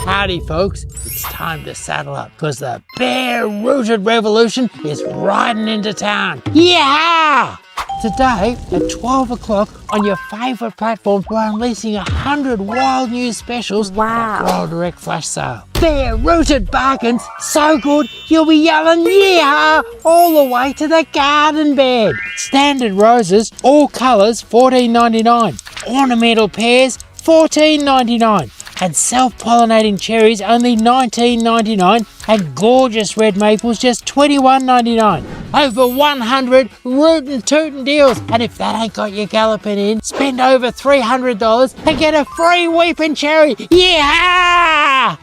Howdy folks, it's time to saddle up because the bare-rooted revolution is riding into town. Yeah! Today at 12 o'clock on your favourite platform, we're unleashing 100 wild new specials. Wow. Roll direct flash sale. Bare-rooted bargains, so good you'll be yelling yeah all the way to the garden bed. Standard roses, all colours, $14.99. Ornamental pears, $14.99. And self-pollinating cherries only $19.99, and gorgeous red maples just $21.99. Over 100 rootin' tootin' deals, and if that ain't got you galloping in, spend over $300 and get a free weeping cherry. Yeah!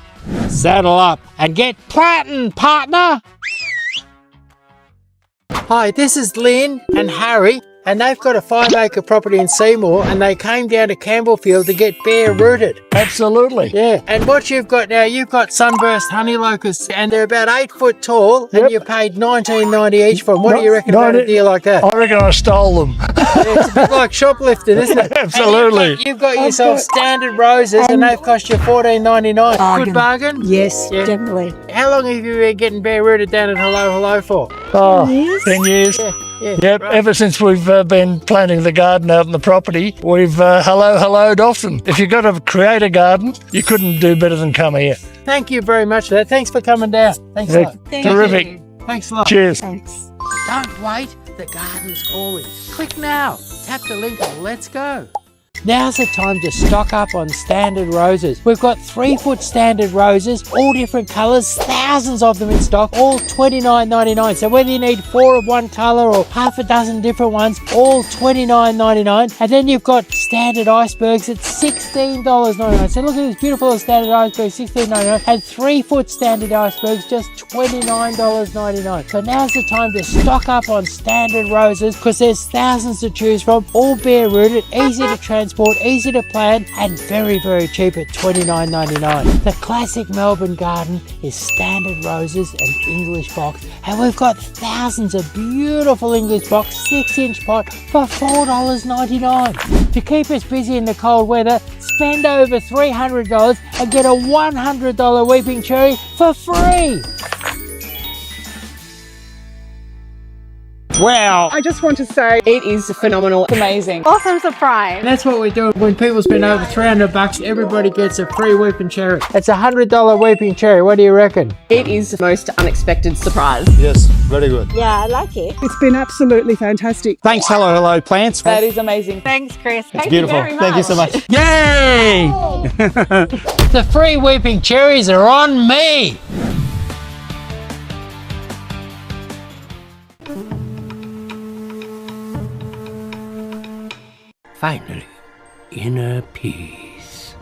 Saddle up and get platin', partner. Hi, this is Lynn and Harry. And they've got a 5-acre property in Seymour, and they came down to Campbellfield to get bare rooted. Absolutely. Yeah. And what you've got now, you've got sunburst honey locusts, and they're about 8 foot tall, and you paid $19.90 each for them. What do you reckon about a deal like that? I reckon I stole them. It's a bit like shoplifting, isn't it? Absolutely. You've got yourself standard roses, and they've cost you $14.99. Good bargain? Yes, Yeah. definitely. How long have you been getting bare rooted down at Hello Hello for? Oh, 10 years? 10 years. Yeah. Yep, Right. ever since we've been planting the garden out in the property, we've helloed often. If you've got to create a garden, you couldn't do better than come here. Thank you very much for that. Thanks for coming down. Thanks a lot. Terrific. Thanks a lot. Cheers. Thanks. Don't wait, the garden's calling. Click now. Tap the link and let's go. Now's the time to stock up on standard roses. We've got 3-foot standard roses, all different colours, thousands of them in stock, all $29.99. So whether you need 4 of one colour or half a dozen different ones, all $29.99. And then you've got standard icebergs at $16.99. So look at this beautiful standard iceberg, $16.99. And 3-foot standard icebergs, just $29.99. So now's the time to stock up on standard roses because there's thousands to choose from, all bare rooted, easy to transport, easy to plant, and very, very cheap at $29.99. The classic Melbourne garden is standard roses and English box, and we've got thousands of beautiful English box 6-inch pot for $4.99. To keep us busy in the cold weather, spend over $300 and get a $100 weeping cherry for free. Wow. I just want to say it is phenomenal. Amazing. Awesome surprise. That's what we do. When people spend over $300, everybody gets a free weeping cherry. It's a $100 weeping cherry. What do you reckon? It is the most unexpected surprise. Yes, very good. Yeah, I like it. It's been absolutely fantastic. Thanks, Hello Plants. That is amazing. Thanks, Chris. It's beautiful. Thank you so much. Yay! The free weeping cherries are on me. Finally, inner peace.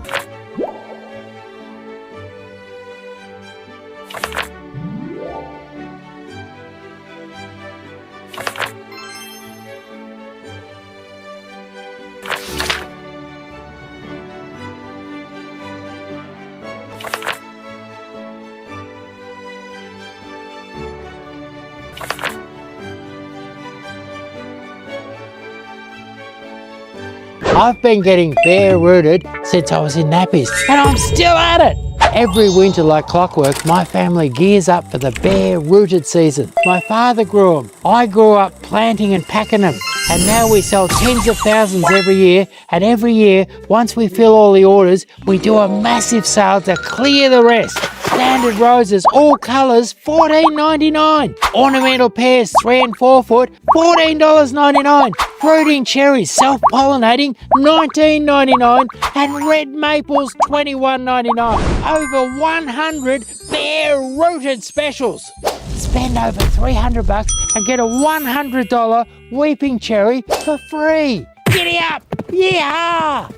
I've been getting bare rooted since I was in nappies, and I'm still at it. Every winter, like clockwork, my family gears up for the bare rooted season. My father grew them. I grew up planting and packing them. And now we sell tens of thousands every year. And every year, once we fill all the orders, we do a massive sale to clear the rest. Standard roses, all colours, $14.99. Ornamental pears, 3 and 4 foot, $14.99. Fruiting cherries, self-pollinating, $19.99. And red maples, $21.99. Over 100 bare-rooted specials. Spend over $300 and get a $100 weeping cherry for free. Giddy up! Yeah!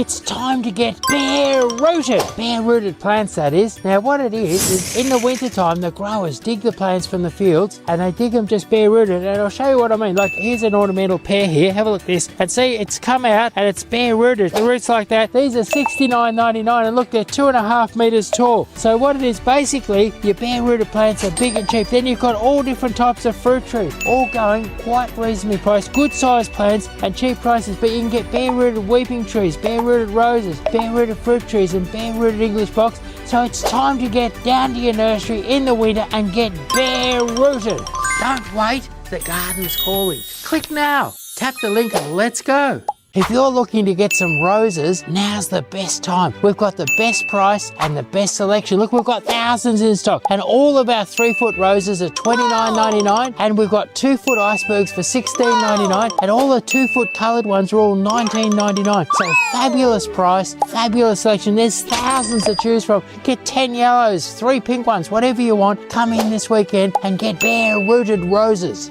It's time to get bare-rooted. Bare-rooted plants, that is. Now what it is in the wintertime, the growers dig the plants from the fields and they dig them just bare-rooted. And I'll show you what I mean. Like, here's an ornamental pear here. Have a look at this. And see, it's come out and it's bare-rooted. The roots like that. These are $69.99 and look, they're 2.5 meters tall. So what it is, basically, your bare-rooted plants are big and cheap. Then you've got all different types of fruit trees, all going quite reasonably priced. Good sized plants and cheap prices, but you can get bare-rooted weeping trees, bare-rooted roses, bare-rooted fruit trees and bare-rooted English box. So it's time to get down to your nursery in the winter and get bare-rooted. Don't wait, the garden's calling. Click now, tap the link and let's go. If you're looking to get some roses, now's the best time. We've got the best price and the best selection. Look, we've got thousands in stock and all of our 3-foot roses are $29.99 and we've got 2-foot icebergs for $16.99 and all the 2-foot coloured ones are all $19.99. So fabulous price, fabulous selection. There's thousands to choose from. Get 10 yellows, 3 pink ones, whatever you want. Come in this weekend and get bare-rooted roses.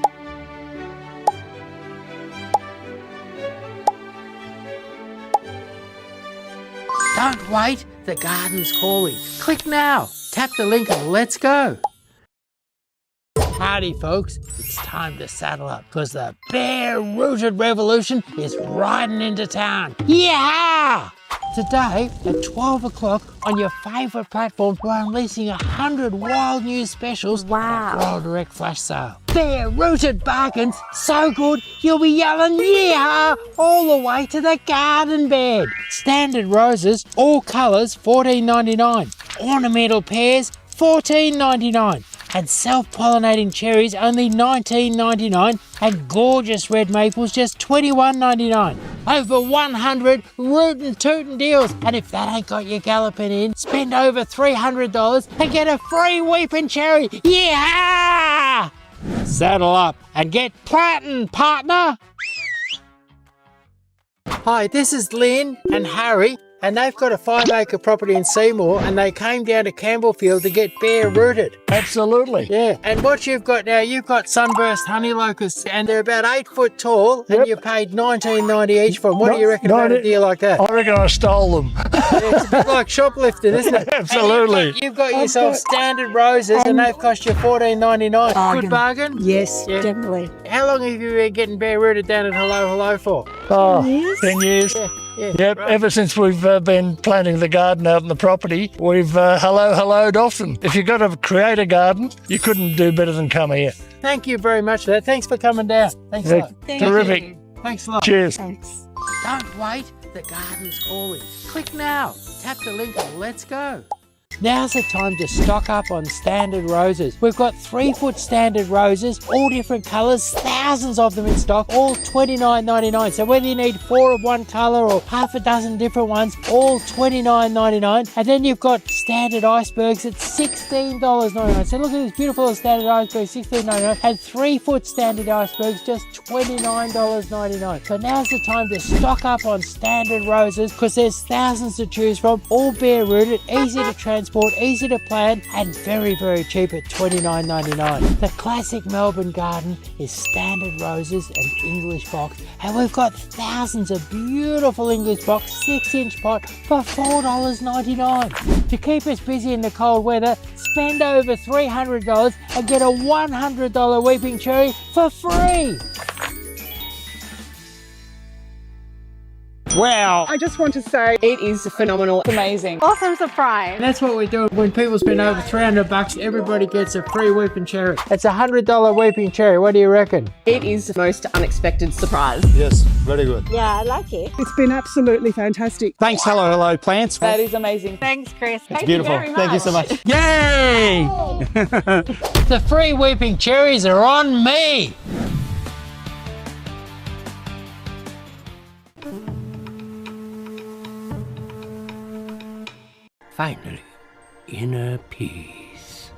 Don't wait, the garden's calling. Click now, tap the link and let's go. Howdy folks, it's time to saddle up because the bare-rooted revolution is riding into town. Yeah! Today at 12 o'clock on your favourite platform, we're unleashing 100 wild new specials. Wow. Royal Direct Flash Sale. Bare-rooted bargains, so good you'll be yelling yeah all the way to the garden bed. Standard roses, all colours, $14.99. Ornamental pears, $14.99. And self-pollinating cherries, only $19.99. And gorgeous red maples, just $21.99. Over 100 rootin' tootin' deals. And if that ain't got you galloping in, spend over $300 and get a free weeping cherry. Yeah! Saddle up and get plantin', partner. Hi, this is Lynn and Harry. And they've got a 5-acre property in Seymour and they came down to Campbellfield to get bare-rooted. Absolutely. Yeah, and what you've got now, you've got sunburst honey locusts and they're about 8 foot tall and you paid $19.90 each for them. What do you reckon about a deal like that? I reckon I stole them. Yeah, it's a bit like shoplifting, isn't it? Absolutely. You've got yourself standard roses and they've cost you $14.99. Good bargain? Yes, Yeah. definitely. How long have you been getting bare-rooted down at Hello Hello for? Oh, 10 years? 10 years. Yeah, Yep, right. ever since we've been planting the garden out on the property, we've helloed often. If you've got to create a garden, you couldn't do better than come here. Thank you very much for that. Thanks for coming down. Thanks a lot. Terrific. Thanks a lot. Cheers. Thanks. Don't wait, the garden's calling. Click now, tap the link and let's go. Now's the time to stock up on standard roses. We've got 3-foot standard roses, all different colours, thousands of them in stock, all $29.99. So whether you need 4 of one colour or half a dozen different ones, all $29.99. And then you've got standard icebergs at $16.99. So look at this beautiful little standard iceberg, $16.99. And 3-foot standard icebergs, just $29.99. So now's the time to stock up on standard roses because there's thousands to choose from, all bare-rooted, easy to transport, easy to plant and very, very cheap at $29.99. The classic Melbourne garden is standard roses and English box, and we've got thousands of beautiful English box 6-inch pot for $4.99. To keep us busy in the cold weather, spend over $300 and get a $100 weeping cherry for free. Wow. I just want to say it is phenomenal. Amazing. Awesome surprise. And that's what we do. When people spend over $300, everybody gets a free weeping cherry. It's a $100 weeping cherry. What do you reckon? It is the most unexpected surprise. Yes, very good. Yeah, I like it. It's been absolutely fantastic. Thanks, Hello plants. That is amazing. Thanks, Chris. It's beautiful. Thank you so much. Yay! The free weeping cherries are on me. Finally, inner peace.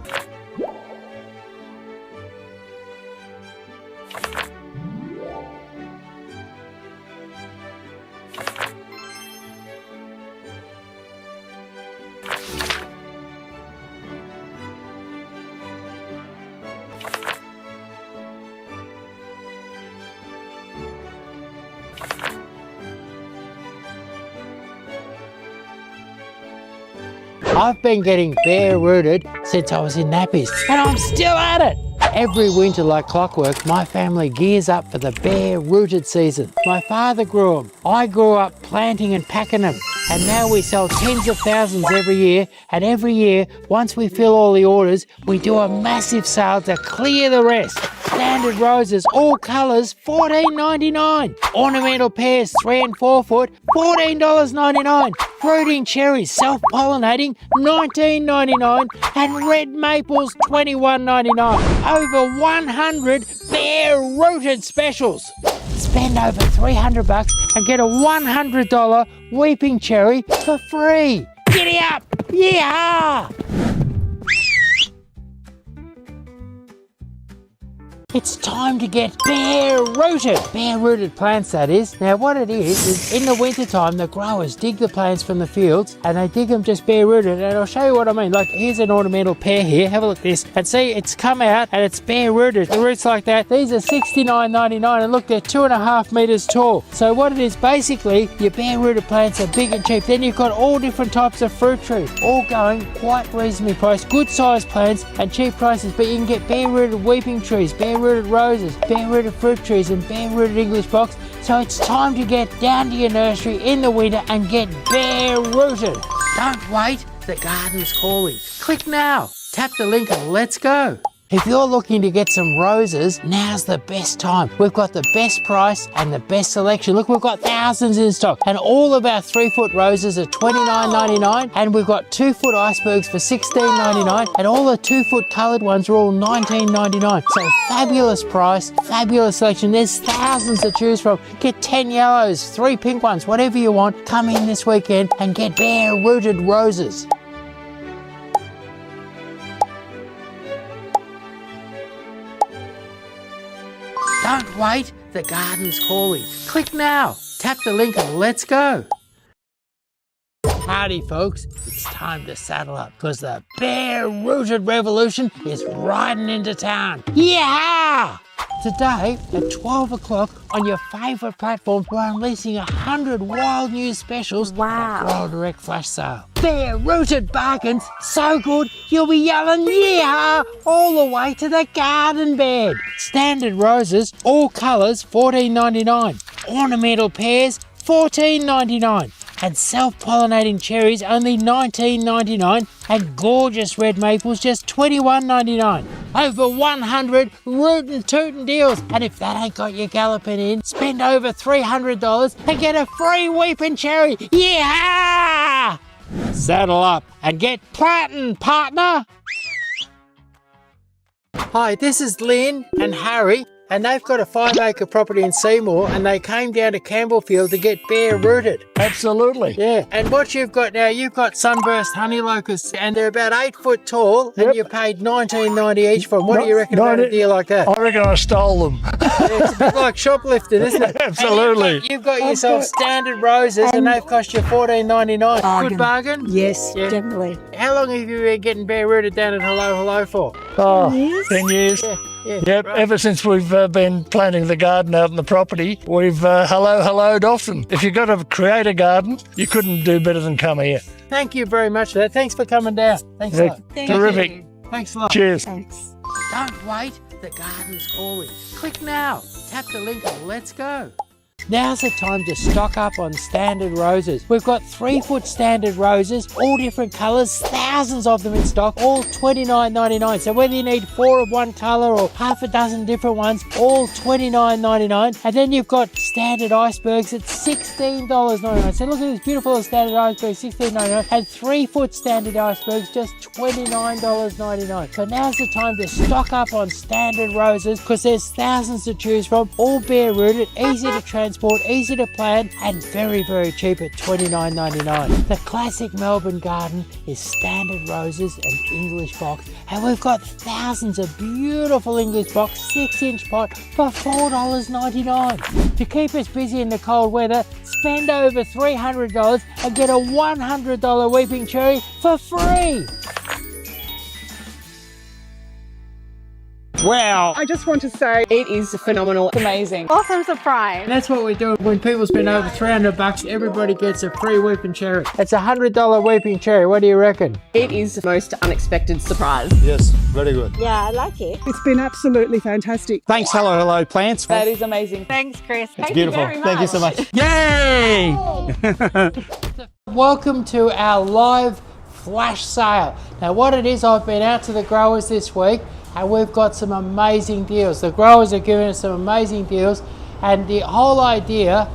I've been getting bare rooted since I was in nappies, and I'm still at it. Every winter, like clockwork, my family gears up for the bare rooted season. My father grew them. I grew up planting and packing them. And now we sell tens of thousands every year. And every year, once we fill all the orders, we do a massive sale to clear the rest. Standard roses, all colours, $14.99. Ornamental pears, 3 and 4 foot, $14.99. Fruiting cherries, self-pollinating, $19.99. And red maples, $21.99. Over 100 bare-rooted specials. Spend over $300 and get a $100 weeping cherry for free. Giddy up! Yeah! It's time to get bare-rooted. Bare-rooted plants, that is. Now what it is in the wintertime, the growers dig the plants from the fields and they dig them just bare-rooted. And I'll show you what I mean. Like, here's an ornamental pear here. Have a look at this. And see, it's come out and it's bare-rooted. The roots like that. These are $69.99 and look, they're 2.5 meters tall. So what it is, basically, your bare-rooted plants are big and cheap. Then you've got all different types of fruit trees, all going quite reasonably priced. Good sized plants and cheap prices, but you can get bare-rooted weeping trees, bare-rooted roses, bare-rooted fruit trees and bare-rooted English box. So it's time to get down to your nursery in the winter and get bare-rooted. Don't wait, the garden's calling. Click now, tap the link and let's go. If you're looking to get some roses, now's the best time. We've got the best price and the best selection. Look, we've got thousands in stock, and all of our 3-foot roses are $29.99, and we've got 2-foot icebergs for $16.99, and all the 2-foot coloured ones are all $19.99. So fabulous price, fabulous selection. There's thousands to choose from. Get 10 yellows, 3 pink ones, whatever you want. Come in this weekend and get bare-rooted roses. Don't wait, the garden's calling. Click now, tap the link and let's go. Howdy folks, it's time to saddle up because the bare-rooted revolution is riding into town. Yeah! Today at 12 o'clock on your favourite platform, we're unleashing 100 wild new specials. Wow. Royal Direct Flash Sale. Bare-rooted bargains, so good you'll be yelling yeah all the way to the garden bed. Standard roses, all colours, $14.99. Ornamental pears, $14.99. And self-pollinating cherries, only $19.99. And gorgeous red maples, just $21.99. Over 100 rootin' tootin' deals. And if that ain't got you galloping in, spend over $300 and get a free weeping cherry. Yeah! Saddle up and get plantin', partner. Hi, this is Lynn and Harry, and they've got a 5-acre property in Seymour, and they came down to Campbellfield to get bare-rooted. Absolutely. Yeah, and what you've got now, you've got sunburst honey locusts, and they're about 8 foot tall, and you paid $19.90 each for them. What do you reckon about a deal like that? I reckon I stole them. Yeah, it's a bit like shoplifting, isn't it? Absolutely. And you've got yourself standard roses, and they've cost you $14.99. Good bargain? Yes, Yeah. definitely. How long have you been getting bare-rooted down at Hello Hello for? Oh, 10 years? 10 years. Yeah, Yep, right. ever since we've been planting the garden out on the property, we've helloed often. If you've got to create a garden, you couldn't do better than come here. Thank you very much for that. Thanks for coming down. Thanks a lot. Terrific. Thanks a lot. Cheers. Thanks. Don't wait, the garden's calling. Click now, tap the link and let's go. Now's the time to stock up on standard roses. We've got 3-foot standard roses, all different colours, thousands of them in stock, all $29.99. So whether you need 4 of one colour or half a dozen different ones, all $29.99. And then you've got standard icebergs at $16.99. So look at this beautiful standard iceberg, $16.99. And 3-foot standard icebergs, just $29.99. So now's the time to stock up on standard roses because there's thousands to choose from, all bare-rooted, easy to transport, easy to plant, and very, very cheap at $29.99. The classic Melbourne garden is standard roses and English box, and we've got thousands of beautiful English box 6-inch pot for $4.99. To keep us busy in the cold weather, spend over $300 and get a $100 weeping cherry for free. Wow. I just want to say it is phenomenal. It's amazing. Awesome surprise. And that's what we do. When people spend over $300, everybody gets a free weeping cherry. It's a $100 weeping cherry. What do you reckon? It is the most unexpected surprise. Yes, very good. Yeah, I like it. It's been absolutely fantastic. Thanks, hello plants. That is amazing. Thanks, Chris. It's beautiful. Thank you so much. Yay! Welcome to our live flash sale. Now what it is, I've been out to the growers this week and we've got some amazing deals. The growers are giving us some amazing deals, and the whole idea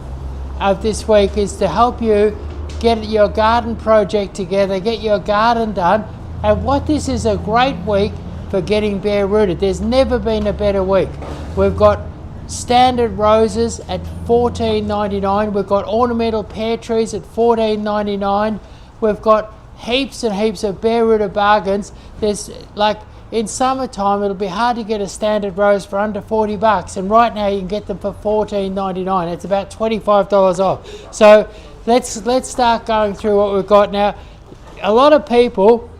of this week is to help you get your garden project together, get your garden done. And what this is a great week for getting bare rooted. There's never been a better week. We've got standard roses at $14.99. We've got ornamental pear trees at $14.99. We've got heaps and heaps of bare rooted bargains. There's like, in summertime it'll be hard to get a standard rose for under $40, and right now you can get them for $14.99. It's about $25 off. So let's start going through what we've got now. A lot of people,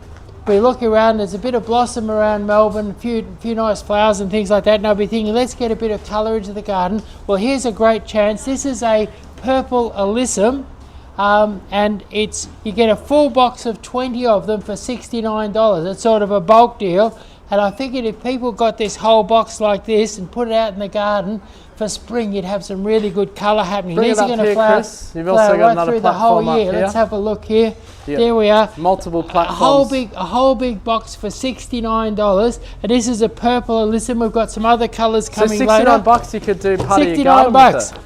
we look around, there's a bit of blossom around Melbourne, a few nice flowers and things like that, and I'll be thinking, let's get a bit of colour into the garden. Well, here's a great chance. This is a purple Alyssum, and you get a full box of 20 of them for $69. It's sort of a bulk deal, and I figured if people got this whole box like this and put it out in the garden for spring, you'd have some really good colour happening. Bring These it are up going to here, flower, Chris. You've also got right another through the whole platform up year. here. Let's have a look here. Yep. There we are. Multiple platforms. A whole big box for $69, and this is a purple Alyssum. We've got some other colours coming so later. $69 you could do part of your $69 garden with it.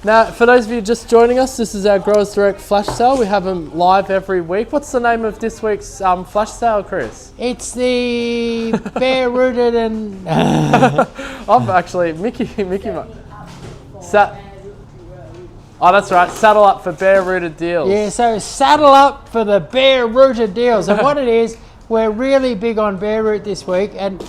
Now, for those of you just joining us, this is our Growers Direct flash sale. We have them live every week. What's the name of this week's flash sale, Chris? It's the bare rooted and I've actually Mickey. Oh, that's right. Saddle up for bare rooted deals. yeah. So saddle up for the bare rooted deals. And what it is, we're really big on bare root this week, and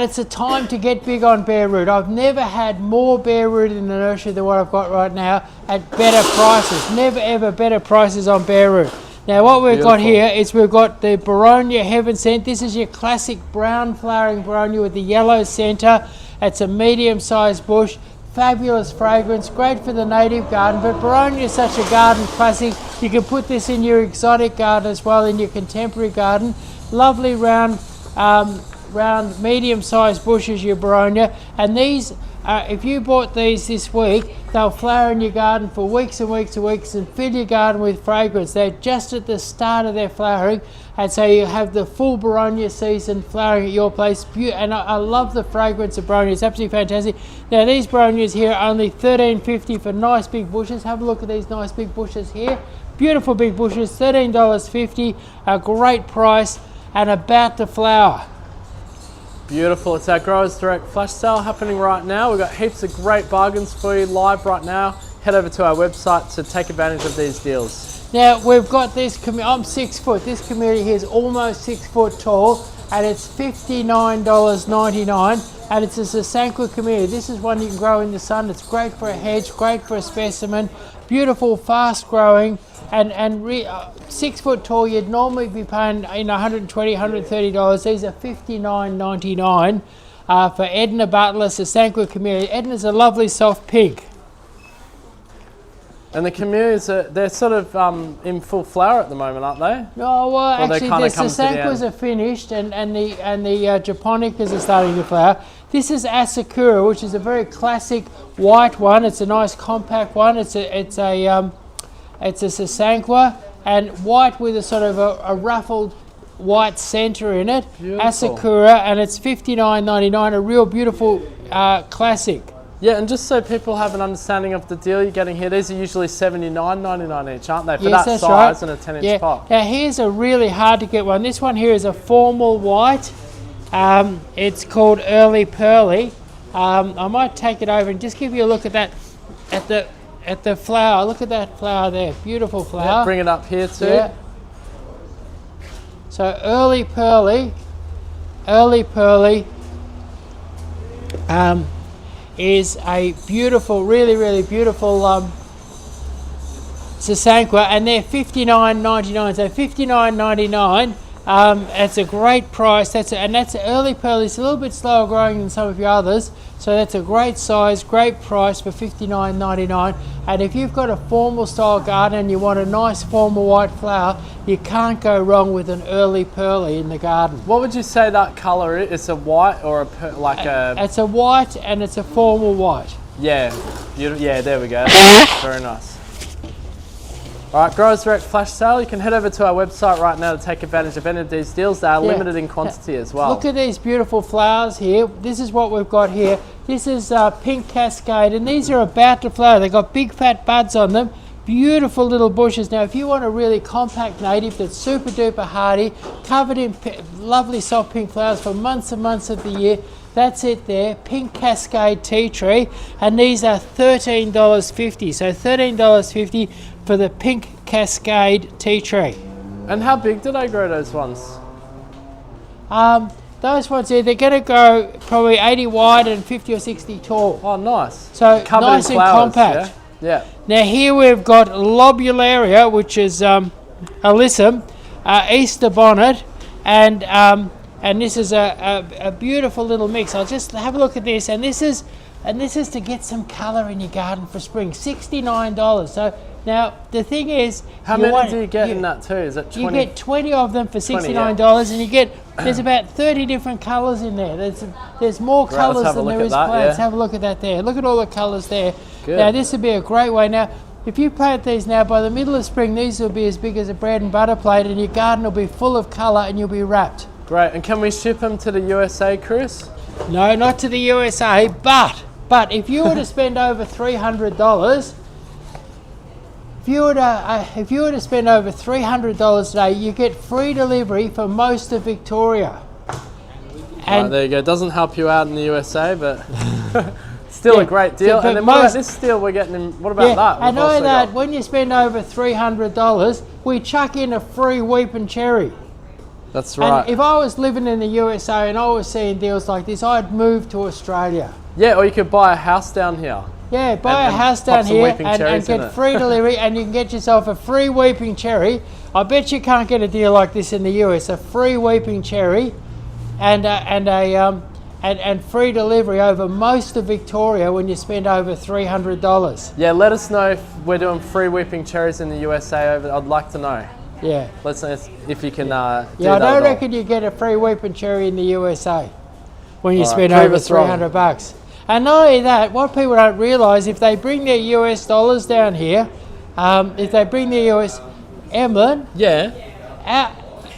it's a time to get big on bare root. I've never had more bare root in the nursery than what I've got right now at better prices. Never ever better prices on bare root. Now what we've got here is we've got the Boronia Heaven Sent. This is your classic brown flowering Boronia with the yellow centre. It's a medium-sized bush. Fabulous fragrance, great for the native garden, but Boronia is such a garden classic. You can put this in your exotic garden as well, in your contemporary garden. Lovely round medium-sized bushes, your Boronia, and these, if you bought these this week, they'll flower in your garden for weeks and weeks and weeks and fill your garden with fragrance. They're just at the start of their flowering, and so you have the full Boronia season flowering at your place. And I love the fragrance of Boronia. It's absolutely fantastic. Now these Boronias here are only $13.50 for nice big bushes. Have a look at these nice big bushes here. Beautiful big bushes, $13.50, a great price, and about to flower. Beautiful. It's our Growers Direct flash sale happening right now. We've got heaps of great bargains for you live right now. Head over to our website to take advantage of these deals. Now we've got this, I'm 6 foot, this community here is almost 6 foot tall, and it's $59.99, and it's a Sasanqua community. This is one you can grow in the sun. It's great for a hedge, great for a specimen, beautiful, fast growing, and 6 foot tall. You'd normally be paying $120, $130. These are $59.99 for Edna, Butler, Sasanqua community. Edna's a lovely soft pink. And the camellias, they're sort of in full flower at the moment, aren't they? Oh, well, Or they actually, kinda the come to the Sasanquas end? are finished, and the Japonicas are starting to flower. This is Asakura, which is a very classic white one. It's a nice compact one. It's a Sasanqua, and white with a sort of a ruffled white centre in it. Beautiful. Asakura, and it's $59.99. A real beautiful classic. Yeah, and just so people have an understanding of the deal you're getting here, these are usually $79.99 each, aren't they? For Yes, that that's size right. and a 10-inch Yeah. pot. Now here's a really hard to get one. This one here is a formal white. It's called Early Pearly. I might take it over and just give you a look at that, at the flower. Look at that flower there. Beautiful flower. Yeah, bring it up here too. Yeah. So Early Pearly is a beautiful, really, really beautiful Sasanqua, and they're $59.99. So $59.99 It's a great price. That's an early pearly. It's a little bit slower growing than some of your others, so that's a great size, great price for $59.99. And if you've got a formal style garden and you want a nice formal white flower, you can't go wrong with an early pearly in the garden. What would you say that colour is? It's a white or It's a white and it's a formal white. Yeah, yeah, there we go. Very nice. All right, Growers Direct Flash Sale. You can head over to our website right now to take advantage of any of these deals. They are limited in quantity as well. Look at these beautiful flowers here. This is what we've got here. This is pink Cascade, and these are about to flower. They've got big fat buds on them. Beautiful little bushes. Now, if you want a really compact native that's super duper hardy, covered in lovely soft pink flowers for months and months of the year, that's it there, Pink Cascade Tea Tree, and these are $13.50. So $13.50 for the Pink Cascade Tea Tree. And how big do they grow, those ones? Those ones here, they're going to go probably 80 wide and 50 or 60 tall. Oh, nice. So covered nice in and flowers, compact. Yeah. Now here we've got Lobularia, which is Alyssum, Easter Bonnet, and this is a beautiful little mix. I'll just have a look at this, and this is to get some colour in your garden for spring. $69. So now the thing is, how many do you get in that too? Is it 20? You get 20 of them for $69, and you get there's about 30 different colours in there. There's more colours than there is plants. Have a look at that there. Look at all the colours there. Good. Now this would be a great way. Now if you plant these now, by the middle of spring, these will be as big as a bread and butter plate, and your garden will be full of colour, and you'll be wrapped. Great. And can we ship them to the USA, Chris? No, not to the USA, but if you were to spend over $300, if you were to spend over $300 today, you get free delivery for most of Victoria. And there you go. Doesn't help you out in the USA, but still a great deal. And then what about this deal we're getting? What about that? I know that when you spend over $300, we chuck in a free Weeping Cherry. That's right. And if I was living in the USA and I was seeing deals like this, I'd move to Australia. Yeah, or you could buy a house down here. Yeah, buy a house down here and get free delivery, and you can get yourself a free Weeping Cherry. I bet you can't get a deal like this in the US. A free Weeping Cherry and free delivery over most of Victoria when you spend over $300. Yeah, let us know if we're doing free Weeping Cherries in the USA. I'd like to know. Yeah. Let's know if you can do I that. don't reckon you get a free Weeping Cherry in the USA when you spend over $300. And not only that, what people don't realise, if they bring their US dollars down here, if they bring their US, Emlyn. Yeah.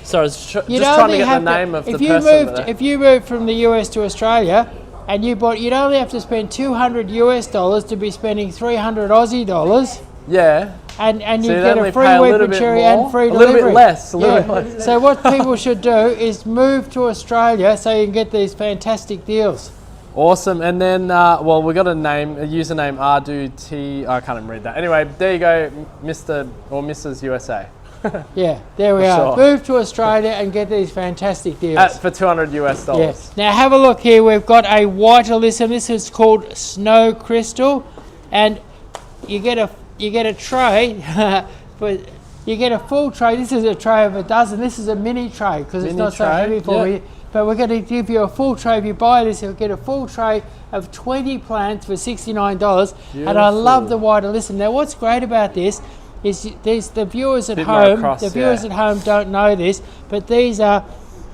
Sorry, just trying to get the name of the person. If you moved from the US to Australia and you'd only have to spend $200 US to be spending $300 Aussie dollars. Yeah. And you get a free Weeping Cherry and free delivery. A little bit less. So what people should do is move to Australia so you can get these fantastic deals. Awesome. And then, we got a username RDT. I can't even read that. Anyway, there you go, Mr. or Mrs. USA. Yeah, there we are. Sure. Move to Australia and get these fantastic deals. For $200 US. Yeah. Now have a look here. We've got a white Alyssum. This is called Snow Crystal, and you get a tray, but you get a full tray. This is a tray of a dozen. This is a mini tray because it's not so heavy for you. But we're going to give you a full tray. If you buy this, you'll get a full tray of 20 plants for $69. Beautiful. And I love the white Alyssum. Now, what's great about this is the viewers at home. At home don't know this, but these are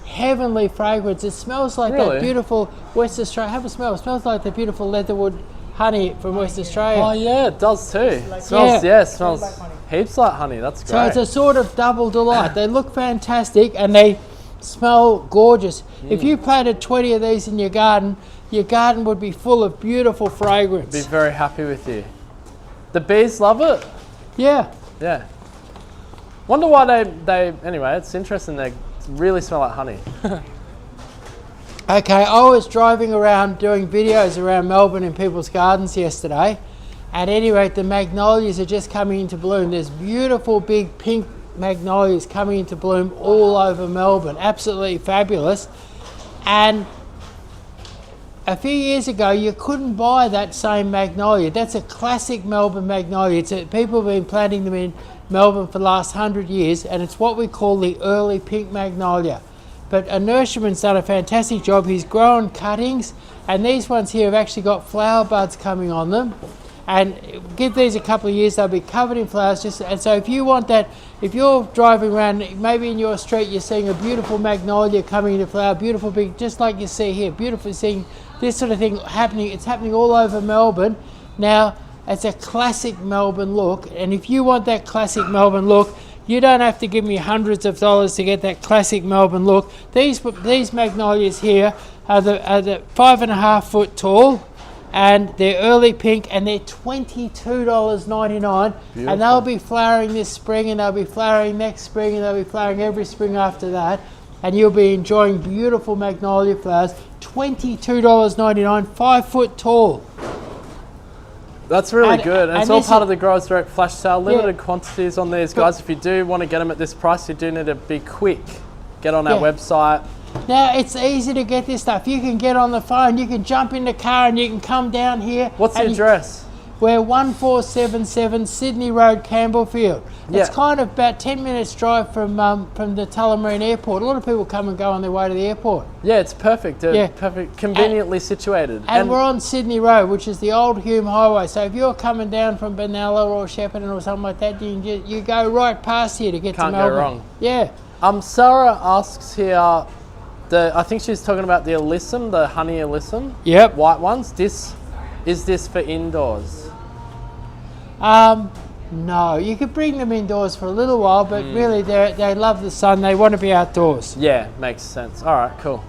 heavenly fragrance. It smells like that beautiful West Australia. Have a smell. It smells like the beautiful leatherwood honey from West Australia. Oh yeah, it does too. It smells heaps like honey. That's great. So it's a sort of double delight. They look fantastic and they smell gorgeous. If you planted 20 of these in your garden would be full of beautiful fragrance. Be very happy with you. The bees love it. Yeah. Yeah. Wonder why they anyway, it's interesting, they really smell like honey. Okay, I was driving around doing videos around Melbourne in people's gardens yesterday. At any rate, the magnolias are just coming into bloom. There's beautiful big pink magnolias coming into bloom all over Melbourne. Absolutely fabulous. And a few years ago, you couldn't buy that same magnolia. That's a classic Melbourne magnolia. People have been planting them in Melbourne for the last 100 years, and it's what we call the early pink magnolia. But a nurseryman's done a fantastic job. He's grown cuttings, and these ones here have actually got flower buds coming on them. And give these a couple of years, they'll be covered in flowers. And so if you want that, if you're driving around, maybe in your street, you're seeing a beautiful magnolia coming into flower, beautiful big, just like you see here, beautiful, seeing this sort of thing happening. It's happening all over Melbourne. Now, it's a classic Melbourne look, and if you want that classic Melbourne look, you don't have to give me hundreds of dollars to get that classic Melbourne look. These magnolias here are the 5.5 foot tall, and they're early pink, and they're $22.99, and they'll be flowering this spring, and they'll be flowering next spring, and they'll be flowering every spring after that, and you'll be enjoying beautiful magnolia flowers. $22.99, 5 foot tall. That's really good, and it's all part of the Growers Direct flash sale. Limited Yeah. quantities on these, guys. If you do want to get them at this price, you do need to be quick. Get on our website. Now, it's easy to get this stuff. You can get on the phone, you can jump in the car, and you can come down here. What's the address? We're 1477 Sydney Road, Campbellfield. It's kind of about 10 minutes drive from the Tullamarine Airport. A lot of people come and go on their way to the airport. Yeah, it's perfect. Perfect, conveniently situated. And we're on Sydney Road, which is the old Hume Highway. So if you're coming down from Benalla or Shepparton or something like that, you go right past here to get to Melbourne. Can't go wrong. Yeah. Sarah asks here, I think she's talking about the Alyssum, the honey Alyssum. Yep. White ones. Is this for indoors? No, you could bring them indoors for a little while, but really they love the sun. They want to be outdoors. Yeah, makes sense. All right, cool.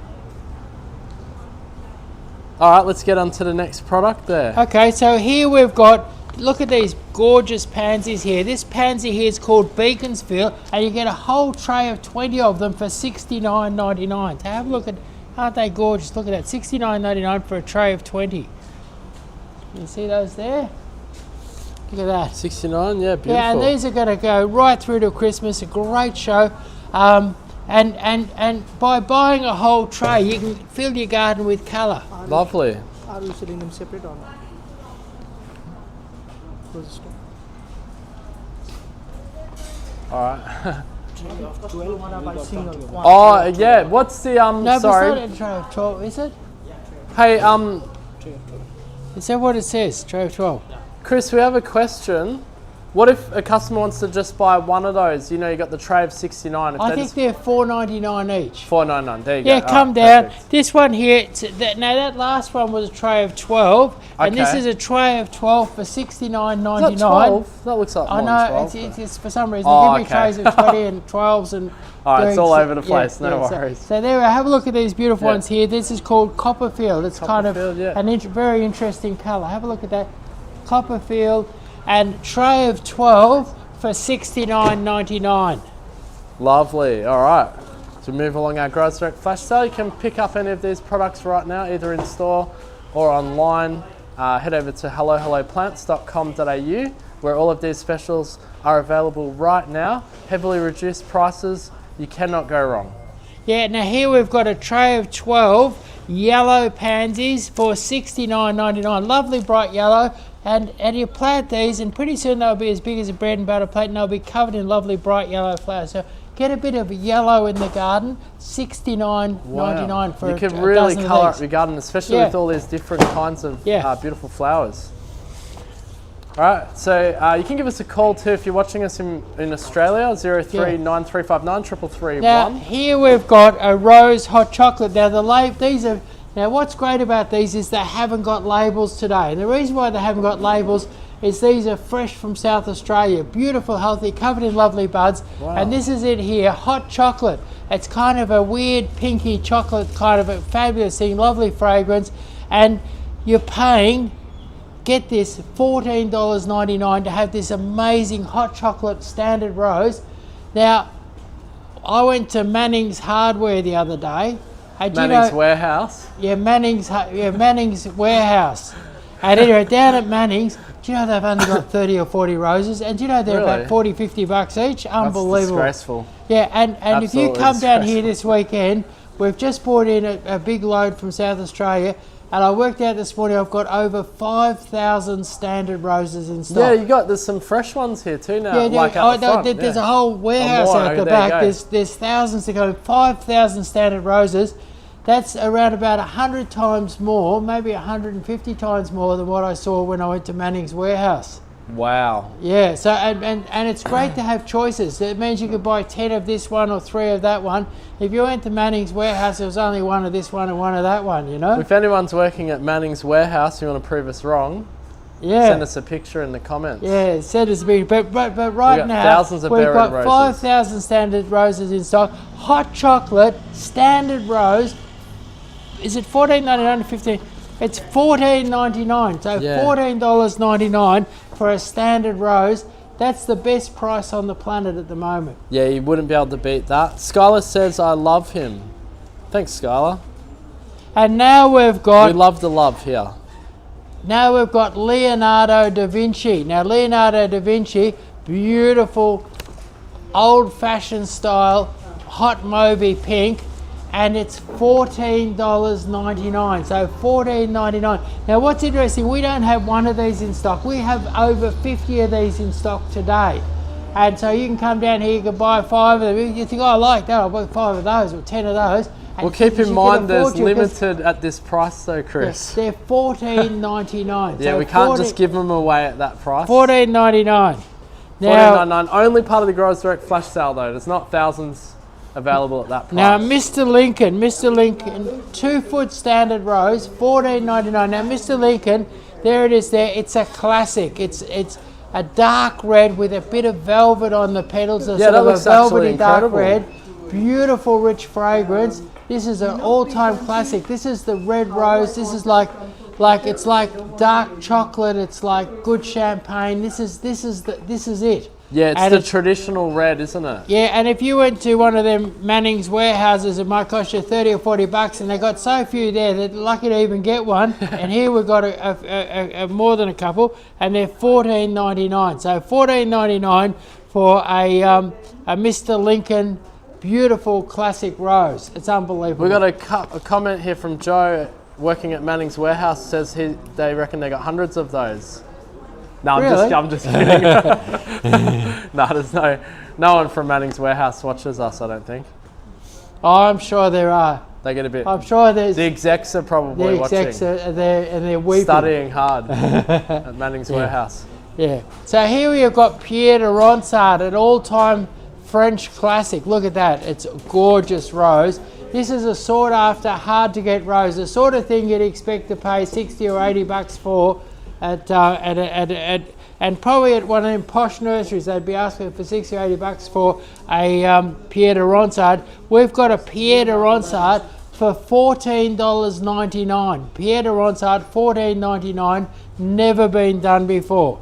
All right, let's get on to the next product there. Okay, so here we've got, look at these gorgeous pansies here. This pansy here is called Beaconsfield, and you get a whole tray of 20 of them for $69.99. So have a look at, aren't they gorgeous? Look at that, $69.99 for a tray of 20. You see those there? Look at that. 69, yeah, beautiful. Yeah, and these are going to go right through to Christmas. A great show. And by buying a whole tray, you can fill your garden with colour. Lovely. Are you selling them separate or not? All right. 12 one by single. Oh, yeah. What's the No, sorry. but it's not a tray of 12, is it? Hey, Is that what it says? Tray of 12? Chris, we have a question. What if a customer wants to just buy one of those? You know, you got the tray of 69. If I think they're $4.99 each. $4.99. There you go. Yeah, come right, down. perfect. This one here, that last one was a tray of 12, and this Okay. is a tray of 12 for Is that $69.99. 12? That looks like I more know, than 12. it's for some reason. Oh, They give me okay. trays of 20 and 12s and... All right, it's all doing- over the place, no worries. So there, have a look at these beautiful Yeah. ones here. This is called Copperfield. It's kind Copperfield, of yeah. an very interesting colour. Have a look at that. Copperfield, and tray of 12 for $69.99. Lovely. All right. To move along our Growers Direct flash sale, you can pick up any of these products right now, either in store or online. Head over to hellohelloplants.com.au, where all of these specials are available right now. Heavily reduced prices. You cannot go wrong. Yeah, now here we've got a tray of 12 yellow pansies for $69.99. Lovely bright yellow. And you plant these, and pretty soon they'll be as big as a bread and butter plate, and they'll be covered in lovely bright yellow flowers. So get a bit of yellow in the garden, $69.99 for you a can dozen really of colour these. up your garden, especially Yeah. with all these different kinds of Yeah. beautiful flowers. All right, so you can give us a call too if you're watching us in Australia, 039359 333 Now here we've got a rose hot chocolate. Now now what's great about these is they haven't got labels today. And the reason why they haven't got labels is these are fresh from South Australia. Beautiful, healthy, covered in lovely buds. Wow. And this is it here, hot chocolate. It's kind of a weird pinky chocolate, kind of a fabulous thing, lovely fragrance. And you're paying, get this, $14.99 to have this amazing hot chocolate standard rose. Now, I went to Manning's Hardware the other day. And Manning's Warehouse. Yeah, Manning's Warehouse. And anyway, down at Manning's, do you know they've only got 30 or 40 roses? And do you know they're Really? about 40, 50 bucks each? Unbelievable. That's disgraceful. Yeah, and if you Absolutely come down here disgraceful. this weekend, we've just brought in a big load from South Australia. And I worked out this morning, I've got over 5,000 standard roses in stock. Yeah, there's some fresh ones here too now. Yeah, like at the front, there's a whole warehouse out the back. There's thousands to go. 5,000 standard roses. That's around about 100 times more, maybe 150 times more than what I saw when I went to Manning's warehouse. Wow. Yeah, so and it's great to have choices. It means you could buy 10 of this one or 3 of that one. If you went to Manning's warehouse, there was only 1 of this one and 1 of that one, you know? If anyone's working at Manning's warehouse, you want to prove us wrong, send us a picture in the comments. Yeah, send us a picture. But right now, thousands of we've got roses. 5,000 standard roses in stock. Hot chocolate, standard rose. Is it $14.99 or $15? It's $14.99. So $14.99 for a standard rose. That's the best price on the planet at the moment. Yeah, you wouldn't be able to beat that. Skylar says, I love him. Thanks, Skylar. And now we've got... We love the love here. Now we've got Leonardo da Vinci. Now Leonardo da Vinci, beautiful, old-fashioned style, hot Moby pink. And it's $14.99, so $14.99. Now what's interesting, we don't have 1 of these in stock. We have over 50 of these in stock today. And so you can come down here, you can buy 5 of them. You think, oh, I like that, I'll buy 5 of those or 10 of those. Well, keep in mind there's limited at this price though, Chris. Yes, they're $14.99. Yeah, so we can't just give them away at that price. $14.99. $14.99, only part of the Growers Direct flash sale though. There's not thousands available at that price. Now, Mr. Lincoln, 2-foot standard rose, $14.99. Now, Mr. Lincoln, there it is there. It's a classic. It's a dark red with a bit of velvet on the petals. Yeah, that looks actually dark incredible. Red. Beautiful, rich fragrance. This is an all-time classic. This is the red rose. This is like it's like dark chocolate. It's like good champagne. This is it. Yeah, it's the traditional red, isn't it? Yeah, and if you went to one of them Manning's warehouses, it might cost you $30 or $40, and they got so few there that they're lucky to even get one. And here we've got a more than a couple, and they're $14.99. So $14.99 for a Mr. Lincoln beautiful classic rose. It's unbelievable. We got a comment here from Joe working at Manning's warehouse. Says they reckon they got hundreds of those. No, really? I'm just kidding. No, there's no one from Manning's warehouse watches us, I don't think. Oh, I'm sure there are. They get a bit. I'm sure there's. The execs are probably watching. The execs are there and they're weeping. Studying hard at Manning's warehouse. Yeah. So here we have got Pierre de Ronsard, an all-time French classic. Look at that. It's a gorgeous rose. This is a sought after, hard to get rose. The sort of thing you'd expect to pay $60 or $80 for. And probably at one of them posh nurseries, they'd be asking for $60 or $80 for a Pierre de Ronsard. We've got a Pierre de Ronsard for $14.99. Pierre de Ronsard, $14.99, never been done before.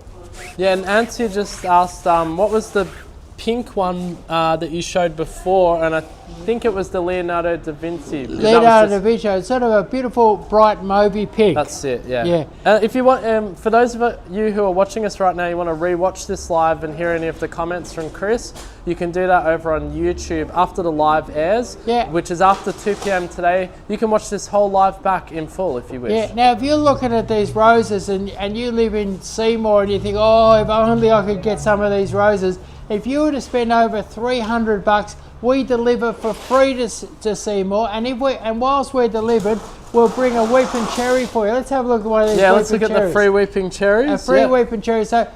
Yeah, and Anthea just asked, what was the pink one that you showed before? And I think it was the Leonardo da Vinci. Leonardo da Vinci, it's sort of a beautiful bright Moby pink. That's it, yeah. If you want, for those of you who are watching us right now, you want to re-watch this live and hear any of the comments from Chris, you can do that over on YouTube after the live airs, which is after 2 p.m. today. You can watch this whole live back in full if you wish. Yeah, now if you're looking at these roses and you live in Seymour and you think, oh, if only I could get some of these roses, if you were to spend over $300, we deliver for free to Seymour, and whilst we're delivered, we'll bring a weeping cherry for you. Let's have a look at one of these. Yeah, let's look at the free weeping cherries. A free weeping cherry. So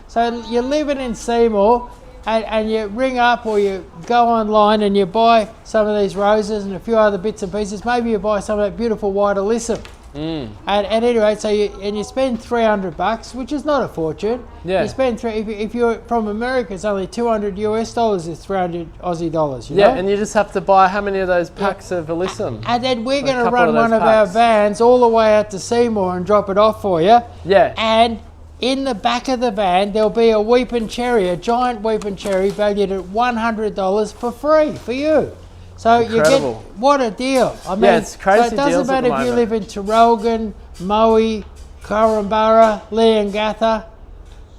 you're living in Seymour, and you ring up or you go online and you buy some of these roses and a few other bits and pieces. Maybe you buy some of that beautiful white Alyssum. And anyway, so you spend $300, which is not a fortune. Yeah. You spend if you're from America, it's only $200 US is 300 Aussie dollars. You know? And you just have to buy how many of those packs of Alyssum? And then we're going to run one of our vans all the way out to Seymour and drop it off for you. Yeah. And in the back of the van, there'll be a weeping cherry, a giant weeping cherry valued at $100 for free for you. So incredible. You get, what a deal. I mean, it's crazy. So it doesn't matter if you live in Tarrelgan, Moe, Korumburra, Leongatha.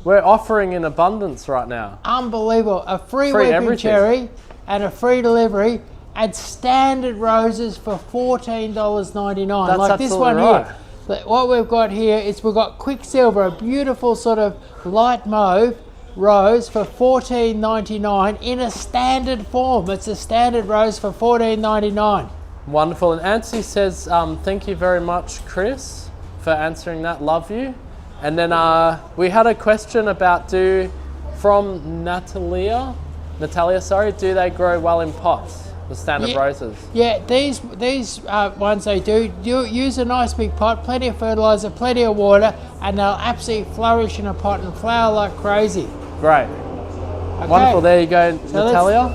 We're offering in abundance right now. Unbelievable. A free weeping cherry and a free delivery and standard roses for $14.99. That's like this one right. here. What we've got here is we've got Quicksilver, a beautiful sort of light mauve rose for $14.99 in a standard form. It's a standard rose for $14.99. Wonderful. And Nancy says, thank you very much, Chris, for answering that. Love you. And then we had a question about from Natalia, sorry, do they grow well in pots? The standard roses. Yeah, these ones they do. You use a nice big pot, plenty of fertilizer, plenty of water, and they'll absolutely flourish in a pot and flower like crazy. Great. Okay. Wonderful. There you go, so Natalia.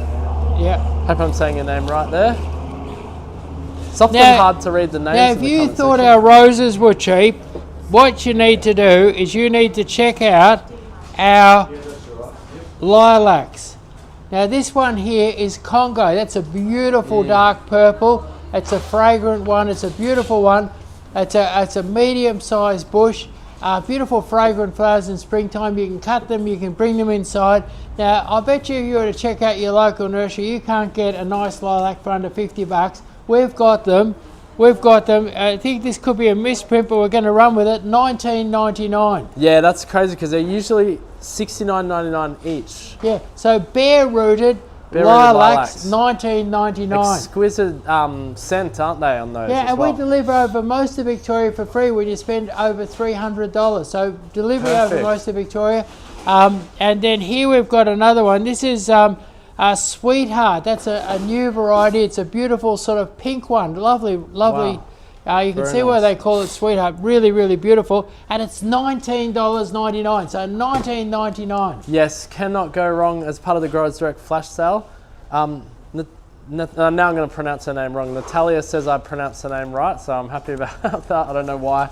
Yeah. Hope I'm saying your name right there. It's often hard to read the names. Now, if you thought our roses were cheap, what you need to do is you need to check out our lilacs. Now this one here is Congo. That's a beautiful dark purple. It's a fragrant one. It's a beautiful one. It's a medium-sized bush. Beautiful fragrant flowers in springtime. You can cut them. You can bring them inside. Now I bet you if you were to check out your local nursery, you can't get a nice lilac for under $50. We've got them. I think this could be a misprint, but we're going to run with it. $19.99. Yeah, that's crazy because they're usually $69.99 each. Yeah, so bare-rooted lilacs, $19.99. Exquisite scent, aren't they, on those? Yeah, and we deliver over most of Victoria for free when you spend over $300. So delivery over most of Victoria. And then here we've got another one. This is Sweetheart. That's a new variety. It's a beautiful sort of pink one. Lovely. Wow. You can see why they call it Sweetheart. Really, really beautiful. And it's $19.99. So $19.99. Yes, cannot go wrong as part of the Growers Direct flash sale. Now I'm going to pronounce her name wrong. Natalia says I pronounced her name right, so I'm happy about that. I don't know why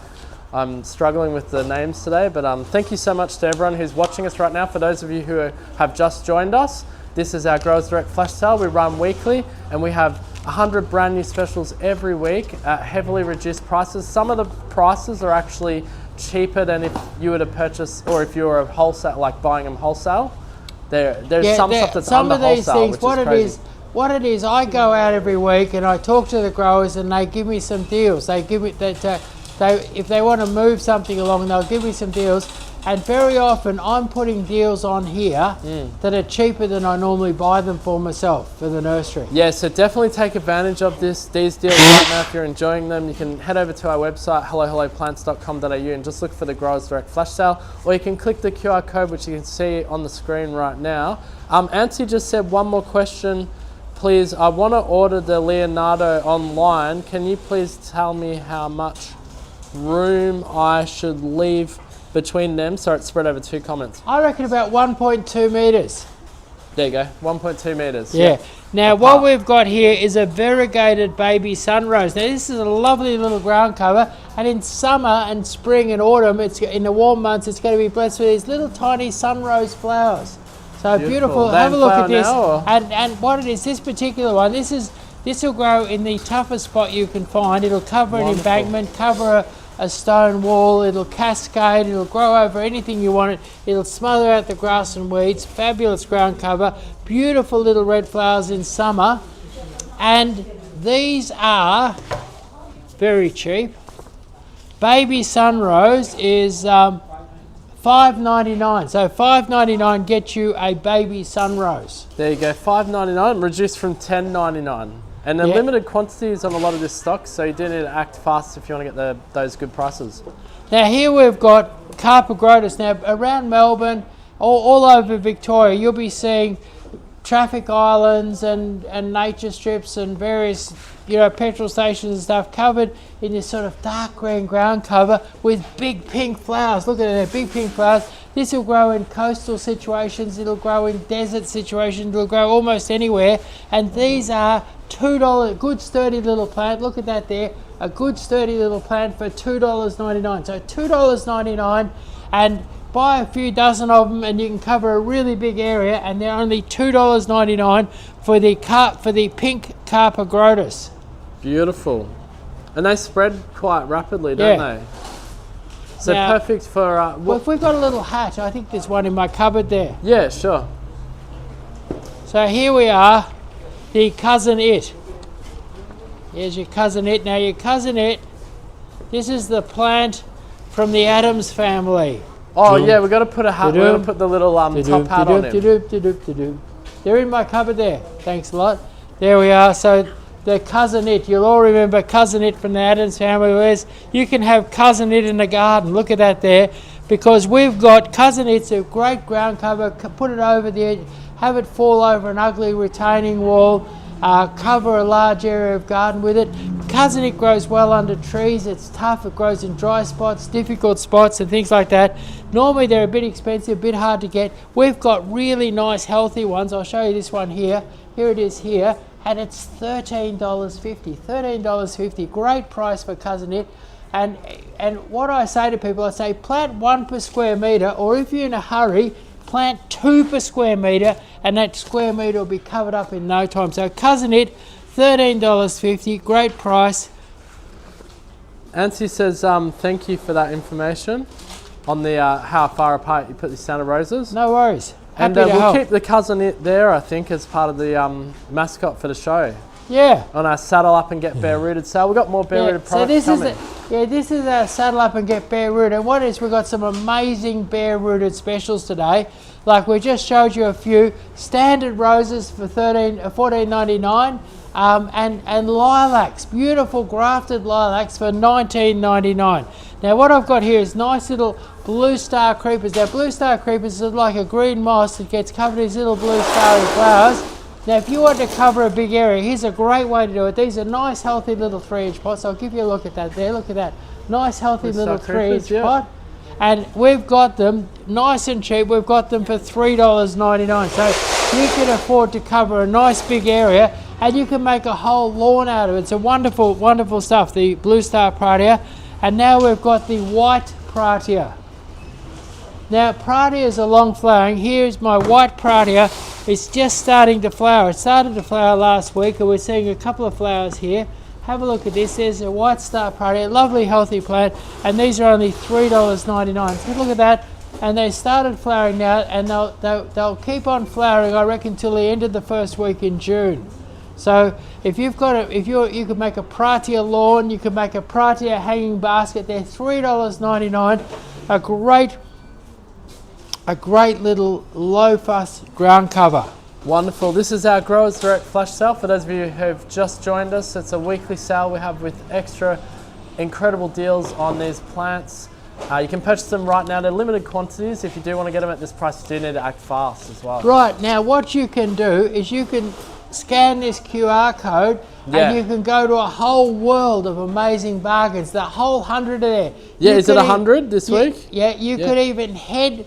I'm struggling with the names today, but thank you so much to everyone who's watching us right now. For those of you who have just joined us, this is our Growers Direct flash sale. We run weekly and we have 100 brand new specials every week at heavily reduced prices. Some of the prices are actually cheaper than if you were to purchase, or if you were a wholesale, like buying them wholesale. There's some stuff that's under wholesale, which is crazy. What it is, I go out every week and I talk to the growers and they give me some deals. They give me that if they want to move something along, they'll give me some deals. And very often I'm putting deals on here that are cheaper than I normally buy them for myself for the nursery. Yeah, so definitely take advantage of these deals right now. If you're enjoying them, you can head over to our website, hellohelloplants.com.au, and just look for the Growers Direct flash sale, or you can click the QR code which you can see on the screen right now. Ansi just said one more question, please. I want to order the Leonardo online. Can you please tell me how much room I should leave between them so it's spread over 2 comments? I reckon about 1.2 metres. There you go, 1.2 metres. Yeah. Now what we've got here is a variegated baby sunrose. Now this is a lovely little ground cover, and in summer and spring and autumn, it's in the warm months, it's going to be blessed with these little tiny sunrose flowers. So beautiful. Have a look at this. And what it is, this particular one, this will grow in the toughest spot you can find. It'll cover an embankment, cover a stone wall, it'll cascade, it'll grow over anything you want it, it'll smother out the grass and weeds. Fabulous ground cover, beautiful little red flowers in summer, and these are very cheap. Baby sunrose is $5.99, so $5.99 gets you a baby sunrose. There you go, $5.99 reduced from $10.99. And then limited quantities on a lot of this stock, so you do need to act fast if you want to get those good prices. Now here we've got Carpogrotus. Now around Melbourne, all over Victoria, you'll be seeing traffic islands and nature strips and various petrol stations and stuff covered in this sort of dark green ground cover with big pink flowers. Look at it, big pink flowers. This will grow in coastal situations, it'll grow in desert situations, it'll grow almost anywhere. And these are $2, good sturdy little plant. Look at that there, a good sturdy little plant for $2.99. So $2.99, and buy a few dozen of them and you can cover a really big area, and they're only $2.99 for the pink Carpogrotus. Beautiful. And they spread quite rapidly, don't they? So now, perfect for... well, if we've got a little hatch, I think there's one in my cupboard there. Yeah, sure. So here we are, the Cousin It. Here's your Cousin It. Now your Cousin It This is the plant from the Adams family. Oh yeah, we've got to put a hat. We're going to put the little top hat on him. They're in my cupboard there. Thanks a lot. There we are. So the cousin it. You'll all remember cousin it from the Adams family. Whereas you can have cousin it in the garden. Look at that there. Because we've got cousin it's a great ground cover. Put it over the edge. Have it fall over an ugly retaining wall. Cover a large area of garden with it. Cousin it grows well under trees. It's tough. It grows in dry spots, difficult spots and things like that. Normally they're a bit expensive, a bit hard to get. We've got really nice healthy ones. I'll show you this one here. Here it is here. And it's $13.50. $13.50. Great price for cousin it. And what I say to people, I say plant 1 per square metre, or if you're in a hurry, plant 2 per square metre, and that square metre will be covered up in no time. So cousin it, $13.50, great price. Nancy says thank you for that information on the how far apart you put the Santa Roses. No worries. And Happy to we'll help. keep the cousin it there, I think, as part of the mascot for the show. Yeah. On our Saddle Up and Get Bare Rooted sale. We've got more bare rooted products coming. This is our Saddle Up and Get Bare Rooted. And what is, we've got some amazing bare rooted specials today. Like we just showed you a few standard roses for $14.99, and lilacs, beautiful grafted lilacs for $19.99. Now what I've got here is nice little blue star creepers. Now blue star creepers is like a green moss that gets covered in these little blue starry flowers. Now if you want to cover a big area, here's a great way to do it. These are nice healthy little 3-inch pots. I'll give you a look at that there. Look at that. Nice healthy little 3-inch pot. And we've got them nice and cheap. We've got them for $3.99. So you can afford to cover a nice big area and you can make a whole lawn out of it. It's a wonderful, wonderful stuff, the Blue Star Pratia. And now we've got the White Pratia. Now Pratias are long flowering. Here's my White Pratia. It's just starting to flower. It started to flower last week and we're seeing a couple of flowers here. Have a look at this. There's a White Star Pratia, lovely healthy plant, and these are only $3.99. So look at that, and they started flowering now, and they'll keep on flowering, I reckon, till the end of the first week in June. So if you've got you could make a Pratia lawn, you could make a Pratia hanging basket. They're $3.99. A great little low fuss ground cover. Wonderful. This is our Growers Direct Flash Sale. For those of you who have just joined us, it's a weekly sale we have with extra incredible deals on these plants. You can purchase them right now. They're limited quantities. If you do want to get them at this price, you do need to act fast as well. Right, now what you can do is you can scan this QR code and you can go to a whole world of amazing bargains. The whole 100 there. Yeah, is it 100 this week? Yeah, you could even head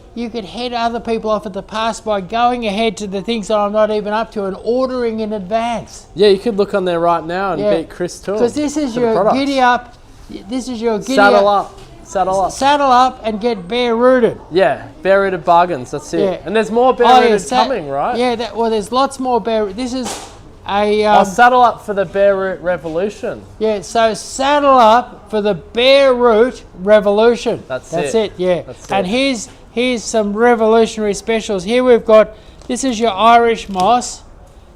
other people off at the pass by going ahead to the things that I'm not even up to and ordering in advance. Yeah, you could look on there right now and beat Chris to it. Because this is your giddy up. This is your giddy Saddle up. up. Saddle up. Saddle up and get bare rooted. Yeah, bare rooted bargains. That's it. Yeah. And there's more bare rooted coming, right? Yeah. Well, there's lots more bare. This is I'll saddle up for the bare root revolution. Yeah. So saddle up for the bare root revolution. That's it. Yeah. That's and it. here's some revolutionary specials. Here we've got. This is your Irish moss,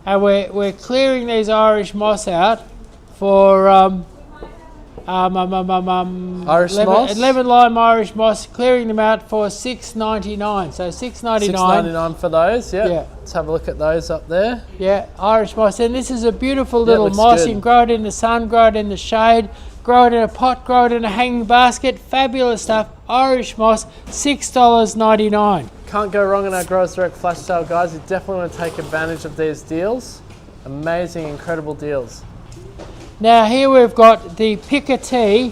and we're clearing these Irish moss out for Irish moss? Lemon lime Irish moss, clearing them out for $6.99. So $6.99. $6.99 for those, yeah. Let's have a look at those up there. Yeah, Irish moss. And this is a beautiful little moss. Good. You can grow it in the sun, grow it in the shade, grow it in a pot, grow it in a hanging basket. Fabulous stuff. Irish moss, $6.99. Can't go wrong in our Growers Direct Flash Sale, guys. You definitely want to take advantage of these deals. Amazing, incredible deals. Now here we've got the Picotee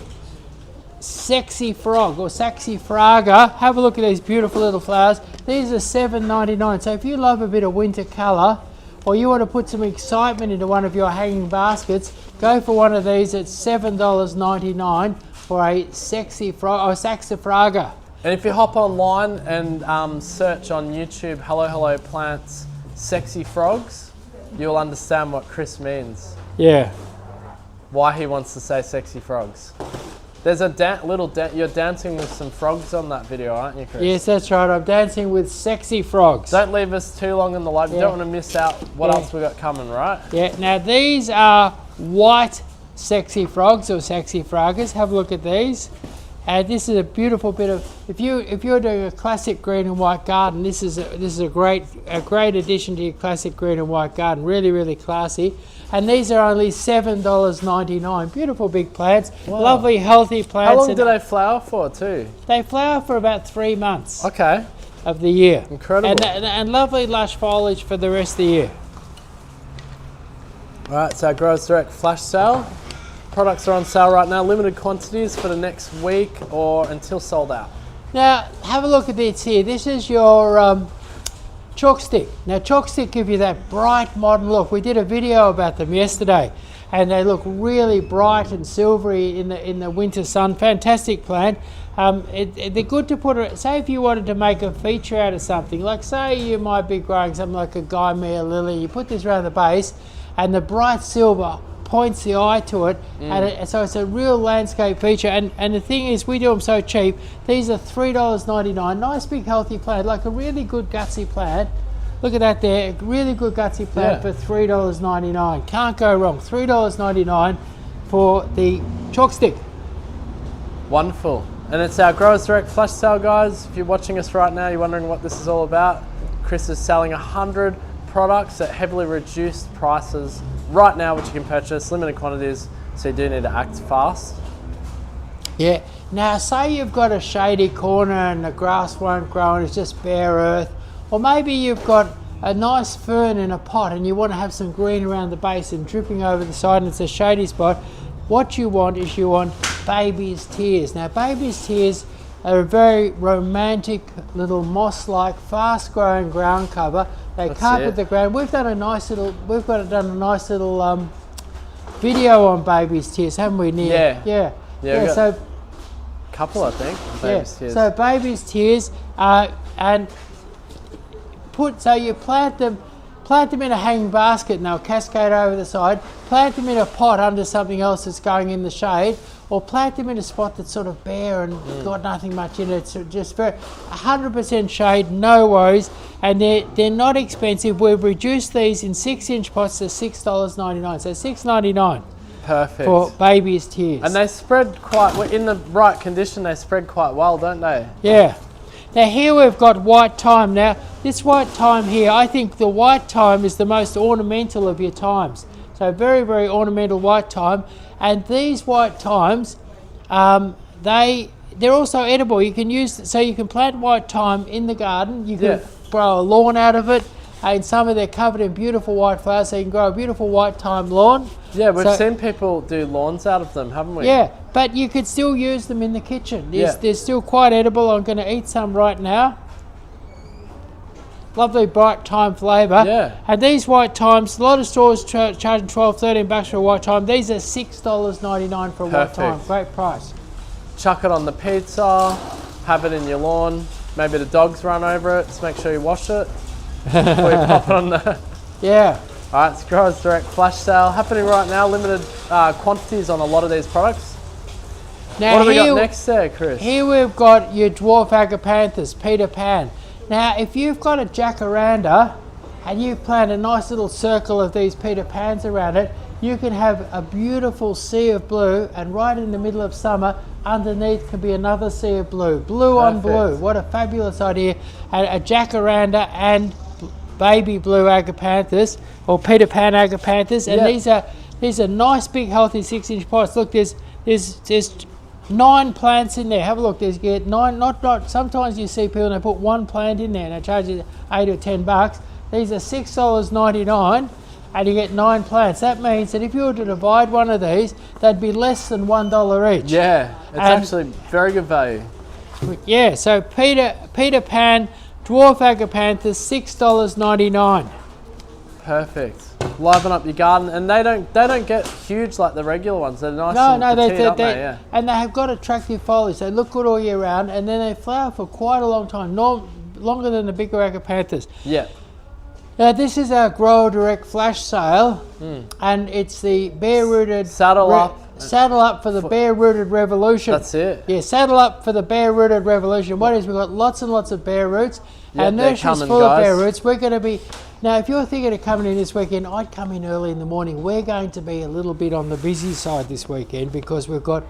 Sexy Frog or Saxifraga. Have a look at these beautiful little flowers. These are $7.99. So if you love a bit of winter colour or you want to put some excitement into one of your hanging baskets, go for one of these at $7.99 for a Sexy Frog or Saxifraga. And if you hop online and search on YouTube Hello Plants Sexy Frogs, you'll understand what Chris means. Yeah. Why he wants to say sexy frogs. There's a you're dancing with some frogs on that video, aren't you, Chris? Yes, that's right. I'm dancing with sexy frogs. Don't leave us too long in the light. You don't want to miss out what else we got coming, right? Yeah. Now these are white sexy frogs or saxifragas. Have a look at these. And this is a beautiful bit of, if you're doing a classic green and white garden, this is a great addition to your classic green and white garden. Really, really classy. And these are only $7.99. Beautiful big plants. Wow. Lovely, healthy plants. How long do they flower for too? They flower for about 3 months Okay. of the year. Incredible. And lovely lush foliage for the rest of the year. All right, so Growers Direct flash sale. Products are on sale right now, limited quantities for the next week or until sold out. Now, have a look at this here. This is your chalk stick. Now, chalk stick give you that bright modern look. We did a video about them yesterday, and they look really bright and silvery in the winter sun. Fantastic plant. They're good to put, say if you wanted to make a feature out of something, like say you might be growing something like a Camellia lily, you put this around the base, and the bright silver points the eye to it, and so it's a real landscape feature. And the thing is, we do them so cheap. These are $3.99. Nice big healthy plant, like a really good gutsy plant. Look at that there, a really good gutsy plant for $3.99. Can't go wrong. $3.99 for the chalk stick. Wonderful. And it's our Growers Direct flash sale, guys. If you're watching us right now, you're wondering what this is all about. Chris is selling 100 products at heavily reduced prices right now, which you can purchase, limited quantities, so you do need to act fast. Yeah. Now, say you've got a shady corner and the grass won't grow and it's just bare earth, or maybe you've got a nice fern in a pot and you want to have some green around the base and dripping over the side and it's a shady spot. What you want is you want Baby's Tears. Now, Baby's Tears are a very romantic little moss-like, fast-growing ground cover. They carpet the ground. We've done a nice little video on Baby's Tears, haven't we, Neil? Yeah. So couple, I think. Baby's Tears. So Baby's Tears, and you plant them in a hanging basket and they'll cascade over the side. Plant them in a pot under something else that's going in the shade, or plant them in a spot that's sort of bare and got nothing much in it. So just 100% shade, no worries, and they're not expensive. We've reduced these in 6-inch pots to $6.99, so $6.99. Perfect. For Baby's Tears. And they spread quite, in the right condition, they spread quite well, don't they? Yeah. Now here we've got white thyme. Now this white thyme here, I think the white thyme is the most ornamental of your thymes. So very, very ornamental white thyme. And these white thymes, they're also edible. You can use, so you can plant white thyme in the garden. You can grow a lawn out of it. In summer they're covered in beautiful white flowers, so you can grow a beautiful white thyme lawn. Yeah, we've seen people do lawns out of them, haven't we? Yeah, but you could still use them in the kitchen. They're still quite edible. I'm going to eat some right now. Lovely bright thyme flavour. Yeah. And these white thymes, a lot of stores charging $12, $13 for a white thyme. These are $6.99 for a white thyme. Great price. Chuck it on the pizza, have it in your lawn. Maybe the dogs run over it. Just make sure you wash it before you pop it on there. Yeah. All right, it's Growers Direct flash sale happening right now. Limited quantities on a lot of these products. Now what have we got next there, Chris? Here we've got your dwarf agapanthus, Peter Pan. Now, if you've got a jacaranda and you plant a nice little circle of these Peter Pans around it, you can have a beautiful sea of blue, and right in the middle of summer, underneath can be another sea of blue. Blue on blue. What a fabulous idea. A jacaranda and baby blue agapanthus, or Peter Pan agapanthus, and these are nice big healthy 6-inch pots. Look, there's 9 plants in there. Have a look. There's not. Sometimes you see people and they put 1 plant in there and they charge you $8 or $10. These are $6.99, and you get 9 plants. That means that if you were to divide one of these, they'd be less than $1 each. Yeah, it's actually very good value. Yeah. So Peter Pan dwarf agapanthus, $6.99. Perfect. Liven up your garden, and they don't get huge like the regular ones. They're nice and petite, aren't they? And they have got attractive foliage. They look good all year round, and then they flower for quite a long time, longer than the bigger agapanthus. Yeah. Now this is our Grower Direct flash sale, and it's the bare-rooted saddle up for the bare-rooted revolution. That's it. Yeah, saddle up for the bare-rooted revolution. What is, we've got lots and lots of bare roots. Our nursery's full of bare roots. We're going to be Now, if you're thinking of coming in this weekend, I'd come in early in the morning. We're going to be a little bit on the busy side this weekend because we've got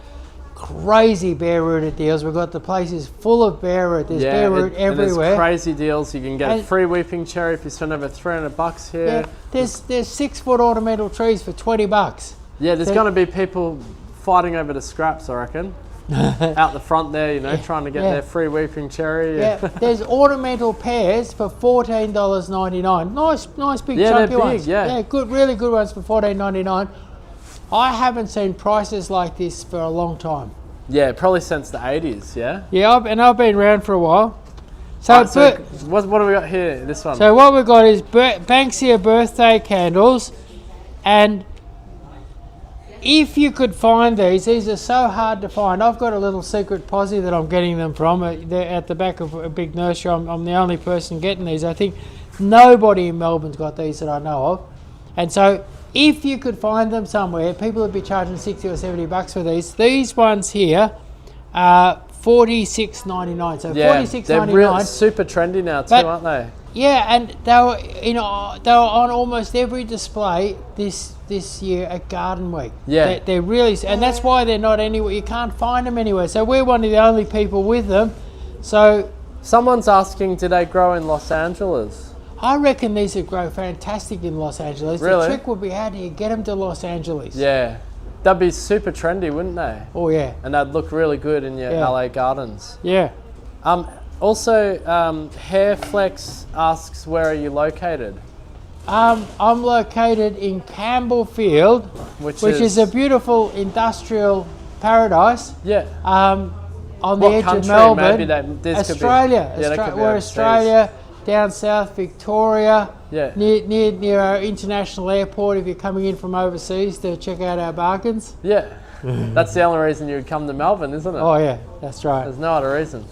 crazy bare rooted deals. We've got the places full of bare root. There's bare root everywhere. There's crazy deals. You can get a free weeping cherry if you spend over $300 here. Yeah, there's 6-foot ornamental trees for $20. Yeah, there's going to be people fighting over the scraps, I reckon. Out the front there, you know, trying to get their free weeping cherry. Yeah, there's ornamental pears for $14.99. Nice big chunky ones. Yeah, good, really good ones for $14.99. I haven't seen prices like this for a long time. Yeah, probably since the 80s, yeah? Yeah, I've been around for a while. So, what have we got here, this one? So what we've got is Banksia birthday candles, and if you could find these are so hard to find. I've got a little secret posse that I'm getting them from. They're at the back of a big nursery. I'm the only person getting these. I think nobody in Melbourne's got these that I know of. And so if you could find them somewhere, people would be charging $60 or $70 for these. These ones here are $46.99. So $46.99. They're super trendy now too, aren't they? Yeah, and they were on almost every display this year at Garden Week. Yeah, they're really, and that's why they're not anywhere. You can't find them anywhere. So we're one of the only people with them. So someone's asking, do they grow in Los Angeles? I reckon these would grow fantastic in Los Angeles. Really? The trick would be how do you get them to Los Angeles? Yeah, they'd be super trendy, wouldn't they? Oh yeah. And they'd look really good in your LA gardens. Yeah. Also, Hairflex asks, where are you located? I'm located in Campbellfield, which is a beautiful industrial paradise. Yeah. On the edge of Melbourne. Australia. We're Australia, down south Victoria. Yeah. Near our international airport if you're coming in from overseas to check out our bargains. Yeah. That's the only reason you would come to Melbourne, isn't it? Oh yeah, that's right. There's no other reason.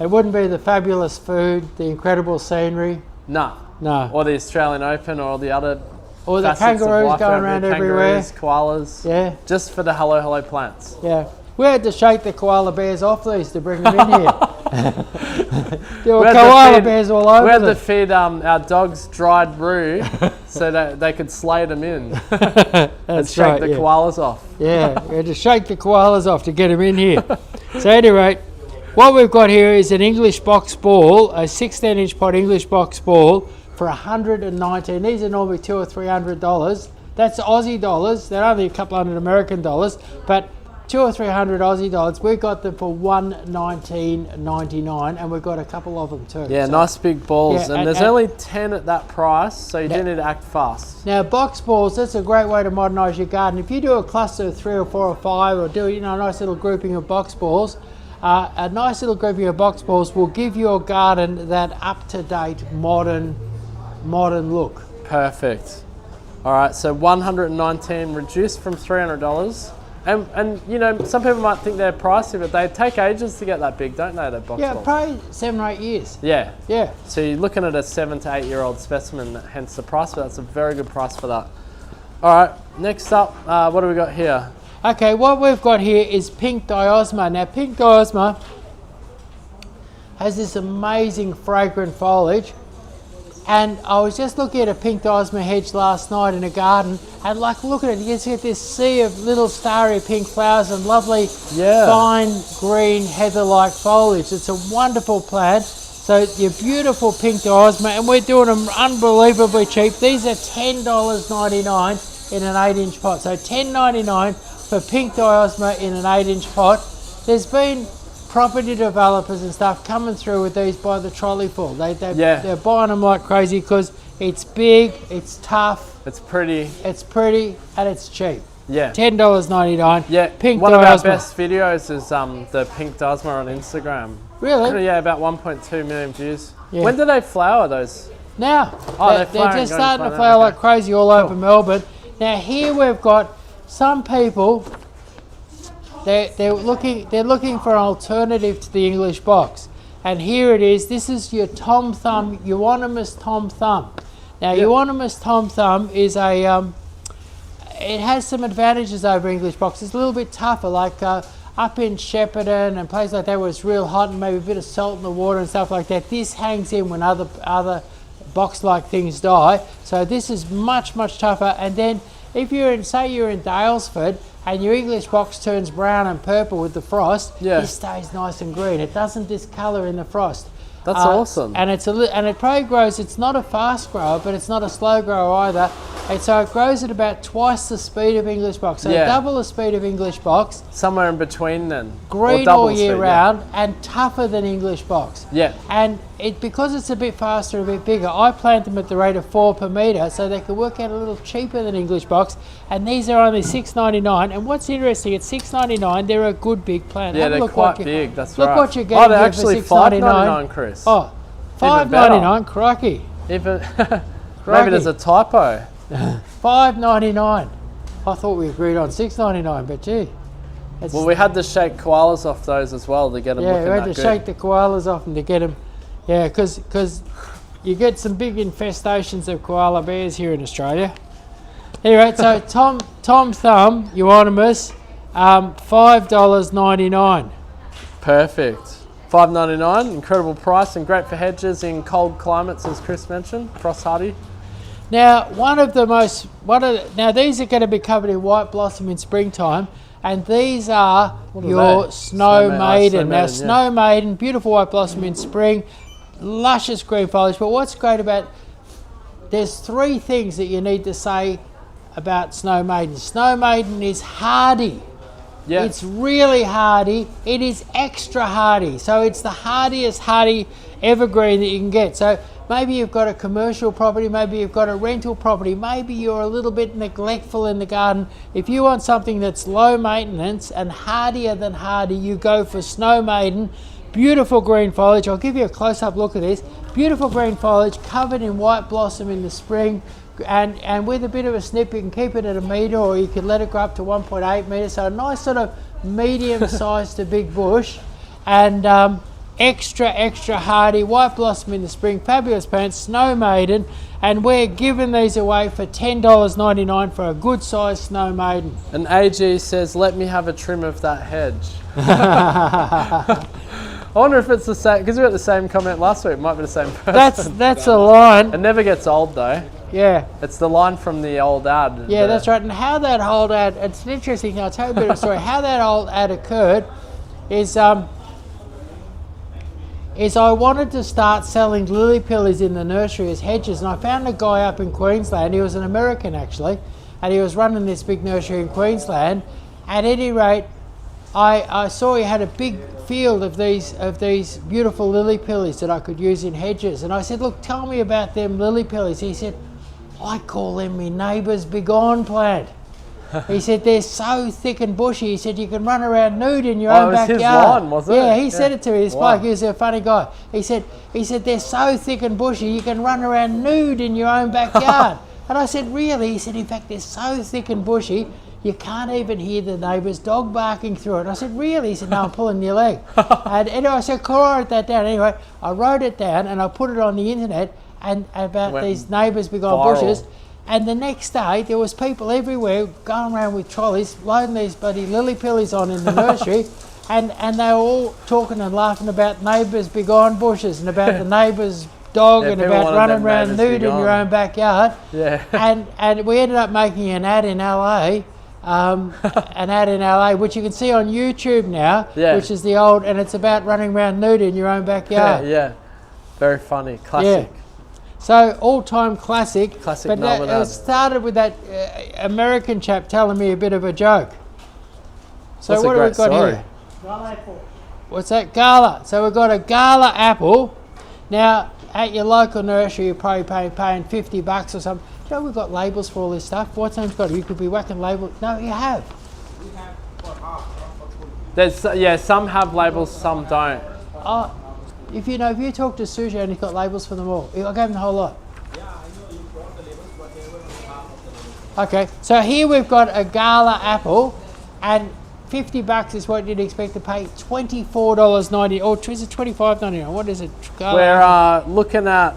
It wouldn't be the fabulous food, the incredible scenery. No. Or the Australian Open or the other. Or the kangaroos going around everywhere. Koalas. Yeah. Just for the hello plants. Yeah. We had to shake the koala bears off these to bring them in here. There were koala bears all over. We had to feed our dogs dried rue so that they could slay them in. And shake the koalas off. Yeah, we had to shake the koalas off to get them in here. So at any rate, what we've got here is an English box ball, a 16-inch pot English box ball for $119. These are normally $200 or $300. That's Aussie dollars. They're only a couple hundred American dollars, but $200 or $300 Aussie dollars. We got them for $119.99, and we've got a couple of them too. Yeah, so, nice big balls, and there's only 10 at that price, so you do need to act fast. Now, box balls, that's a great way to modernise your garden. If you do a cluster of 3 or 4 or 5, or do a nice little grouping of box balls, a nice little grouping of box balls will give your garden that up-to-date modern look. Perfect. All right, so $119 reduced from $300. And you know, some people might think they're pricey, but they take ages to get that big, don't they, that box balls? Yeah, probably 7 or 8 years. Yeah. Yeah. So you're looking at a 7 to 8 year old specimen, hence the price, but that's a very good price for that. All right, next up, what do we got here? Okay, what we've got here is pink diosma. Now, pink diosma has this amazing fragrant foliage, and I was just looking at a pink diosma hedge last night in a garden, and like, look at it, you just get this sea of little starry pink flowers and lovely fine green heather-like foliage. It's a wonderful plant. So your beautiful pink diosma, and we're doing them unbelievably cheap. These are $10.99 in an 8-inch pot. So $10.99 for pink diosma in an 8-inch pot. There's been property developers and stuff coming through with these by the trolley full. They're buying them like crazy because it's big, it's tough, it's pretty, and it's cheap. Yeah. $10.99. Yeah. Pink One diosma. of our best videos is the pink diosma on Instagram. Really? Yeah, about 1.2 million views. Yeah. When do they flower, those? Now. Oh, they're just starting to flower like crazy all over Melbourne. Now here we've got some people. They're looking for an alternative to the English box, and here it is. This is your Tom Thumb, Euonymus Tom Thumb. Now, Euonymus Tom Thumb is it has some advantages over English box. It's a little bit tougher, like up in Shepparton and places like that where it's real hot and maybe a bit of salt in the water and stuff like that. This hangs in when other box-like things die. So this is much, much tougher. And then if you're in, say you're in Dalesford and your English box turns brown and purple with the frost, this stays nice and green. It doesn't discolour in the frost. That's awesome. And and it probably grows, it's not a fast grower, but it's not a slow grower either. And so it grows at about twice the speed of English box. So double the speed of English box. Somewhere in between then. Green all year round and tougher than English box. Yeah. And because it's a bit faster, a bit bigger, I plant them at the rate of 4 per metre, so they can work out a little cheaper than English box. And these are only $6.99. And what's interesting, at $6.99, they're a good big plant. Yeah, they're quite big. That's right. Look what you're getting they're here actually for $6.99. $5.99, Chris. Oh, $5.99, crikey. Even maybe there's a typo. $5.99. I thought we agreed on $6.99, but gee. Well, we had to shake koalas off those as well to get them looking that good. Yeah, we had to shake the koalas off them to get them. Yeah, because you get some big infestations of koala bears here in Australia. Anyway, so Tom Thumb, euonymus, $5.99. Perfect. $5.99, incredible price and great for hedges in cold climates, as Chris mentioned, frost hardy. Now, now these are going to be covered in white blossom in springtime, and these are your Snow Maiden. Now, Snow Maiden, beautiful white blossom in spring, luscious green foliage. But what's great about, there's 3 things that you need to say about Snow Maiden. Snow Maiden is hardy. Yeah. It's really hardy. It is extra hardy. So it's the hardiest hardy evergreen that you can get. So maybe you've got a commercial property, maybe you've got a rental property, maybe you're a little bit neglectful in the garden. If you want something that's low maintenance and hardier than hardy, you go for Snow Maiden. Beautiful green foliage. I'll give you a close-up look at this. Beautiful green foliage covered in white blossom in the spring. And with a bit of a snip, you can keep it at 1 metre, or you could let it grow up to 1.8 metres. So a nice sort of medium sized to big bush. And extra hardy, white blossom in the spring, fabulous plants, Snow Maiden. And we're giving these away for $10.99 for a good sized Snow Maiden. And AG says, let me have a trim of that hedge. I wonder if it's the same, because we got the same comment last week. It might be the same person. That's a line. It never gets old though. Yeah. It's the line from the old ad. Yeah, that's right. And how that old ad, it's an interesting, I'll tell you a bit of a story. How that old ad occurred is I wanted to start selling lily pillies in the nursery as hedges, and I found a guy up in Queensland. He was an American actually, and he was running this big nursery in Queensland. At any rate, I saw he had a big field of these beautiful lily pillies that I could use in hedges, and I said, look, tell me about them lily pillies. He said, I call them my neighbour's begone plant. He said, they're so thick and bushy. He said, you can run around nude in your own backyard. It was his line, was it? Yeah, he said it to me. This bloke, he was a funny guy. He said, they're so thick and bushy, you can run around nude in your own backyard. And I said, really? He said, in fact, they're so thick and bushy, you can't even hear the neighbour's dog barking through it. And I said, really? He said, no, I'm pulling your leg. And anyway, I said, cool, I wrote that down. Anyway, I wrote it down and I put it on the internet and about these neighbours begone bushes. And the next day, there was people everywhere going around with trolleys, loading these bloody lily pillies on in the nursery, and they were all talking and laughing about neighbours begone bushes and about the neighbour's dog and about running around nude in your own backyard. Yeah. And we ended up making an ad in LA, which you can see on YouTube now, which is the old, and it's about running around nude in your own backyard. Yeah. Very funny, classic. Yeah. So all-time classic. Classic but it started with that American chap telling me a bit of a joke. So what have we got here? Gala apple. What's that? Gala. So we've got a Gala apple. Now, at your local nursery, you're probably paying $50 or something. You know, we've got labels for all this stuff. What's name's got it? You could be whacking labels. No, you have. We have for half, not for full. There's some have labels, some don't. If you talk to Suja and he's got labels for them all, I gave him the whole lot. Yeah, I know you brought the labels, but they were half of the labels. Okay, so here we've got a Gala apple, and $50 is what you'd expect to pay. $24.90, or is it $25.99? What is it? We're looking at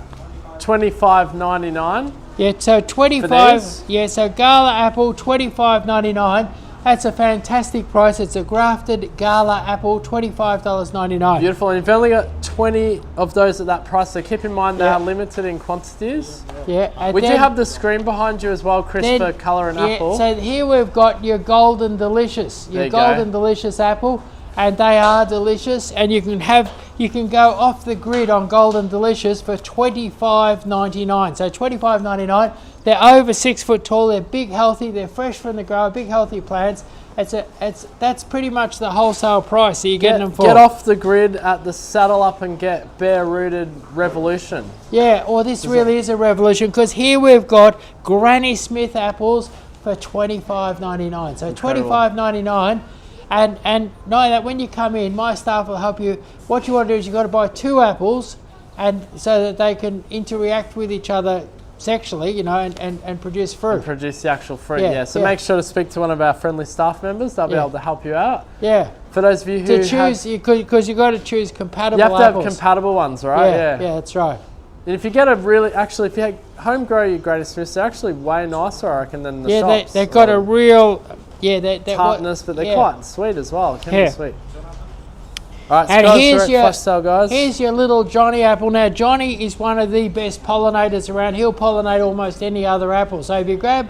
$25.99. Yeah, so 25. Yeah, so Gala apple $25.99, That's a fantastic price. It's a grafted gala apple, $25.99. Beautiful, and you've only got 20 of those at that price, so keep in mind they are limited in quantities. Yeah, and We do have the screen behind you as well, Chris, for colour and apple. So here we've got your Golden Delicious, Delicious apple, and they are delicious. And you can go off the grid on Golden Delicious for $25.99. So $25.99. They're over 6 foot tall. They're big, healthy. They're fresh from the grower. Big, healthy plants. That's pretty much the wholesale price that you're getting them for. Get off the grid at the Saddle Up and Get Bare Rooted Revolution. Yeah, or this really is a revolution, because here we've got Granny Smith apples for $25.99. So $25.99. And know that when you come in, my staff will help you. What you want to do is you've got to buy 2 apples, and so that they can interact with each other sexually, you know, and produce fruit. And produce the actual fruit, So make sure to speak to one of our friendly staff members. They'll be able to help you out. Yeah. For those of you who because you've got to choose compatible apples. You have to have compatible ones, right? Yeah, that's right. And if you get if you home grow your Granny Smiths, they're actually way nicer, I reckon, than the shops. They've got a real, tartness, but they're quite sweet as well. It can be sweet. All right, and here's your flash sale, guys. Here's your little Johnny apple. Now, Johnny is one of the best pollinators around. He'll pollinate almost any other apple. So if you grab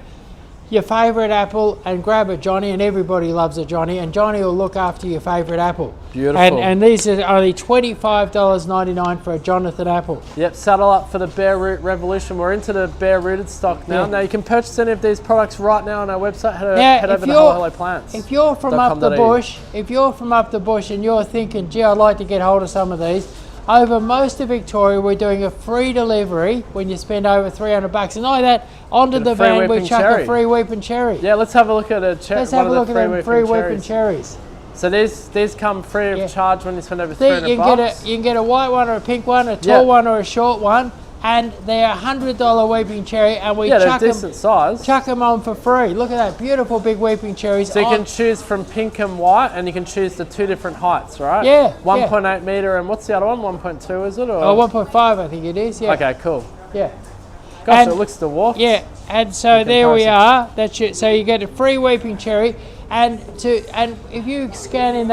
your favourite apple and grab a Johnny, and everybody loves a Johnny, and Johnny will look after your favourite apple. Beautiful. And these are only $25.99 for a Jonathan apple. Yep, saddle up for the Bare Root Revolution. We're into the bare rooted stock now. Now you can purchase any of these products right now on our website. Head over to Hello Plants. If you're from up the bush, and you're thinking, gee, I'd like to get hold of some of these, over most of Victoria, we're doing a free delivery when you spend over $300. And like that, onto the van, we chuck a free weeping cherry. Yeah, let's have a look at Let's have a look at them free weeping cherries. So these come free of charge when you spend over $300. You can get a white one or a pink one, a tall one or a short one, and they're $100 weeping cherry, and we chuck them on for free. Look at that beautiful big weeping cherries. So you can choose from pink and white, and you can choose the 2 different heights, right? Yeah. 1.8 metre, and what's the other one? 1.2 is it? Or? 1.5 I think it is. Yeah. Okay, cool. Yeah. Gosh, it looks dwarfed. Yeah, and so there we are. That's it. So you get a free weeping cherry, and if you scan in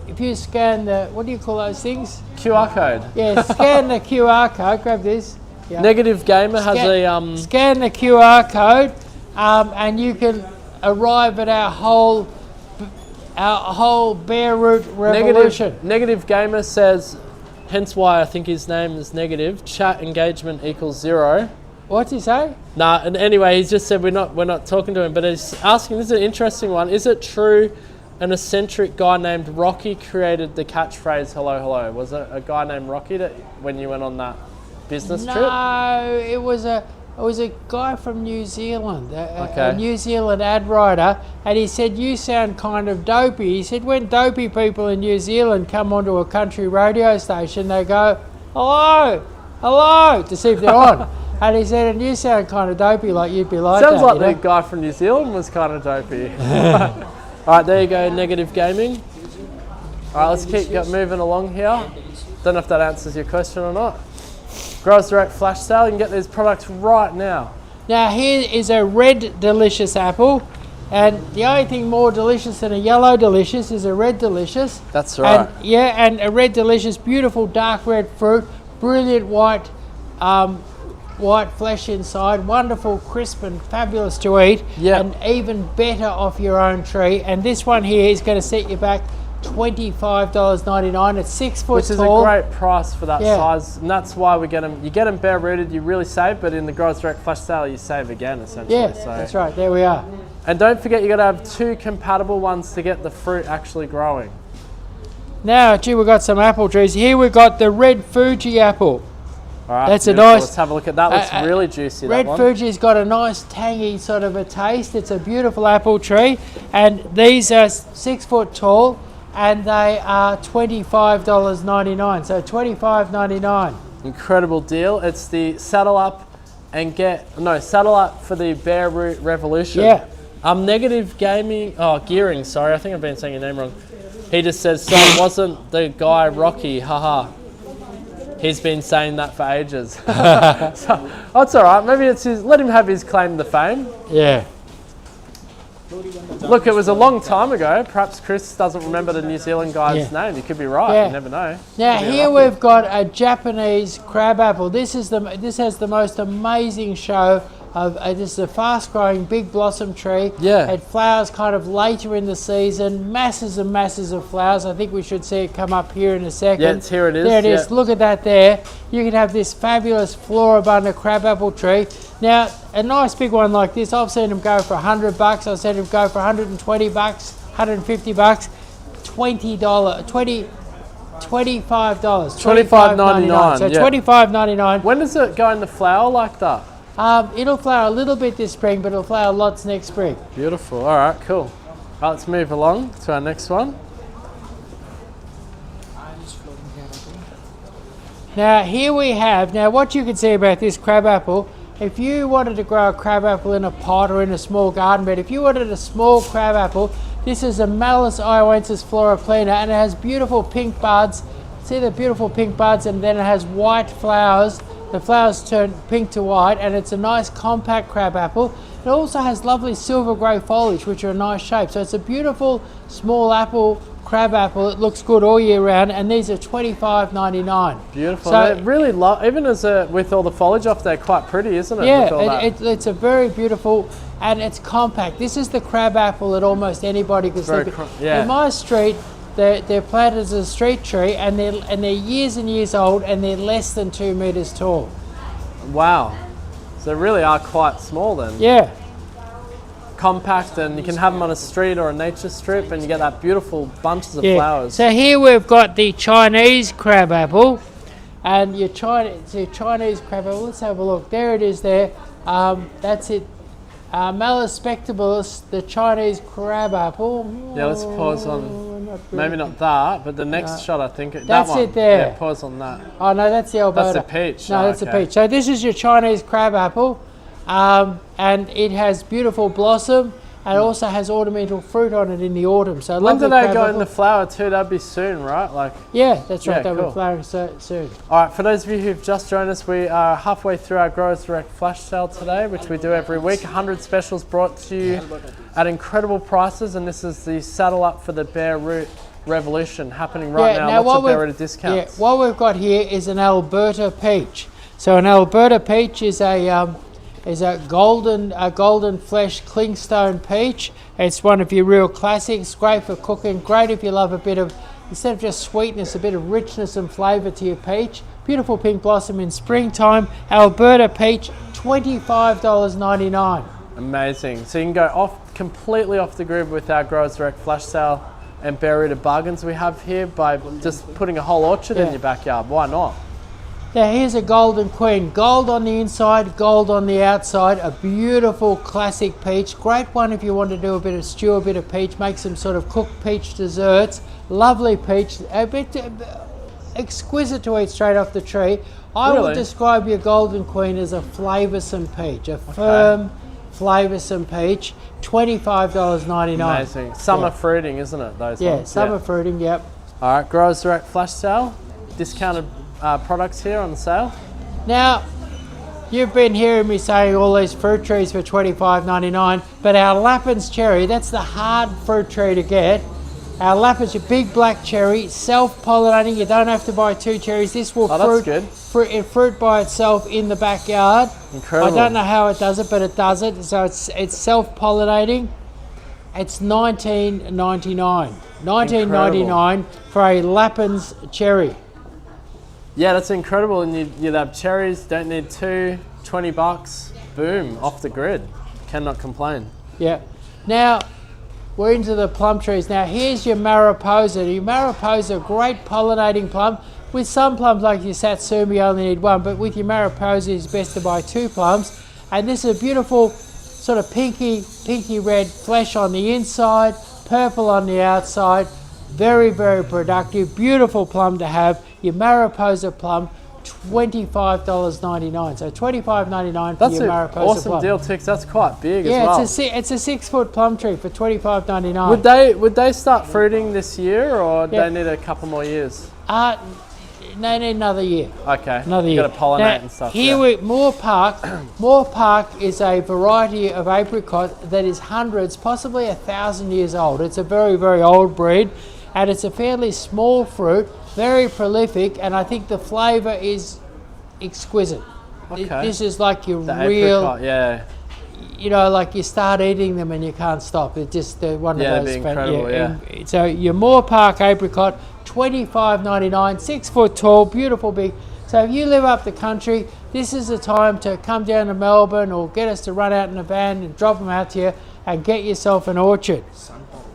if you scan the, what do you call those things? QR code. Yeah, scan the QR code. Grab this. Yeah. Negative Gamer has a scan the QR code, and you can arrive at our whole bare root revolution. Negative Gamer says, hence why I think his name is Negative. Chat engagement equals 0. What's he say? Nah, and anyway, he's just said we're not talking to him, but he's asking. This is an interesting one. Is it true an eccentric guy named Rocky created the catchphrase "Hello, hello"? Was it a guy named Rocky that when you went on that business trip? No, it was a guy from New Zealand, a New Zealand ad writer, and he said, "You sound kind of dopey." He said, when dopey people in New Zealand come onto a country radio station, they go, "Hello, hello," to see if they're on. And he said, "And you sound kind of dopey, like you'd be like Sounds that." Sounds like the guy from New Zealand was kind of dopey. All right, there you go, Negative Gaming. All right, let's keep moving along here. Don't know if that answers your question or not. Growers Direct flash sale. You can get these products right now. Now here is a red delicious apple, and the only thing more delicious than a yellow delicious is a red delicious. That's right. And a red delicious, beautiful dark red fruit, brilliant white flesh inside, wonderful, crisp and fabulous to eat, and even better off your own tree. And this one here is going to set you back $25.99. It's 6 foot Which tall. Which is a great price for that size, and that's why we get them. You get them bare rooted, you really save, but in the Growers Direct flash sale, you save again, essentially. Yeah, that's right. There we are. And don't forget, you got to have 2 compatible ones to get the fruit actually growing. Now, gee, we've got some apple trees. Here we've got the red Fuji apple. All right, that's beautiful. a nice. Let's have a look at that. Looks really juicy. Red Fuji's got a nice tangy sort of a taste. It's a beautiful apple tree, and these are 6 foot tall, and they are $25.99. So $25.99. Incredible deal. It's the saddle up for the Bare Root Revolution. Yeah. Negative Gaming. Oh, Gearing. Sorry, I think I've been saying your name wrong. He just says, "So it wasn't the guy Rocky." Haha. He's been saying that for ages. So, that's all right. Maybe it's his. Let him have his claim to fame. Yeah. Look, it was a long time ago. Perhaps Chris doesn't remember the New Zealand guy's name. You could be right. Yeah. You never know. Now here we've got a Japanese crabapple. This has the most amazing show of. This is a fast-growing, big blossom tree. Yeah. It flowers kind of later in the season. Masses and masses of flowers. I think we should see it come up here in a second. Yeah, here it is. There it is. Yeah. Look at that there. You can have this fabulous floribunda crabapple tree. Now, a nice big one like this, I've seen them go for $100. I've seen them go for $120, $150, $25. $25.99. So yeah. $25.99. When does it go in the flower like that? It'll flower a little bit this spring, but it'll flower lots next spring. Beautiful. All right, cool. All right, let's move along to our next one. Now here we have, what you can see about this crabapple, if you wanted to grow a crabapple in a pot or in a small garden bed, if you wanted a small crabapple, this is a Malus ioensis flora plena, and it has beautiful pink buds. See the beautiful pink buds, and then it has white flowers. The flowers turn pink to white, and it's a nice compact crabapple. It also has lovely silver grey foliage, which are a nice shape. So it's a beautiful small apple crabapple. It looks good all year round, and these are $25.99. Beautiful. So, They really even as with all the foliage off, they're quite pretty, isn't it? yeah, it's a very beautiful, and it's compact. This is the crabapple that almost anybody can sleep in. Yeah. In my street, they're planted as a street tree, and they're years and years old, and they're less than 2 meters tall. Wow. So they really are quite small then. Yeah. Compact, and you can have them on a street or a nature strip, and you get that beautiful bunches of flowers. So here we've got the Chinese crabapple, and your Chinese crabapple. Let's have a look. There it is. There. That's it. Malus spectabilis, the Chinese crabapple. Yeah, let's pause on. Maybe not that, but the next shot, I think. That's it there. Yeah, pause on that. Oh no, that's the Alberta. That's the peach. No, that's the peach. So this is your Chinese crabapple, and it has beautiful blossom, and it also has ornamental fruit on it in the autumn. So when do they go crabapple. in the flower too? That'd be soon, right? Like. Yeah, that's right. Yeah, They'll cool. be flowering soon. All right, for those of you who've just joined us, we are halfway through our Growers Direct flash sale today, which we do every week. 100 specials brought to you at incredible prices, and this is the saddle up for the bare root revolution happening right now. Lots of bare root discounts. Yeah, what we've got here is an Alberta peach. So an Alberta peach is a golden flesh clingstone peach. It's one of your real classics. Great for cooking. Great if you love a bit of, instead of just sweetness, a bit of richness and flavour to your peach. Beautiful pink blossom in springtime. Alberta peach, $25.99. Amazing. So you can go completely off the grid with our Growers Direct flash sale and bare rooted bargains we have here by just putting a whole orchard in your backyard. Why not? Now here's a golden queen. Gold on the inside, gold on the outside. A beautiful classic peach. Great one if you want to do a bit of stew, a bit of peach, make some sort of cooked peach desserts. Lovely peach, a bit exquisite to eat straight off the tree. I would describe your golden queen as a flavoursome peach, a firm, flavoursome peach. $25.99. Amazing. Summer fruiting, isn't it? Those ones? Summer fruiting, yep. All right, Growers Direct flash sale. Discounted products here on the sale. Now, you've been hearing me saying all these fruit trees for $25.99, but our Lapins cherry, that's the hard fruit tree to get. Our Lapins, your big black cherry, self-pollinating. You don't have to buy 2 cherries. This will fruit by itself in the backyard. Incredible. I don't know how it does it, but it does it. So it's self-pollinating. It's $19.99. $19.99 for a Lapins cherry. Yeah, that's incredible. And you'd have cherries, don't need 2, $20. Boom, off the grid. Cannot complain. Yeah. Now, we're into the plum trees. Now, here's your Mariposa. Your Mariposa, great pollinating plum. With some plums like your Satsuma, you only need 1, but with your Mariposa, it's best to buy 2 plums. And this is a beautiful sort of pinky red flesh on the inside, purple on the outside. Very, very productive. Beautiful plum to have. Your Mariposa plum, $25.99. So $25.99 for your Mariposa plum. That's an awesome deal, Tix. That's quite big as well. Yeah, it's a 6-foot plum tree for $25.99. Would they start fruiting this year, or do they need a couple more years? they need another year. Okay. Another You year. got to pollinate Now, and stuff. Here yeah. we Moorpark. Moorpark is a variety of apricot that is hundreds, possibly 1,000 years old. It's a very, very old breed, and it's a fairly small fruit, very prolific, and I think the flavour is exquisite. Okay. This is like your The real, apricot, yeah. you know, like you start eating them and you can't stop. It's just one Yeah, of those. they'd be incredible, yeah. and so your Moorpark apricot, $25.99, 6 foot tall, beautiful big. So if you live up the country, this is the time to come down to Melbourne or get us to run out in a van and drop them out to you and get yourself an orchard.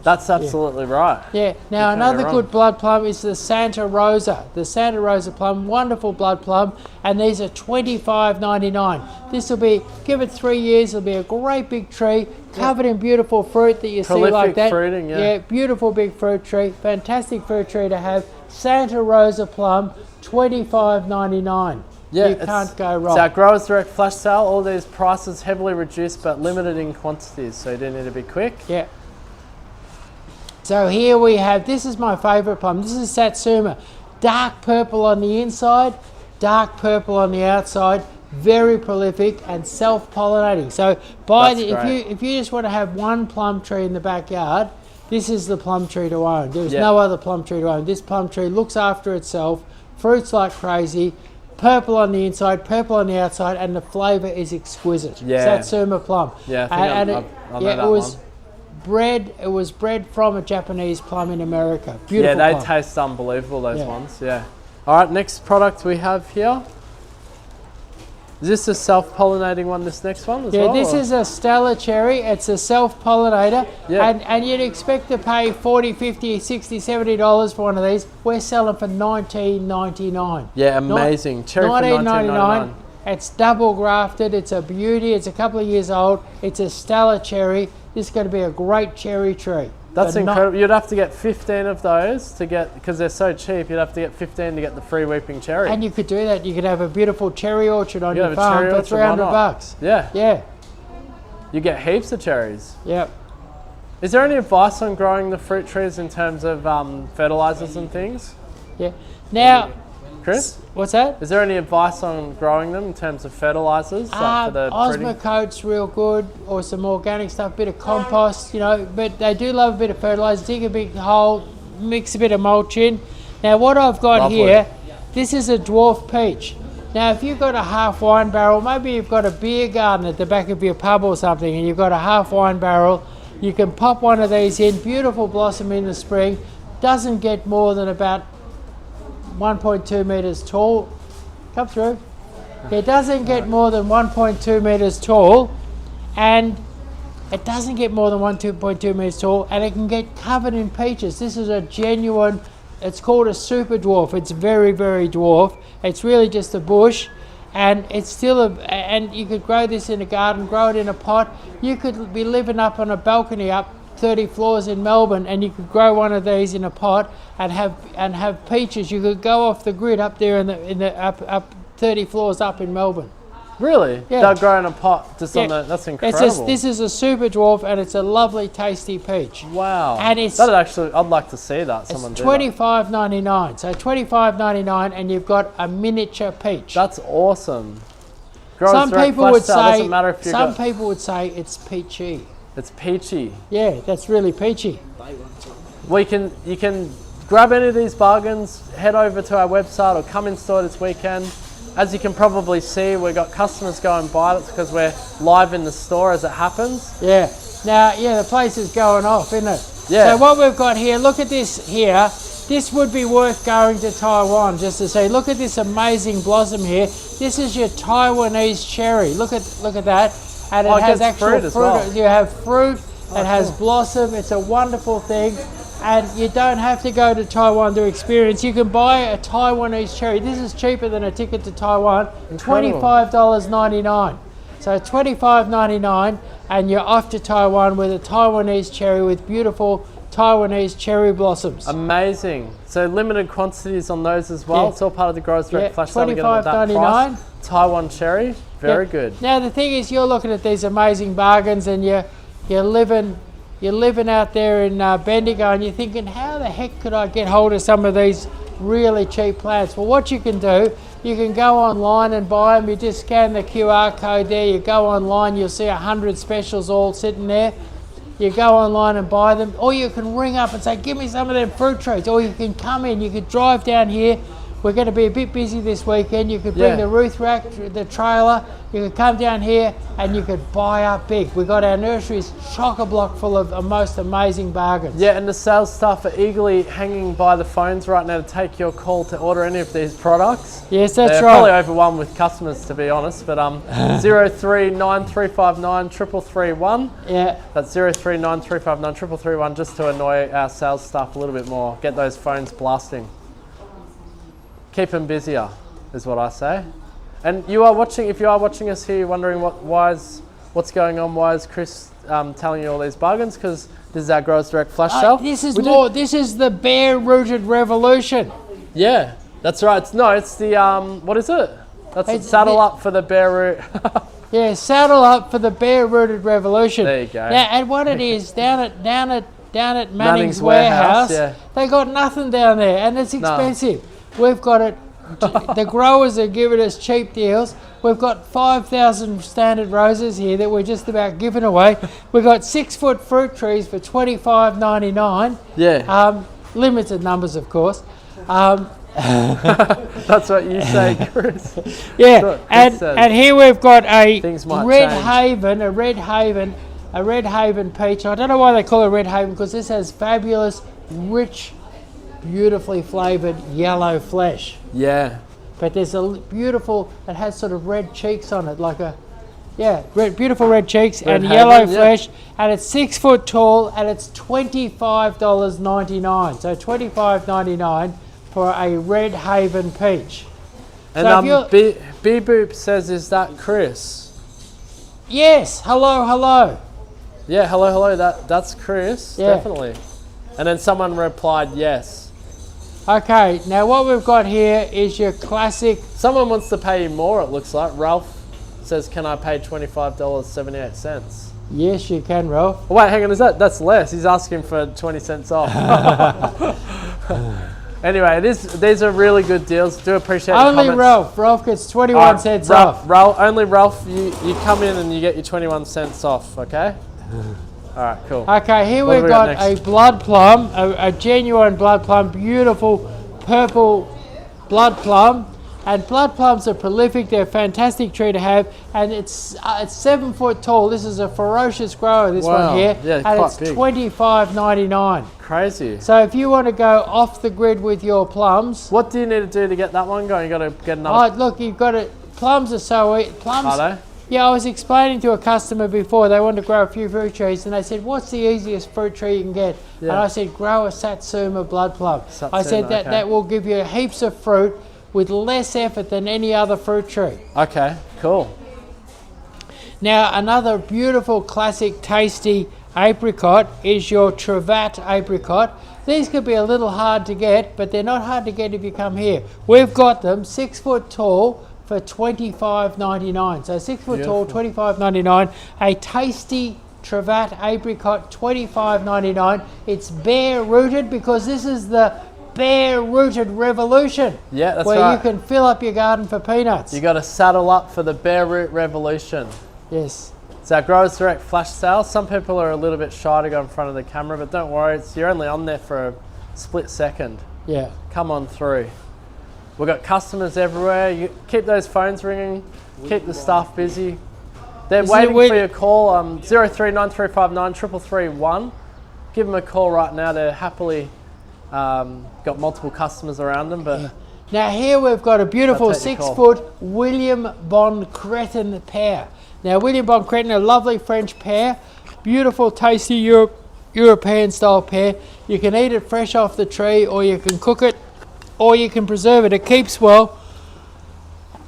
That's absolutely right. Yeah. Now You can't go another wrong. good blood plum is the Santa Rosa. The Santa Rosa plum, wonderful blood plum, and these are $25.99. This will be, give it 3 years, it'll be a great big tree, covered in beautiful fruit that you see like Prolific that. fruiting, yeah. Yeah, beautiful big fruit tree, fantastic fruit tree to have. Santa Rosa plum, $25.99. Yeah, You can't go wrong. It's our Growers Direct flash sale. All these prices heavily reduced but limited in quantities, so you do need to be quick. Yeah. So here we have, this is my favourite plum. This is Satsuma. Dark purple on the inside, dark purple on the outside, very prolific and self-pollinating. So if you just want to have one plum tree in the backyard, this is the plum tree to own. There's no other plum tree to own. This plum tree looks after itself, fruits like crazy, purple on the inside, purple on the outside, and the flavour is exquisite. Yeah. Satsuma plum. Yeah, I think I know that one. It was bred from a Japanese plum in America. Beautiful Yeah, they plum. taste unbelievable, those Yeah. ones, yeah. All right, next product we have here. Is this a self-pollinating one, this next one as well? Yeah, this is a Stella Cherry. It's a self-pollinator. Yeah. And you'd expect to pay $40, $50, $60, $70 for one of these. We're selling for $19.99. Yeah, amazing. Cherry for $19.99. It's double grafted. It's a beauty. It's a couple of years old. It's a Stella Cherry. This is going to be a great cherry tree. That's But incredible. You'd have to get 15 of those to get, because they're so cheap, you'd have to get 15 to get the free weeping cherry. And you could do that. You could have a beautiful cherry orchard on You your have a farm cherry for orchard, why not? $300. Yeah, Yeah. you get heaps of cherries. Yep. Is there any advice on growing the fruit trees in terms of fertilizers and things? Yeah. Now, Chris? what's that? Is there any advice on growing them in terms of fertilizers? Like for the fruiting? Osmocote's real good, or some organic stuff, bit of compost, you know, but they do love a bit of fertilizer. Dig a big hole, mix a bit of mulch in. Now what I've got Lovely. here, this is a dwarf peach. Now if you've got a half wine barrel, maybe you've got a beer garden at the back of your pub or something and you've got a half wine barrel, you can pop one of these in, beautiful blossom in the spring, doesn't get more than about 1.2 metres tall. Come through. It doesn't get more than 1.2 metres tall, and it doesn't get more than 1.2 metres tall, and it can get covered in peaches. This is a genuine, it's called a super dwarf. It's very, very dwarf. It's really just a bush, and it's still and you could grow this in a garden, grow it in a pot. You could be living up on a balcony up 30 floors in Melbourne, and you could grow one of these in a pot and have peaches. You could go off the grid up there in the up 30 floors up in Melbourne. Really? Yeah. They'll grow in a pot just on Yeah. that's It's incredible. this is a super dwarf, and it's a lovely, tasty peach. Wow. And it's- That'd actually, I'd like to see that. It's Someone do that. $25.99. So $25.99, and you've got a miniature peach. That's awesome. Growers Some Direct people flash would sale, say. doesn't matter if you Some got, people would say it's peachy. it's peachy. Yeah, that's really peachy. You can grab any of these bargains, head over to our website or come in store this weekend. As you can probably see, we've got customers going by. That's because we're live in the store as it happens. Yeah. Now, yeah, the place is going off, isn't it? Yeah. So what we've got here, look at this here. This would be worth going to Taiwan just to see. Look at this amazing blossom here. This is your Taiwanese cherry. Look at that. And it Oh, it has gets actual fruit as well. You have fruit. It has blossom. It's a wonderful thing. And you don't have to go to Taiwan to experience. You can buy a Taiwanese cherry. This is cheaper than a ticket to Taiwan. Incredible. $25.99. So $25.99, and you're off to Taiwan with a Taiwanese cherry with beautiful Taiwanese cherry blossoms. Amazing. So limited quantities on those as well. Yeah. It's all part of the Growers Direct Yeah, flash sale. To get them at that $25.99. price. Taiwan cherry, very Yeah. good. Now the thing is, you're looking at these amazing bargains, and you're living out there in Bendigo, and you're thinking, how the heck could I get hold of some of these really cheap plants. Well, what you can do, you can go online and buy them. You just scan the QR code there. You go online, you'll see 100 specials all sitting there. You go online and buy them, or you can ring up and say, give me some of them fruit trees, or you can come in, you could drive down here. We're going to be a bit busy this weekend. You could bring the roof rack, the trailer, you could come down here and you could buy up big. We've got our nurseries chock-a-block full of most amazing bargains. Yeah, and the sales staff are eagerly hanging by the phones right now to take your call to order any of these products. Yes, that's They're right. probably overwhelmed with customers, to be honest, but 0393593331. Yeah. That's 0393593331, just to annoy our sales staff a little bit more. Get those phones blasting. Keep them busier, is what I say. And you are watching. If you are watching us here, you're wondering what's going on. Why is Chris telling you all these bargains? Because this is our Growers Direct flash sale. This is more. This is the bare-rooted revolution. Yeah, that's right. It's the what is it? That's It's saddle up for the bare root. Yeah, saddle up for the bare-rooted revolution. There you go. Now, and what it is down at Manning's warehouse, they got nothing down there, and it's expensive. We've got it. The growers are giving us cheap deals. We've got 5,000 standard roses here that we're just about giving away. We've got 6-foot fruit trees for $25.99. Yeah. Limited numbers, of course. That's what you say, Chris. Yeah, and here we've got a Red Haven peach. I don't know why they call it Red Haven, because this has fabulous, rich, beautifully flavoured yellow flesh. Yeah. But there's a beautiful, it has sort of red cheeks on it, like a, beautiful red cheeks and yellow flesh, and it's 6 foot tall, and it's $25.99. So $25.99 for a Red Haven peach. And so B-Boop says, is that Chris? Yes, hello. Yeah, hello, that's Chris, definitely. And then someone replied yes. Okay, now what we've got here is your classic. Someone wants to pay you more, it looks like. Ralph says, can I pay $25.78? Yes, you can, Ralph. Oh, wait, hang on, that's less. He's asking for 20 cents off. Anyway, these are really good deals. Do appreciate only the comments. Ralph gets 21 cents off. Only Ralph, you come in and you get your 21 cents off, okay? All right, cool. Okay, here we've got a blood plum, a genuine blood plum, beautiful purple blood plum. And blood plums are prolific, they're a fantastic tree to have, and it's 7 foot tall. This is a ferocious grower, this one here, yeah, and it's big. $25.99. Crazy. So if you want to go off the grid with your plums. What do you need to do to get that one going? You got to get another. Oh, look, you've got to, plums are so easy. Are they? Yeah, I was explaining to a customer before, they wanted to grow a few fruit trees, and they said, what's the easiest fruit tree you can get? Yeah. And I said, grow a Satsuma blood plum. I said that will give you heaps of fruit with less effort than any other fruit tree. Okay, cool. Now, another beautiful, classic, tasty apricot is your Trevatt apricot. These could be a little hard to get, but they're not hard to get if you come here. We've got them 6 foot tall for $25.99. So 6 foot tall, $25.99. A tasty Trevatt apricot, $25.99. It's bare rooted because this is the bare rooted revolution. Yeah, that's where right. you can fill up your garden for peanuts. You got to saddle up for the bare root revolution. Yes. It's our Growers Direct flash sale. Some people are a little bit shy to go in front of the camera, but don't worry, you're only on there for a split second. Yeah. Come on through. We've got customers everywhere. You keep those phones ringing, keep the staff busy. They're waiting for your call, 0393593331. Give them a call right now. They're happily got multiple customers around them. But now here we've got a beautiful 6 foot William Bon Cretin pear. Now William Bon Cretin, a lovely French pear, beautiful tasty European style pear. You can eat it fresh off the tree, or you can cook it, or you can preserve it. It keeps well.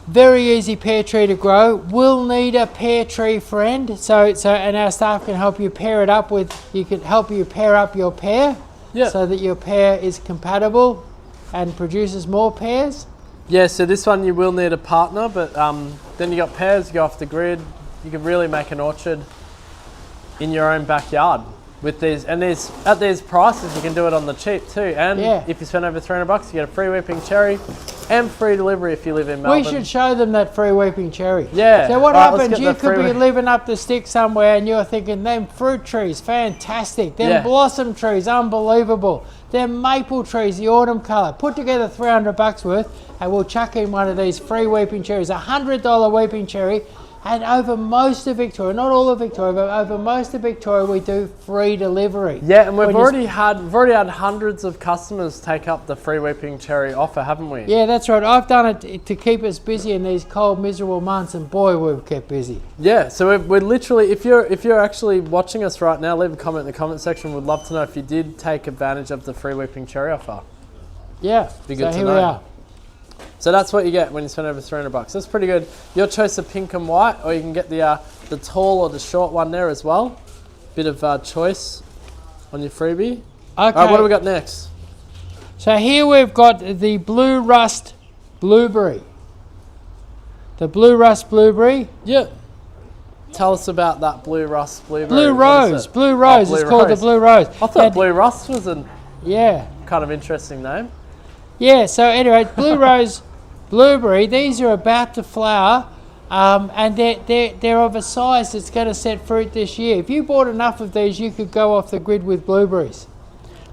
Very easy pear tree to grow. We'll need a pear tree friend, and our staff can help you pair it up with. You can help you pair up your pear, so that your pear is compatible and produces more pears. Yeah, so this one you will need a partner, but then you got pears. You go off the grid. You can really make an orchard in your own backyard. With these, and these at these prices, you can do it on the cheap too. And Yeah. if you spend over $300, you get a free Weeping Cherry and free delivery if you live in Melbourne. We should show them that free Weeping Cherry. Yeah. So what All right, let's happens, get you the could free be living up the stick somewhere and you're thinking, them fruit trees, fantastic. Them Yeah. blossom trees, unbelievable. Them maple trees, the autumn colour. Put together $300 worth and we'll chuck in one of these free Weeping Cherries. $100 Weeping Cherry. And over most of Victoria, not all of Victoria, but over most of Victoria, we do free delivery. Yeah, and we've When already had hundreds of customers take up the free Weeping Cherry offer, haven't we? Yeah, that's right. I've done it to keep us busy in these cold, miserable months, and boy, we've kept busy. Yeah, so we're literally, if you're actually watching us right now, leave a comment in the comment section. We'd love to know if you did take advantage of the free Weeping Cherry offer. Yeah, Be good so to here know. we are. So that's what you get when you spend over $300. That's pretty good. Your choice of pink and white, or you can get the tall or the short one there as well. Bit of choice on your freebie. Okay. All right, what do we got next? So here we've got the Blue Rust Blueberry. The Blue Rust Blueberry. Yeah. Tell us about that Blue Rust Blueberry. Blue What is Rose. it? Blue Rose. Oh, It's Blue called Rose. the Blue Rose. I thought And- Blue Rust was a Yeah. kind of interesting name. Yeah, so anyway, Blue Rose Blueberry, these are about to flower, and they're of a size that's going to set fruit this year. If you bought enough of these, you could go off the grid with blueberries.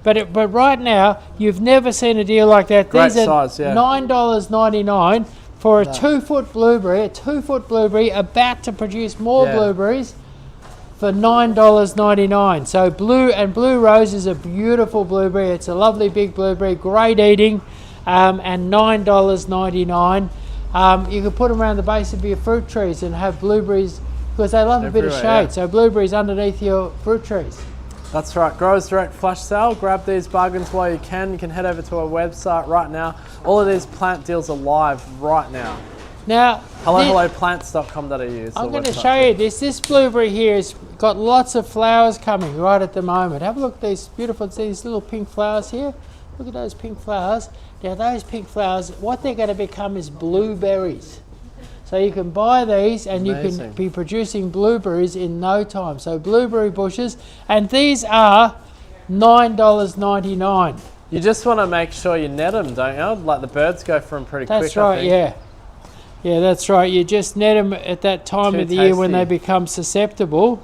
But right now, you've never seen a deal like that. Great These are size, yeah. $9.99 for a 2-foot blueberry, about to produce more Yeah. blueberries for $9.99. So Blue Rose is a beautiful blueberry. It's a lovely big blueberry, great eating, and $9.99. You can put them around the base of your fruit trees and have blueberries because they love a bit of shade. Everywhere, yeah. So blueberries underneath your fruit trees. That's right, Growers Direct Flash Sale. Grab these bargains while you can. You can head over to our website right now. All of these plant deals are live right now. Now, helloplants.com.au is the I'm going to website. show you this. This blueberry here has got lots of flowers coming right at the moment. Have a look at these beautiful, see these little pink flowers here? Look at those pink flowers. Now those pink flowers, what they're going to become is blueberries. So you can buy these and you Amazing. can be producing blueberries in no time. So blueberry bushes, and these are $9.99. You just want to make sure you net them, don't you? Like the birds go for them pretty quick, That's I right, think. yeah. Yeah, that's right. You just net them at that time Too of the year when they tasty. become susceptible.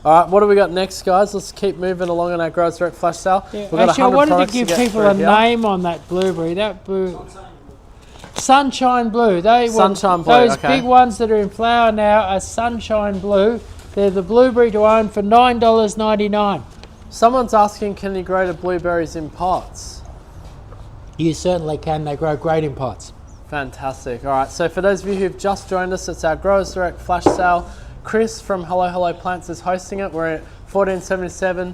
All right, what do we got next, guys? Let's keep moving along on our Growers Direct Flash Sale. Yeah. We've got Actually, I 100 wanted to products give get people through a here. name on that blueberry. That blue, Sunshine Blue. Sunshine Blue, Those okay. big ones that are in flower now are Sunshine Blue. They're the blueberry to own for $9.99. Someone's asking, can you grow the blueberries in pots? You certainly can. They grow great in pots. Fantastic. All right, so for those of you who've just joined us, it's our Growers Direct Flash Sale. Chris from Hello Plants is hosting it. We're at 1477,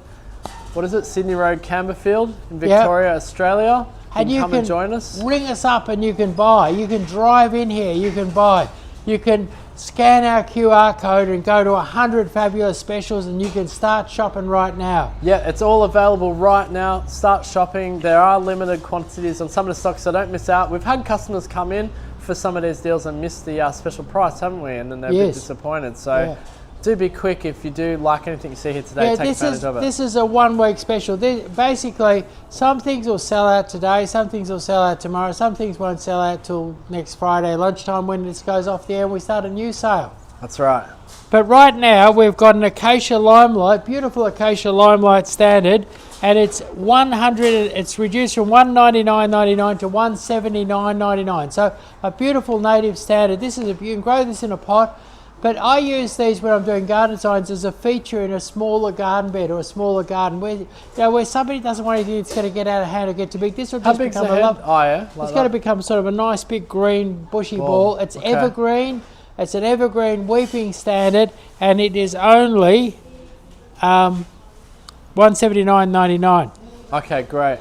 what is it, Sydney Road, Campbellfield in Victoria, Australia. And you come can and join us. ring us up and you can buy. You can drive in here, you can buy. You can scan our QR code and go to 100 fabulous specials and you can start shopping right now. Yeah, it's all available right now. Start shopping. There are limited quantities on some of the stocks, so don't miss out. We've had customers come in for some of these deals and miss the special price, haven't we? And then they're a bit Yes. disappointed. So Yeah. do be quick if you do like anything you see here today. Yeah, take advantage of it. this is a 1 week special. Basically, some things will sell out today, some things will sell out tomorrow, some things won't sell out till next Friday lunchtime when this goes off the air and we start a new sale. That's right. But right now we've got an Acacia Limelight, beautiful Acacia Limelight standard, and it's it's reduced from $199.99 to $179.99. So a beautiful native standard. You can grow this in a pot. But I use these when I'm doing garden signs as a feature in a smaller garden bed or a smaller garden where somebody doesn't want anything that's going to get out of hand or get too big. This will How just big's the become head? Oh yeah. it's going to become sort of a nice big green bushy ball. It's okay. evergreen. It's an evergreen weeping standard, and it is only $179.99. Okay, great.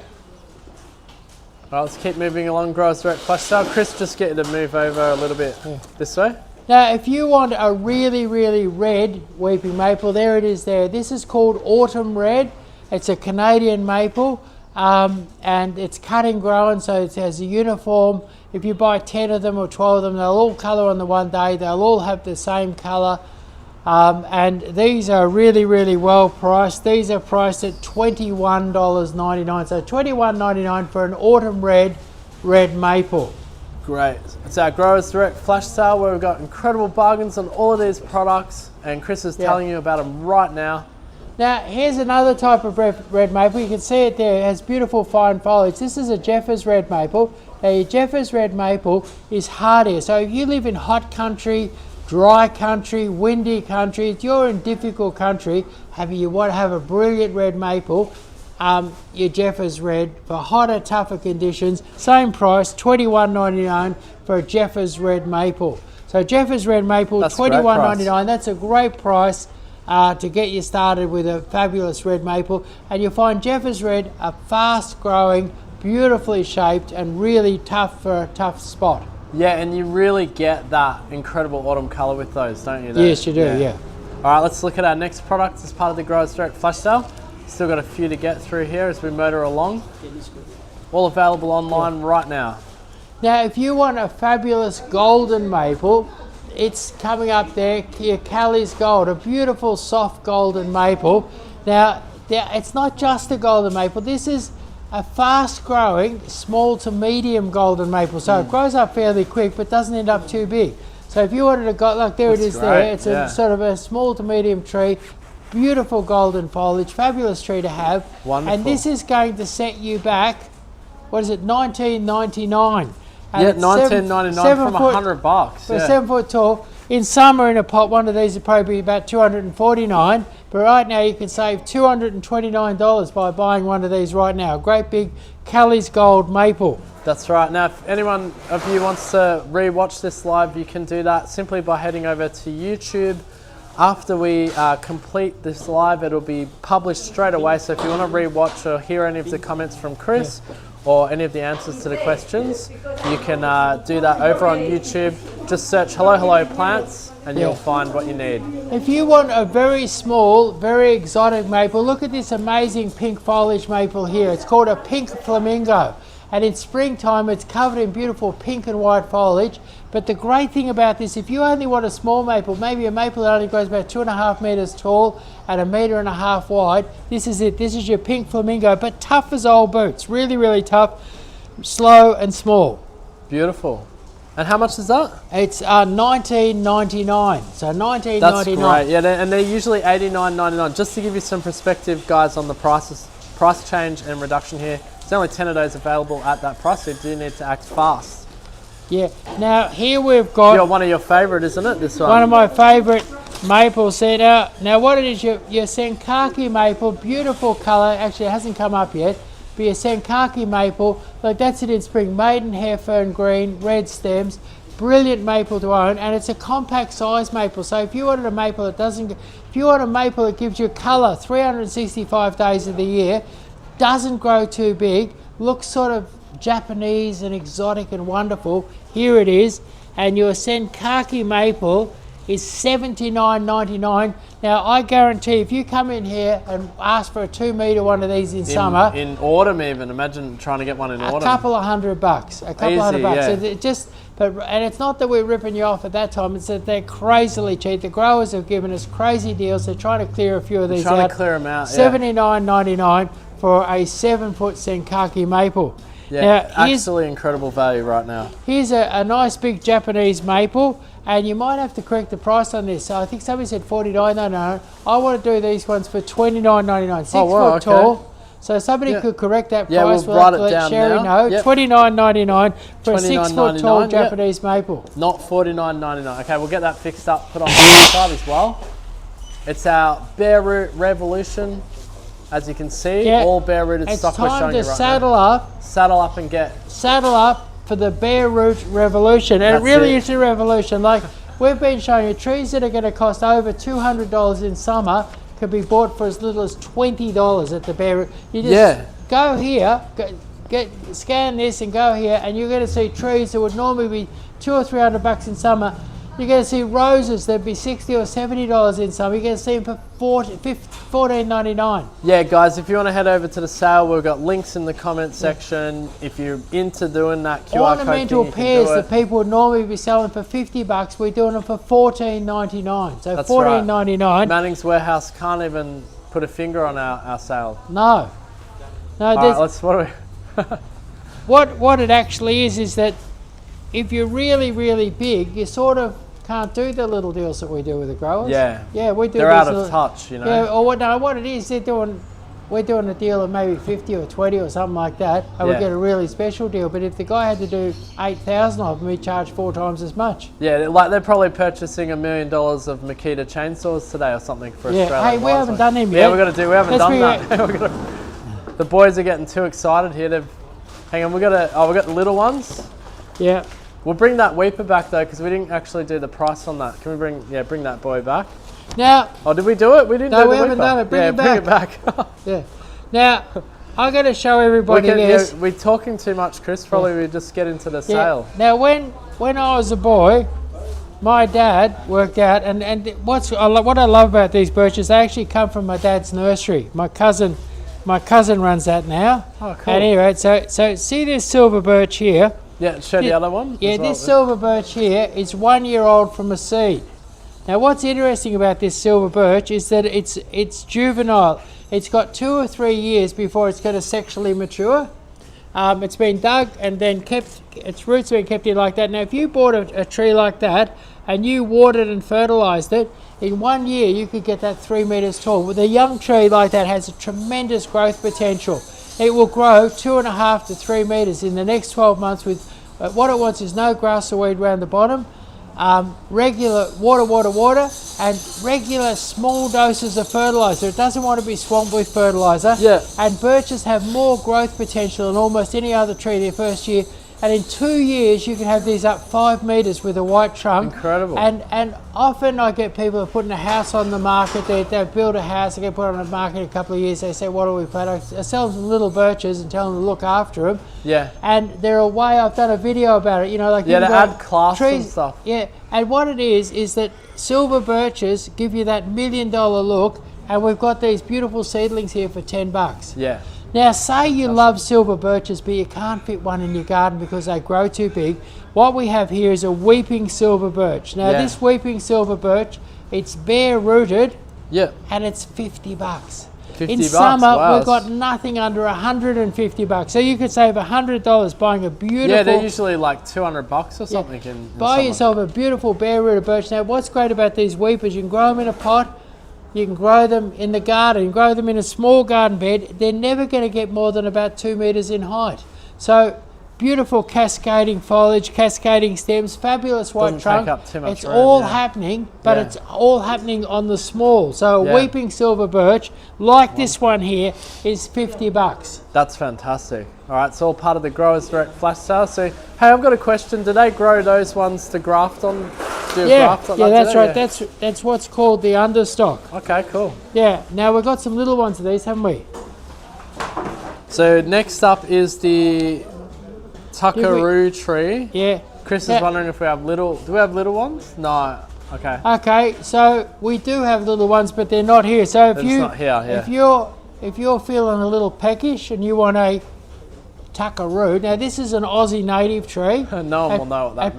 All right, let's keep moving along. Growers Direct Flash Sale. Chris, just get you to move over a little bit this way. Now, if you want a really, really red weeping maple, there it is there. This is called Autumn Red. It's a Canadian maple, and it's cutting grown, so it has a uniform. If you buy 10 of them or 12 of them, they'll all colour on the one day. They'll all have the same colour. And these are really, really well priced. These are priced at $21.99. So $21.99 for an autumn red maple. Great. It's our Growers Direct flash sale where we've got incredible bargains on all of these products, and Chris is telling you about them right now. Now, here's another type of red maple. You can see it there. It has beautiful fine foliage. This is a Jeffers red maple. Now, your Jeffers red maple is hardier. So if you live in hot country, dry country, windy country, if you're in difficult country, you want to have a brilliant red maple, your Jeffers red for hotter, tougher conditions. Same price, $21.99 for a Jeffers red maple. So Jeffers red maple, $21.99. That's a great price to get you started with a fabulous red maple. And you'll find Jeffers red a fast growing, beautifully shaped and really tough for a tough spot. Yeah, and you really get that incredible autumn colour with those, don't you? Yes, you do, yeah. All right, let's look at our next product as part of the Growers Direct flash sale. Still got a few to get through here as we motor along. All available online right now. Now, if you want a fabulous golden maple, it's coming up there, your Callie's Gold, a beautiful soft golden maple. Now, it's not just a golden maple. This is a fast growing small to medium golden maple. So it grows up fairly quick but doesn't end up too big. So if you wanted to go, like there it is there, it's a sort of a small to medium tree, beautiful golden foliage, fabulous tree to have. Wonderful. And this is going to set you back, what is it, $19.99. Yeah, $19.99 from $100. For 7 foot tall. In summer in a pot, one of these would probably be about $249. But right now you can save $229 by buying one of these right now. A great big Callie's Gold maple. That's right. Now, if anyone of you wants to re-watch this live, you can do that simply by heading over to YouTube. After we complete this live, it'll be published straight away. So if you want to re-watch or hear any of the comments from Chris or any of the answers to the questions, you can do that over on YouTube. Just search Hello Hello Plants and you'll find what you need. If you want a very small, very exotic maple, look at this amazing pink foliage maple here. It's called a pink flamingo. And in springtime, it's covered in beautiful pink and white foliage. But the great thing about this, if you only want a small maple, maybe a maple that only grows about 2.5 meters tall and 1.5 meters wide, this is it. This is your pink flamingo, but tough as old boots. Really, really tough, slow and small. Beautiful. And how much is that? It's $19.99. So $19.99. That's great. Yeah, and they're usually $89.99. Just to give you some perspective, guys, on the price change and reduction here. There's only 10 of those available at that price, so you do need to act fast. Yeah. Now here we've got one of your favourite, isn't it? This one. One of my favourite maples there. Now what it is, your Senkaki maple, beautiful colour. Actually, it hasn't come up yet. But your Senkaki maple, like that's it in spring. Maidenhair fern green, red stems, brilliant maple to own, and it's a compact size maple. So if you wanted a maple that gives you colour 365 days of the year, doesn't grow too big, looks sort of Japanese and exotic and wonderful, here it is. And your Senkaki maple is $79.99. Now I guarantee if you come in here and ask for a 2 metre one of these in summer, in autumn even, imagine trying to get one in autumn. A couple of $100, a couple Easy, of $100. yeah. So and it's not that we're ripping you off at that time, it's that they're crazily cheap. The growers have given us crazy deals. They're trying to clear a few of these out. Trying to clear them out, $79.99 for a 7 foot Senkaki maple. Yeah, now, absolutely incredible value right now. Here's a nice big Japanese maple, and you might have to correct the price on this. So I think somebody said $49.99. I want to do these ones for $29.99, 6 foot tall. So somebody could correct that price. We'll write it down Sherry now. know. $29.99 for a 6 foot tall Japanese maple. Not $49.99. Okay, we'll get that fixed up, put on the side as well. It's our Bare Root Revolution. As you can see, all bare rooted stock we're showing you right now. It's time to saddle up and get. Saddle up for the Bare Root Revolution. And it really is a revolution. Like we've been showing you, trees that are going to cost over $200 in summer can be bought for as little as $20 at the Bare Root. You just go here, scan this and go here, and you're going to see trees that would normally be $200 or $300 in summer You're going to see roses that'd be $60 or $70 in some. You're going to see them for $14.99. Yeah, guys, if you want to head over to the sale, we've got links in the comment section. If you're into doing that QR code Ornamental thing, pears that people would normally be selling for $50, we're doing them for $14.99. So That's $14.99. right. Manning's Warehouse can't even put a finger on our sale. No. No, All right, let's, what it actually is that if you're really, really big, you sort of can't do the little deals that we do with the growers. Yeah. Yeah, we do. They're out of touch, you know. Yeah, or what it is, we're doing a deal of maybe 50 or 20 or something like that, and we get a really special deal. But if the guy had to do 8,000 of them, we charge 4 times as much. Yeah, like they're probably purchasing $1 million of Makita chainsaws today or something for Australia. Hey, we haven't done them yet. Yeah, we haven't done that. The boys are getting too excited here. Hang on, we got the little ones. Yeah. We'll bring that weeper back though, because we didn't actually do the price on that. Can we bring that boy back? Now. Oh, did we do it? We didn't. No, do we the haven't weeper. done it. Bring it back. Yeah. Now, I'm going to show everybody this. We're talking too much, Chris. Probably we just get into the sale. Now, when I was a boy, my dad worked out, and what I love about these birches, they actually come from my dad's nursery. My cousin runs that now. Oh, cool. And anyway, so see this silver birch here. Yeah, show the other one. Yeah, this silver birch here is 1 year old from a seed. Now, what's interesting about this silver birch is that it's juvenile. It's got 2 or 3 years before it's going to sexually mature. It's been dug and then its roots have been kept in like that. Now, if you bought a tree like that and you watered and fertilized it, in 1 year you could get that 3 meters tall. With a young tree like that has a tremendous growth potential. It will grow 2.5 to 3 meters in the next 12 months with what it wants is no grass or weed around the bottom, regular water, and regular small doses of fertilizer. It doesn't want to be swamped with fertilizer. Yeah. And birches have more growth potential than almost any other tree their first year. And in 2 years, you can have these up 5 meters with a white trunk. Incredible. And often I get people putting a house on the market. They build a house, they get put on the market in a couple of years. They say, what do we plant? I sell them little birches and tell them to look after them. Yeah. And they're a way, I've done a video about it, you know, like to add class and stuff. Yeah, and what it is that silver birches give you that $1 million look, and we've got these beautiful seedlings here for $10. Yeah. Now, say you love silver birches, but you can't fit one in your garden because they grow too big. What we have here is a weeping silver birch. Now, this weeping silver birch, it's bare rooted, and it's $50. In summer, we've got nothing under $150. So you could save $100 buying a beautiful. Yeah, they're usually like $200 or something. In buy yourself a beautiful bare rooted birch. Now, what's great about these weepers? You can grow them in a pot. You can grow them in the garden, you can grow them in a small garden bed. They're never going to get more than about 2 meters in height. So beautiful cascading foliage, cascading stems, fabulous white trunk. Take up too much it's room, all happening, but it's all happening on the small. So a weeping silver birch, like this one here, is $50. That's fantastic. All right, it's all part of the Growers Direct flash sale. So, hey, I've got a question. Do they grow those ones to graft on? That's right. That's what's called the understock. Okay, cool. Yeah. Now we've got some little ones of these, haven't we? So next up is the Tuckeroo Tree. Yeah. Chris is wondering if we have little. Do we have little ones? No. Okay. Okay. So we do have little ones, but they're not here. So if not here, if you're feeling a little peckish and you want a Tuckeroo. Now this is an Aussie native tree. No one will know what that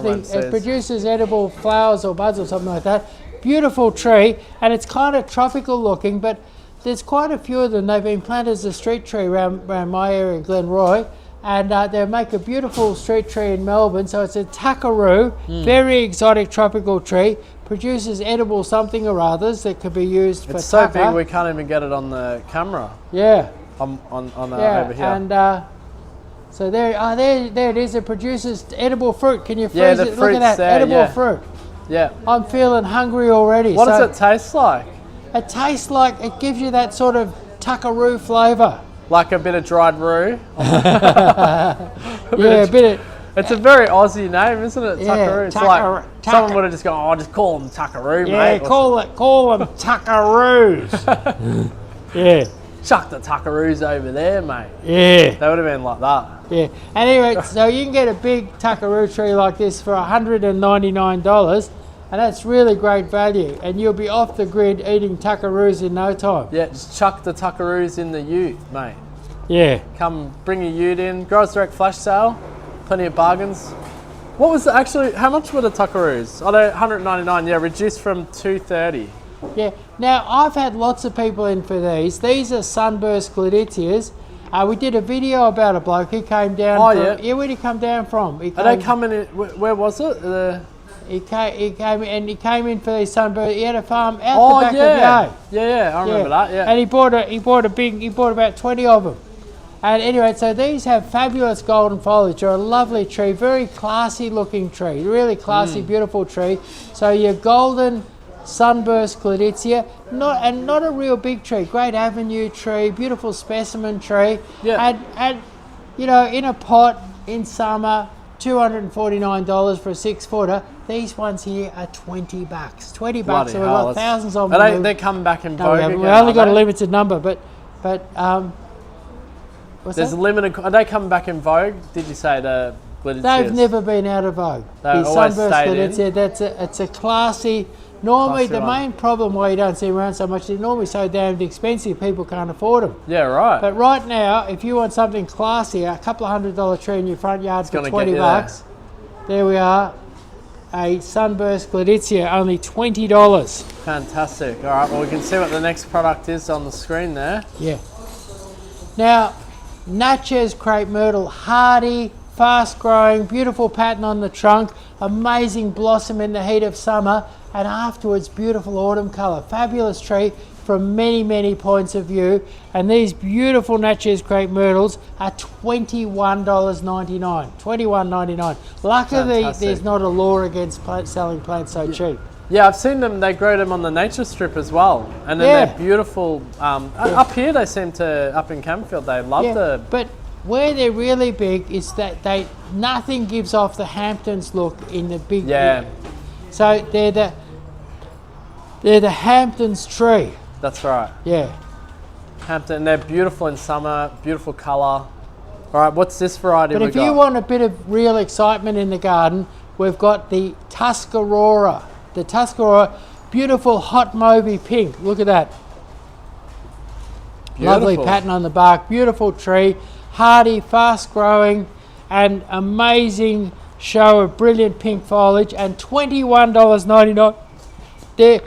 means. It produces edible flowers or buds or something like that. Beautiful tree, and it's kind of tropical looking, but there's quite a few of them. They've been planted as a street tree around my area, Glenroy, and they make a beautiful street tree in Melbourne. So it's a Tuckeroo, very exotic tropical tree. Produces edible something or others that could be used for It's so tucker. big we can't even get it on the camera. Yeah. Over here. And so there it is. It produces edible fruit. Can you freeze it? Look at that, edible fruit. Yeah. I'm feeling hungry already. What does it taste like? It tastes like, it gives you that sort of Tuckeroo flavour. Like a bit of dried rue? It's a very Aussie name, isn't it? Tuckeroo. It's like someone would have just gone, just call them Tuckeroo, mate. Yeah, call them Tuckeroos. Yeah. chuck the Tuckeroos over there, mate. Yeah. They would have been like that. Yeah. Anyway, so you can get a big Tuckeroo tree like this for $199, and that's really great value. And you'll be off the grid eating Tuckeroos in no time. Yeah, just chuck the Tuckeroos in the ute, mate. Yeah. Come bring your ute in. Growers Direct flash sale. Plenty of bargains. What was actually, how much were the Tuckeroos? Oh, they're $199, yeah, reduced from $230. Yeah. Now, I've had lots of people in for these. These are Sunburst Gleditsias. We did a video about a bloke. He came down from... Yeah, where did he come down from? Are they coming in... Where was it? He came in for these Sunburst. He had a farm out the back of Yay. Yeah, I remember that, yeah. And he bought about 20 of them. And anyway, so these have fabulous golden foliage. They're a lovely tree, very classy looking tree, really classy, beautiful tree. So your golden Sunburst Gleditsia, not a real big tree, great avenue tree, beautiful specimen tree. Yeah. And you know, in a pot in summer, $249 for a 6-footer. These ones here are $20. $20. So we've got thousands of them. They come back in vogue again. We only got a limited number, but there's a limited. Are they coming back in vogue? Did you say the Gleditsias? They've never been out of vogue. They've always stayed in. It's a classy. Normally, the main problem why you don't see them around so much, they're normally so damned expensive, people can't afford them. Yeah, right. But right now, if you want something classy, a couple of $100 tree in your front yard for $20, there we are. A Sunburst Gleditsia, only $20. Fantastic. All right, well, we can see what the next product is on the screen there. Yeah. Now, Natchez Crepe Myrtle, hardy, fast growing, beautiful pattern on the trunk, amazing blossom in the heat of summer, and afterwards beautiful autumn colour. Fabulous tree from many, many points of view. And these beautiful Natchez Crepe Myrtles are $21.99. $21.99. Luckily, there's not a law against selling plants so cheap. Yeah, I've seen them. They grow them on the nature strip as well, and then they're beautiful. Up here, they seem to. Up in Campfield, they love the. But where they're really big is that nothing gives off the Hamptons look in the big. Yeah. So they're the Hamptons tree. That's right. Yeah. Hampton. They're beautiful in summer. Beautiful colour. All right, what's this variety? But if you want a bit of real excitement in the garden, we've got the Tuscarora. The Tuscarora, beautiful hot mauvey pink. Look at that. Beautiful. Lovely pattern on the bark. Beautiful tree. Hardy, fast growing, and amazing show of brilliant pink foliage. And $21.99. They're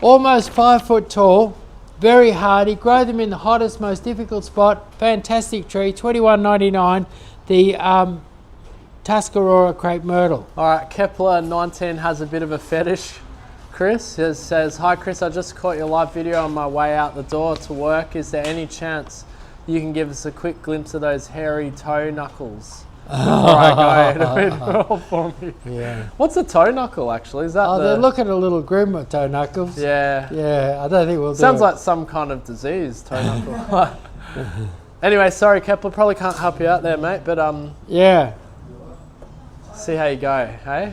almost 5 foot tall. Very hardy. Grow them in the hottest, most difficult spot. Fantastic tree. $21.99. The Tuscarora Crepe Myrtle. All right, Kepler 19 has a bit of a fetish. Chris says, "Hi Chris, I just caught your live video on my way out the door to work. Is there any chance you can give us a quick glimpse of those hairy toe knuckles before I go for me?" Yeah. What's a toe knuckle actually? Is that they're looking a little grim with toe knuckles. Yeah. Yeah, I don't think we'll do it. Sounds like some kind of disease, toe knuckle. Anyway, sorry Kepler, probably can't help you out there, mate, but yeah. See how you go, hey?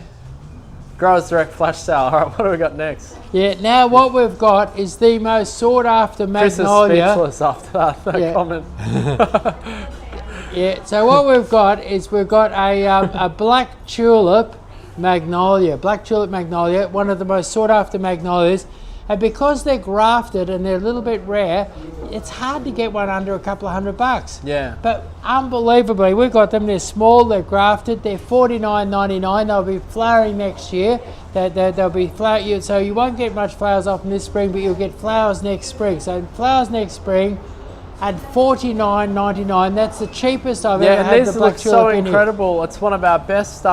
Growers Direct flash sale. All right, what do we got next? Yeah, now what we've got is the most sought after magnolia. Chris is speechless after that comment. Yeah, so what we've got is a black tulip magnolia. Black tulip magnolia, one of the most sought after magnolias. And because they're grafted and they're a little bit rare, it's hard to get one under a couple of $100. Yeah. But unbelievably, we've got them. They're small, they're grafted, they're $49.99. They'll be flowering next year. They'll be flower. So you won't get much flowers off them this spring, but you'll get flowers next spring. So flowers next spring at $49.99. That's the cheapest I've ever had. These look so incredible. It's one of our best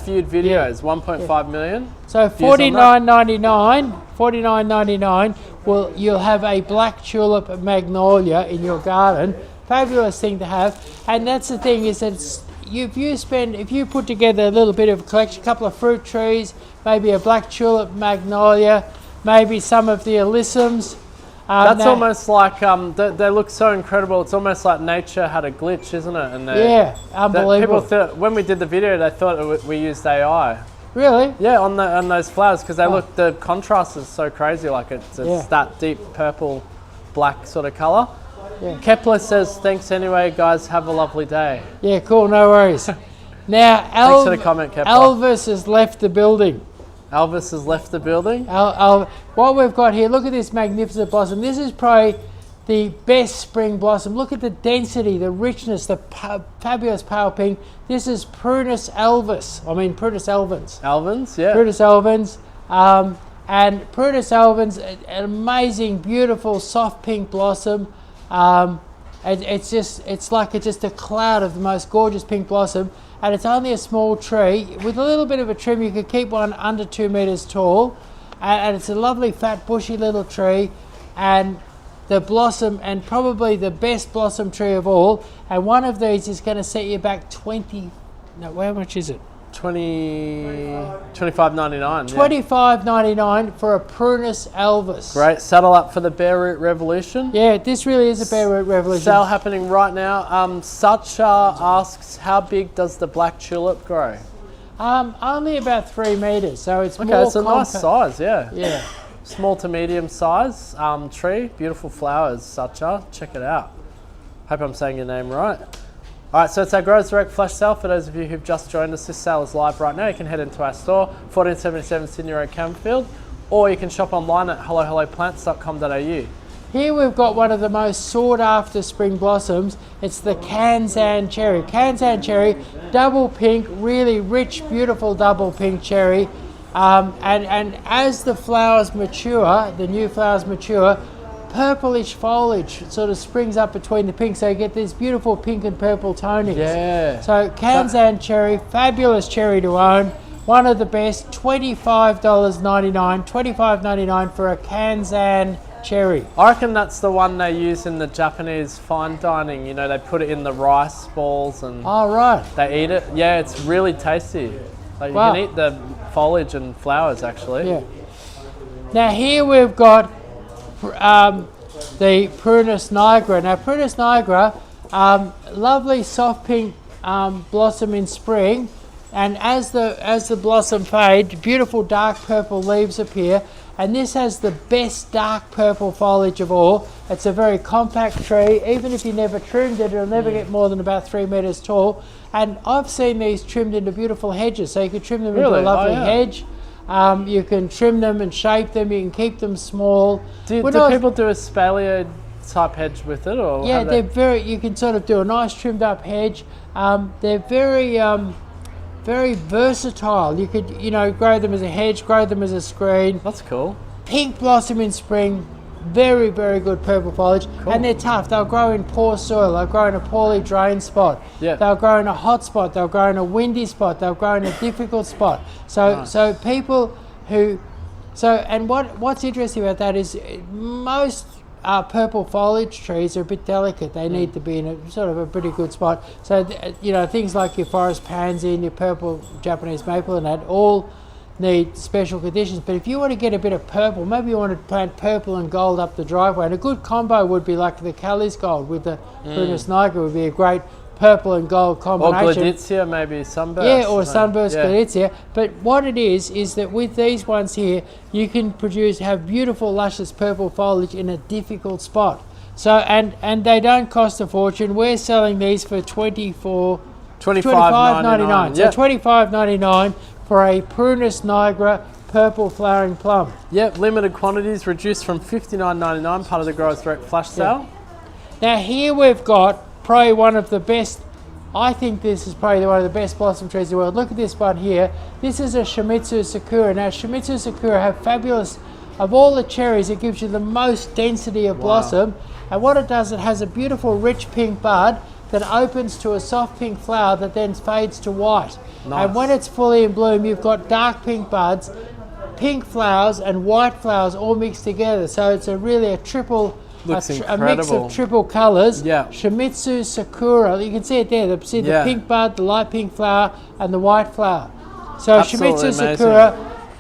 viewed videos, 1.5 million. So $49.99. Well, you'll have a black tulip magnolia in your garden. Fabulous thing to have. And that's the thing is that if you put together a little bit of a collection, a couple of fruit trees, maybe a black tulip magnolia, maybe some of the alyssums. That's almost like they look so incredible. It's almost like nature had a glitch, isn't it? And unbelievable. People thought, when we did the video, they thought we used AI. Really? Yeah, on those flowers because they look. The contrast is so crazy. Like it's that deep purple black sort of colour. Yeah. Kepler says, thanks anyway, guys, have a lovely day. Yeah, cool, no worries. Now, Thanks for the comment, Kepler. Elvis has left the building. Elvis has left the building. What we've got here, look at this magnificent blossom. This is probably the best spring blossom. Look at the density, the richness, the fabulous pale pink. This is Prunus elvins. Alvins, yeah. Prunus elvins. And Prunus elvins, an amazing, beautiful, soft pink blossom. It's like just a cloud of the most gorgeous pink blossom. And it's only a small tree. With a little bit of a trim, you could keep one under 2 meters tall. And it's a lovely, fat, bushy little tree. And the blossom, and probably the best blossom tree of all. And one of these is going to set you back how much is it? $25.99. $25.99 for a Prunus elvis. Great. Saddle up for the bare root revolution. Yeah, this really is a bare root revolution. Sale happening right now. Sacha asks, how big does the black tulip grow? Only about 3 meters, so it's Okay, more it's a nice size, yeah. Yeah. Small to medium size tree. Beautiful flowers, Sacha. Check it out. Hope I'm saying your name right. All right, so it's our Growers Direct flash sale. For those of you who've just joined us, this sale is live right now. You can head into our store, 1477 Sydney Road, Campfield, or you can shop online at hellohelloplants.com.au. Here we've got one of the most sought after spring blossoms. It's the Kansan cherry. Kansan cherry, double pink, really rich, beautiful double pink cherry. And as the flowers mature, the new flowers mature, purplish foliage sort of springs up between the pink, so you get these beautiful pink and purple tonings. Yeah. So Kansan cherry, fabulous cherry to own. One of the best, $25.99, $25.99 for a Kansan cherry. I reckon that's the one they use in the Japanese fine dining. You know, they put it in the rice balls and they eat it. Yeah, it's really tasty. Like, Wow. you can eat the foliage and flowers actually. Yeah. Now here we've got the Prunus nigra. Now Prunus nigra, lovely soft pink blossom in spring, and as the blossom fades, beautiful dark purple leaves appear, and this has the best dark purple foliage of all. It's a very compact tree. Even if you never trimmed it, it'll never get more than about 3 meters tall. And I've seen these trimmed into beautiful hedges, so you could trim them into a lovely hedge. You can trim them and shape them. You can keep them small. Do people do a spalier type hedge with it, or? Yeah, you can sort of do a nice trimmed up hedge. They're very versatile. You could, grow them as a hedge, grow them as a screen. That's cool. Pink blossom in spring, very, very good purple foliage. Cool. And they're tough. They'll grow in poor soil. They'll grow in a poorly drained spot. Yeah. They'll grow in a hot spot. They'll grow in a windy spot. They'll grow in a difficult spot. So people who, and what's interesting about that is most purple foliage trees are a bit delicate. They need to be in a sort of a pretty good spot. So things like your forest pansy and your purple Japanese maple and that all need special conditions. But if you want to get a bit of purple, maybe you want to plant purple and gold up the driveway, and a good combo would be like the Kelly's gold with the Prunus nigra would be a great purple and gold combination. Or Gleditsia, maybe sunburst. Yeah, or sunburst Gleditsia. But what it is that with these ones here, you can have beautiful, luscious purple foliage in a difficult spot. So, and they don't cost a fortune. We're selling these for $25.99. So $25.99 for a Prunus nigra purple flowering plum. Yep, limited quantities, reduced from $59.99, part of the Growers Direct flash sale. Now here we've got probably one of the best, I think this is probably one of the best blossom trees in the world. Look at this one here. This is a Shimizu Sakura. Now Shimizu Sakura have fabulous, of all the cherries, it gives you the most density of blossom. And what it does, it has a beautiful rich pink bud that opens to a soft pink flower that then fades to white. Nice. And when it's fully in bloom, you've got dark pink buds, pink flowers and white flowers all mixed together. So it's really a triple, a mix of triple colours. Yeah. Shimizu Sakura, you can see it there. See the pink bud, the light pink flower and the white flower. So absolutely Shimizu Sakura,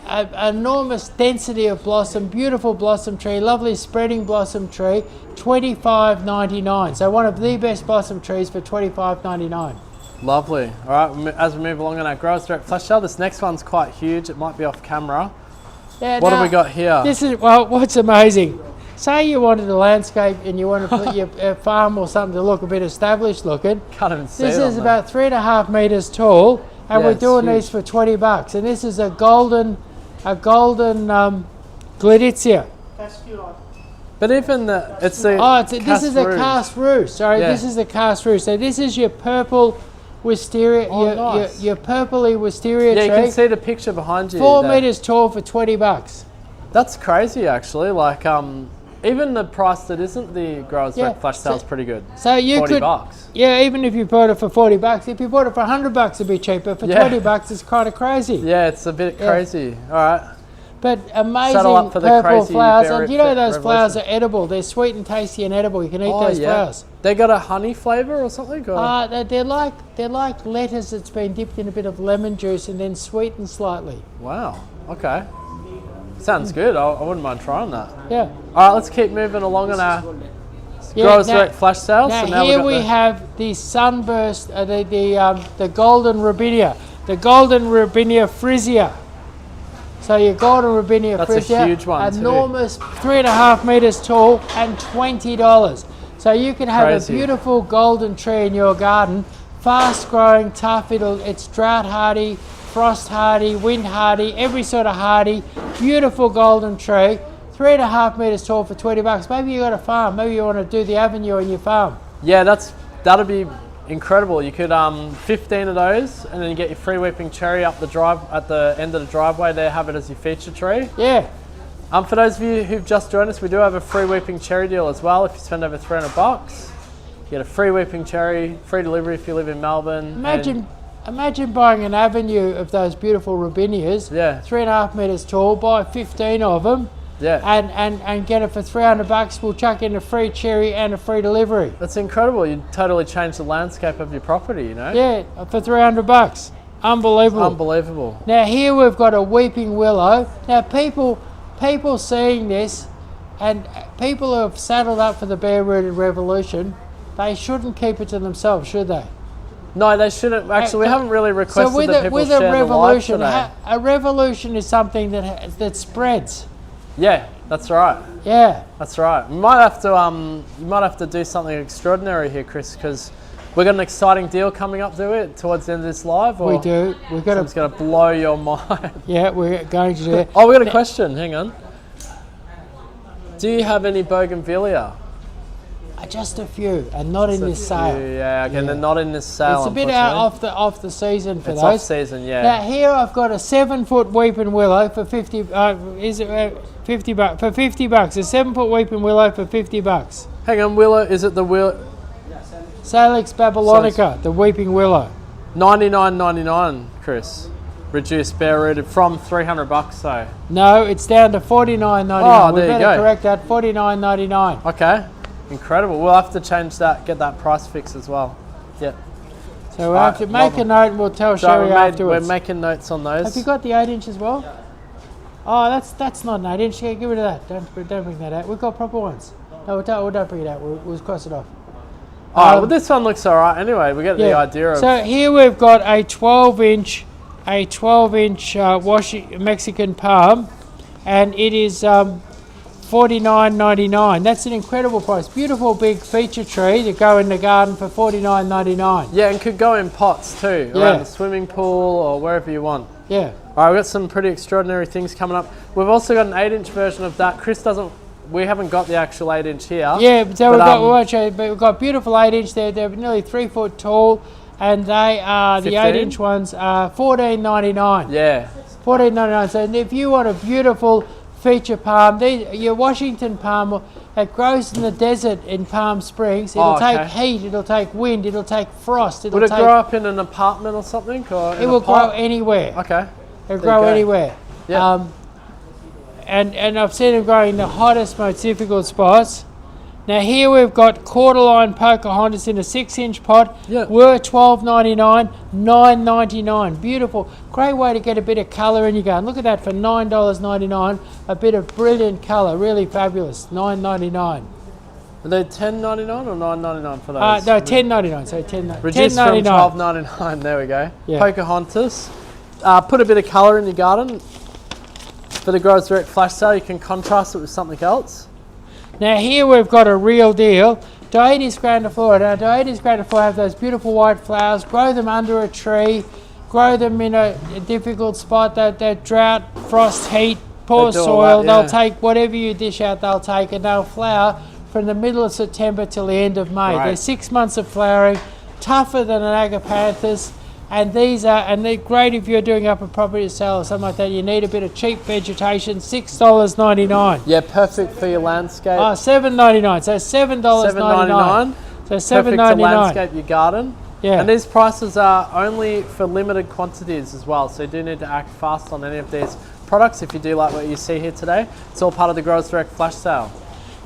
an enormous density of blossom, beautiful blossom tree, lovely spreading blossom tree, $25.99. So one of the best blossom trees for $25.99. Lovely. All right, as we move along on our Growers Direct flash sale, this next one's quite huge. It might be off camera. Yeah, what have we got here? This is, well, what's amazing. say you wanted a landscape and you want to put your farm or something to look a bit established looking. Can't even see This it is on about 3.5 meters tall, and Yeah, we're it's doing huge. these for $20. And this is a golden Gleditsia. But even it's the This is a Casque Rouge. Sorry, Yeah. this is a Casque Rouge. So this is your purple wisteria, Oh, nice. your purpley wisteria Yeah, you tree. can see the picture behind you. 4 there. meters tall for $20. That's crazy, actually. Like, even the price that isn't the Growers Yeah, Direct flash so- sale's pretty good. So you 40 could, bucks. yeah, even if you bought it for $40. If you bought it for $100, it'd be cheaper. For Yeah. $20, it's kind of crazy. Yeah, it's a bit Yeah. crazy. All right. But amazing Settle up for the purple crazy flowers, berry and you know those flowers revolution. are edible. They're sweet and tasty and edible. You can eat those flowers. They got a honey flavour or something? Or? They're like lettuce that's been dipped in a bit of lemon juice and then sweetened slightly. Wow. Okay. Sounds good. I wouldn't mind trying that. Yeah. All right, let's keep moving along on our Yeah, Growers now- Direct flash sales. Now, So now here we've got we have the sunburst, the golden robinia, frisia. So your golden robinia That's a frisia, huge one too. enormous, 3.5 meters tall, and $20. So you can have Crazy. a beautiful golden tree in your garden, fast growing, tough. It's drought hardy, frost hardy, wind hardy, every sort of hardy. Beautiful golden tree, 3.5 meters tall for $20. Maybe you got a farm. Maybe you want to do the avenue in your farm. Yeah, that'll be incredible. You could 15 of those, and then you get your free weeping cherry up the drive at the end of the driveway there. Have it as your feature tree. Yeah. For those of you who've just joined us, we do have a free weeping cherry deal as well. If you spend over $300, you get a free weeping cherry, free delivery if you live in Melbourne. Imagine buying an avenue of those beautiful robinias. Yeah. 3.5 meters tall. Buy 15 of them. Yeah. And get it for $300. We'll chuck in a free cherry and a free delivery. That's incredible. You'd totally change the landscape of your property, you know? Yeah, for $300. Unbelievable. Unbelievable. Now here we've got a weeping willow. Now people seeing this, and people who have saddled up for the bare-rooted revolution, they shouldn't keep it to themselves, should they? No, they shouldn't. Actually, we haven't really requested So with that people a share the live revolution, today. a revolution is something that spreads. Yeah, that's right. Yeah. That's right. We might have to you might have to do something extraordinary here, Chris, because we've got an exciting deal coming up, do it towards the end of this live. Or We do. We've got it's going to blow your mind. Yeah, we're going to do it. Oh, we got a question. Hang on. Do you have any bougainvillea? Just a few, and not in this sale. Yeah, again, they're not in this sale. It's a bit out off the season for It's those. off season, yeah. Now here I've got a 7-foot weeping willow for 50. Is it $50 for $50? A 7-foot weeping willow for $50. Hang on, Willow. Is it the Willow? Salix babylonica, the weeping willow. $99.99, Chris. Reduced bare rooted from $300, so. No, it's down to $49.99. Oh, We there you better go. correct that. $49.99. Okay, incredible. We'll have to change that, get that price fixed as well. Yep. So we'll have to make a note and we'll tell So Sherry we're afterwards. making notes on those. Have you got the 8-inch as well? Oh, that's not an 8-inch. Yeah, get rid of that. Don't bring that out. We've got proper ones. No, don't bring it out. We'll cross it off. Alright, well this one looks alright anyway. We get the idea of. So here we've got a 12-inch washing Mexican palm, and it is $49.99. That's an incredible price. Beautiful big feature tree to go in the garden for $49.99. Yeah, and could go in pots too, Yeah. around the swimming pool or wherever you want. Yeah. Alright, we've got some pretty extraordinary things coming up. We've also got an 8-inch version of that. We haven't got the actual 8-inch here. Yeah, so we've got beautiful 8-inch. They're nearly 3 foot tall, and they are the 15? 8-inch ones are $14.99. Yeah. $14.99. So if you want a beautiful feature palm, your Washington palm, it grows in the desert in Palm Springs. It'll take heat, it'll take wind, it'll take frost. Would it grow up in an apartment or something? Or It will grow anywhere. Okay. It'll grow anywhere. Yeah. And I've seen them grow in the hottest, most difficult spots. Now here we've got Cordyline Pocahontas in a 6-inch pot. Yeah. Were $12.99, $9.99. Beautiful. Great way to get a bit of colour in your garden. Look at that for $9.99. A bit of brilliant colour. Really fabulous. $9.99. Are they $10.99 or $9.99 for those? No, $10.99. So $10.99. Reduced from $12.99. There we go. Yeah. Pocahontas. Put a bit of colour in your garden. For the Growers Direct flash sale, you can contrast it with something else. Now here we've got a real deal. Dioides grandiflora. Now Dioides grandiflora have those beautiful white flowers. Grow them under a tree. Grow them in a difficult spot. That drought, frost, heat, poor soil. They'll take whatever you dish out. They'll take, and they'll flower from the middle of September till the end of May. They're 6 months of flowering. Tougher than an agapanthus. And they're great if you're doing up a property to sell or something like that. You need a bit of cheap vegetation, $6.99. Yeah, perfect for your landscape. Oh, $7.99. So $7.99. So $7.99. Perfect to landscape your garden. Yeah. And these prices are only for limited quantities as well. So you do need to act fast on any of these products if you do like what you see here today. It's all part of the Growers Direct flash sale.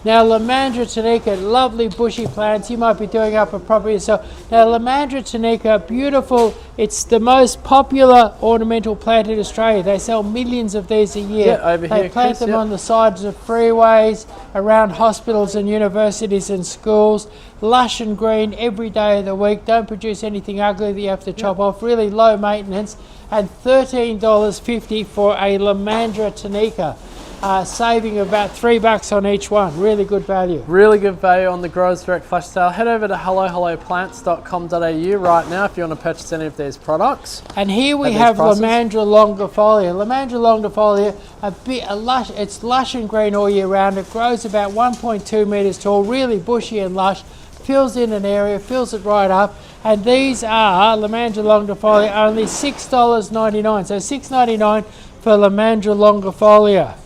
Now Lomandra Tanika, lovely bushy plants. You might be doing up a property. So now Lomandra Tanika, beautiful. It's the most popular ornamental plant in Australia. They sell millions of these a year. Yeah, over they here, plant Chris, them on the sides of freeways, around hospitals and universities and schools. Lush and green every day of the week. Don't produce anything ugly that you have to chop off. Really low maintenance. And $13.50 for a Lomandra Tanika. Saving about $3 on each one. Really good value. Really good value on the Growers Direct flash sale. Head over to hellohelloplants.com.au right now if you want to purchase any of these products. And here we have Lomandra longifolia. Lomandra longifolia, it's lush and green all year round. It grows about 1.2 metres tall, really bushy and lush. Fills in an area, fills it right up. And these are Lomandra longifolia, only $6.99. So $6.99 for Lomandra longifolia.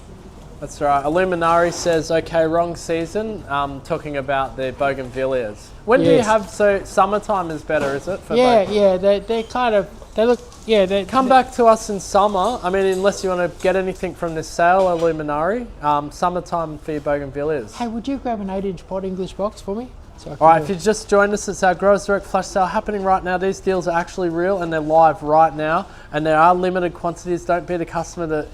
That's right. Illuminari says, okay, wrong season. Talking about the bougainvilleas. When do you have, so summertime is better, is it? For they're kind of, they look, Come back to us in summer. I mean, unless you want to get anything from this sale, Illuminari. Summertime for your bougainvilleas. Hey, would you grab an 8-inch pot English box for me? So all right, if you just joined us, it's our Growers Direct flash sale happening right now. These deals are actually real and they're live right now. And there are limited quantities. Don't be the customer that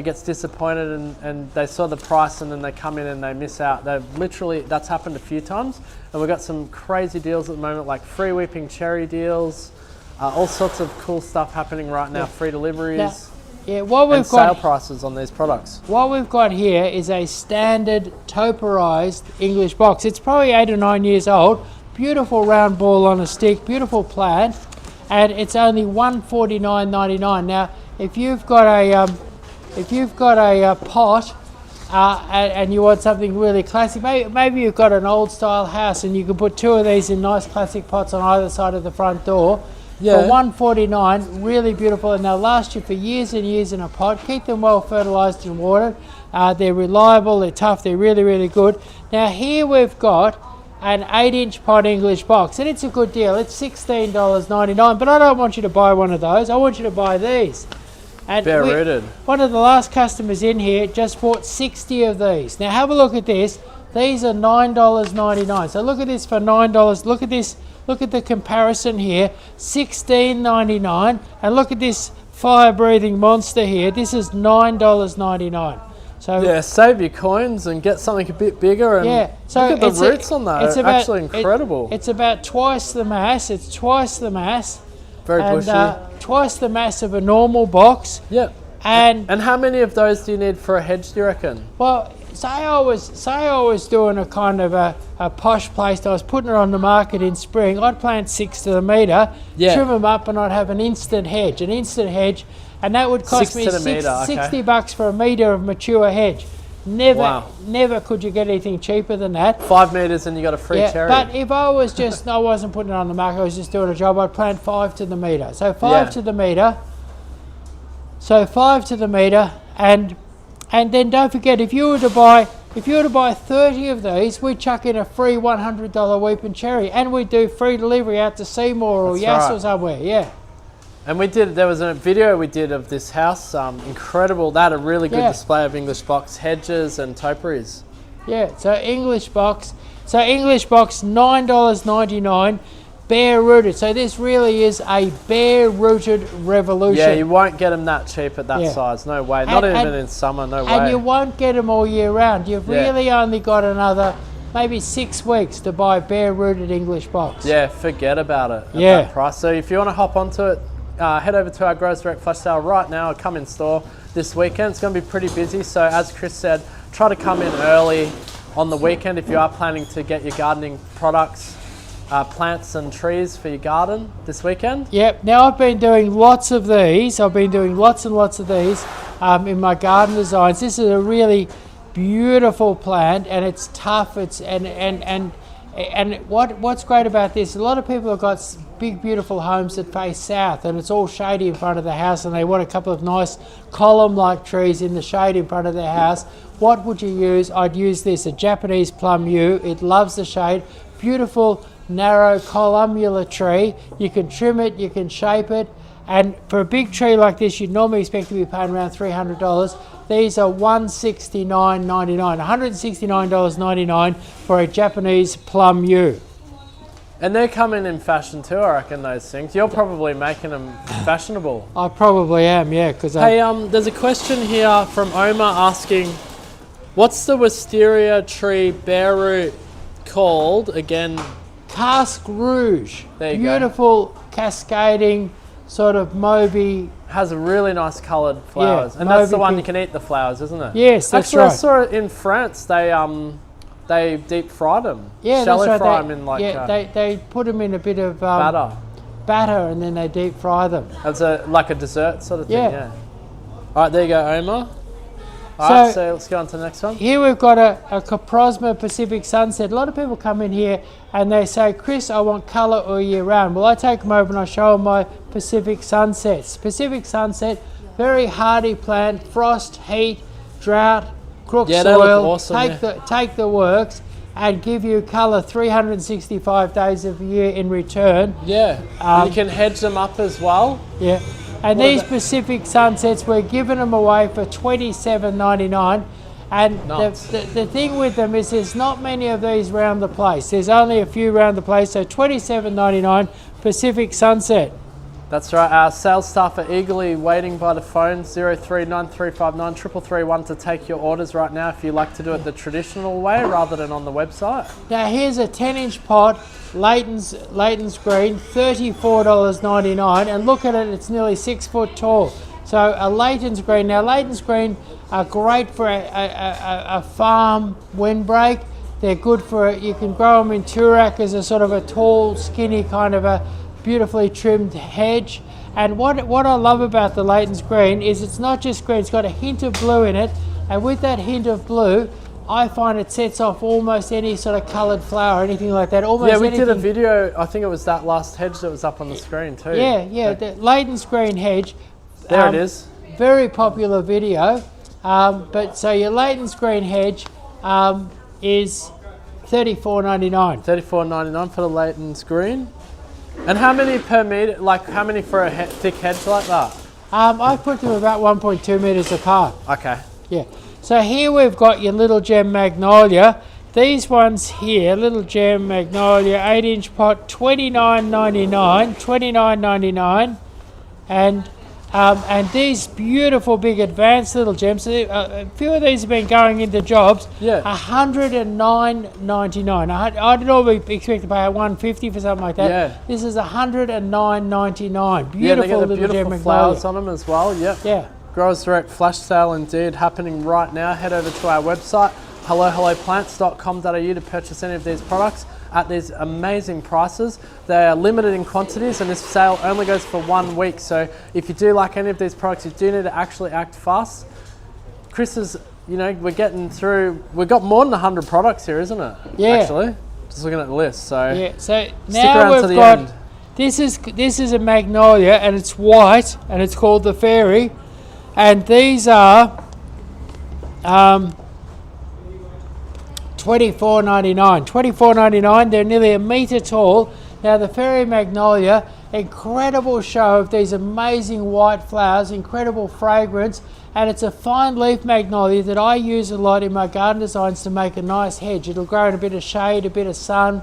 gets disappointed and they saw the price and then they come in and they miss out. That's happened a few times. And we've got some crazy deals at the moment, like free weeping cherry deals, all sorts of cool stuff happening right now. Free deliveries. What we've got, sale prices on these products. What we've got here is a standard topiarized English box. It's probably 8 or 9 years old. Beautiful round ball on a stick, beautiful plant, and it's only $149.99. Now, if you've got a pot and you want something really classic, maybe you've got an old style house and you can put 2 of these in nice classic pots on either side of the front door. For $149, really beautiful, and they'll last you for years and years in a pot. Keep them well fertilised and watered. They're reliable, they're tough, they're really, really good. Now here we've got an 8-inch pot English box, and it's a good deal. It's $16.99, but I don't want you to buy one of those. I want you to buy these. And bare rooted. One of the last customers in here just bought 60 of these. Now have a look at this. These are $9.99. So look at this for $9. Look at this. Look at the comparison here, $16.99, and look at this fire-breathing monster here. This is $9.99. So save your coins and get something a bit bigger. And so look at the roots on that. It's actually incredible. It's about twice the mass. It's twice the mass. Very bushy. Twice the mass of a normal box. Yep. And how many of those do you need for a hedge, do you reckon? Well, say I was doing a kind of a posh place. I was putting it on the market in spring. I'd plant 6 to the metre, trim them up, and I'd have an instant hedge. And that would cost me $60 for a metre of mature hedge. Never could you get anything cheaper than that. 5 metres and you got a free cherry. But if I was I wasn't putting it on the market, I was just doing a job, I'd plant 5 to the metre. So 5 to the metre. So 5 to the metre, and then don't forget, if you were to buy 30 of these, we'd chuck in a free $100 weeping cherry, and we'd do free delivery out to Seymour or Yass or somewhere. And there was a video we did of this house, incredible. They had a really good display of English box hedges and topiaries. So English box $9.99. Bare rooted. So this really is a bare rooted revolution. Yeah, you won't get them that cheap at that size. No way. Not even in summer. No way. And you won't get them all year round. You've really only got another maybe 6 weeks to buy bare rooted English box. Yeah, forget about it at that price. So if you want to hop onto it, head over to our Growers Direct flash sale right now or come in store this weekend. It's going to be pretty busy. So as Chris said, try to come in early. on the weekend if you are planning to get your gardening products, plants and trees for your garden this weekend. Yep. Now I've been doing lots of these. I've been doing lots and lots of these in my garden designs. This is a really beautiful plant, and it's tough. And what's great about this? A lot of people have got big, beautiful homes that face south, and it's all shady in front of the house, and they want a couple of nice column-like trees in the shade in front of their house. What would you use? I'd use this, a Japanese Plum Yew. It loves the shade. Beautiful, narrow, columnar tree. You can trim it, you can shape it, and for a big tree like this, you'd normally expect to be paying around $300. These are $169.99, $169.99 for a Japanese Plum Yew. And they're coming in fashion too, I reckon, those things. You're probably making them fashionable. I probably am, yeah. Hey, there's a question here from Omar asking, what's the wisteria tree bare root called? Again, Casque Rouge. There you Beautiful, cascading, sort of mauve. Has really nice coloured flowers. Yeah, and that's the mauve one pink. you can eat the flowers, isn't it? Yes, that's Actually, right. I saw it in France. They deep fried them. Yeah, Shallow that's right. fry them in like they put them in a bit of batter. and then they deep fry them. It's like a dessert sort of thing, Yeah. All right, there you go, Omar. All right, so let's go on to the next one. Here we've got a Coprosma Pacific Sunset. A lot of people come in here and they say, Chris, I want colour all year round. Well, I take them over and I show them my Pacific Sunsets. Pacific Sunset, very hardy plant, frost, heat, drought, crook Yeah, they look soil. awesome, Take the works and give you colour 365 days of the year in return. Yeah, you can hedge them up as well. Yeah. And these Pacific Sunsets, we're giving them away for $27.99. And the thing with them is there's not many of these around the place. There's only a few around the place, so $27.99 Pacific Sunset. That's right. Our sales staff are eagerly waiting by the phone, 039359 331 to take your orders right now if you like to do it the traditional way rather than on the website. Now here's a 10-inch pot, Leighton's Green, $34.99, and look at it, it's nearly 6 foot tall. So a Leighton's Green. Now Leighton's Green are great for a farm windbreak. They're good for, you can grow them in Turak as a sort of a tall, skinny kind of a beautifully trimmed hedge. And what I love about the Leighton's Green is it's not just green, it's got a hint of blue in it, and with that hint of blue I find it sets off almost any sort of coloured flower, anything like that. Yeah, we did a video, I think it was that last hedge that was up on the screen too. Yeah, the Leighton's Green hedge. There it is. Very popular video. But so your Leighton's Green hedge is $34.99. $34.99 for the Leighton's Green. And how many per metre, like how many for a thick hedge like that? I put them about 1.2 metres apart. Okay. Yeah. So here we've got your Little Gem Magnolia. These ones here, Little Gem Magnolia, 8-inch pot, $29.99, $29.99. And these beautiful big advanced little gems, a few of these have been going into jobs. Yeah. $109.99. I'd normally expect to pay $150 for something like that. Yeah. This is $109.99. Beautiful, yeah, they get the Little beautiful Gem flowers Magnolia. on them as well. Yep. Yeah. Growers Direct flash sale indeed happening right now. Head over to our website, helloplants.com.au to purchase any of these products at these amazing prices. They are limited in quantities and this sale only goes for 1 week. So if you do like any of these products, you do need to actually act fast. Chris is, we're getting through, we've got more than 100 products here, isn't it? Yeah. Actually, just looking at the list. So yeah. So stick now around to we've the got, end. this is a magnolia and it's white and it's called the Fairy. And these are $24.99. $24.99. They're nearly a metre tall. Now the Fairy Magnolia, incredible show of these amazing white flowers, incredible fragrance, and it's a fine leaf magnolia that I use a lot in my garden designs to make a nice hedge. It'll grow in a bit of shade, a bit of sun,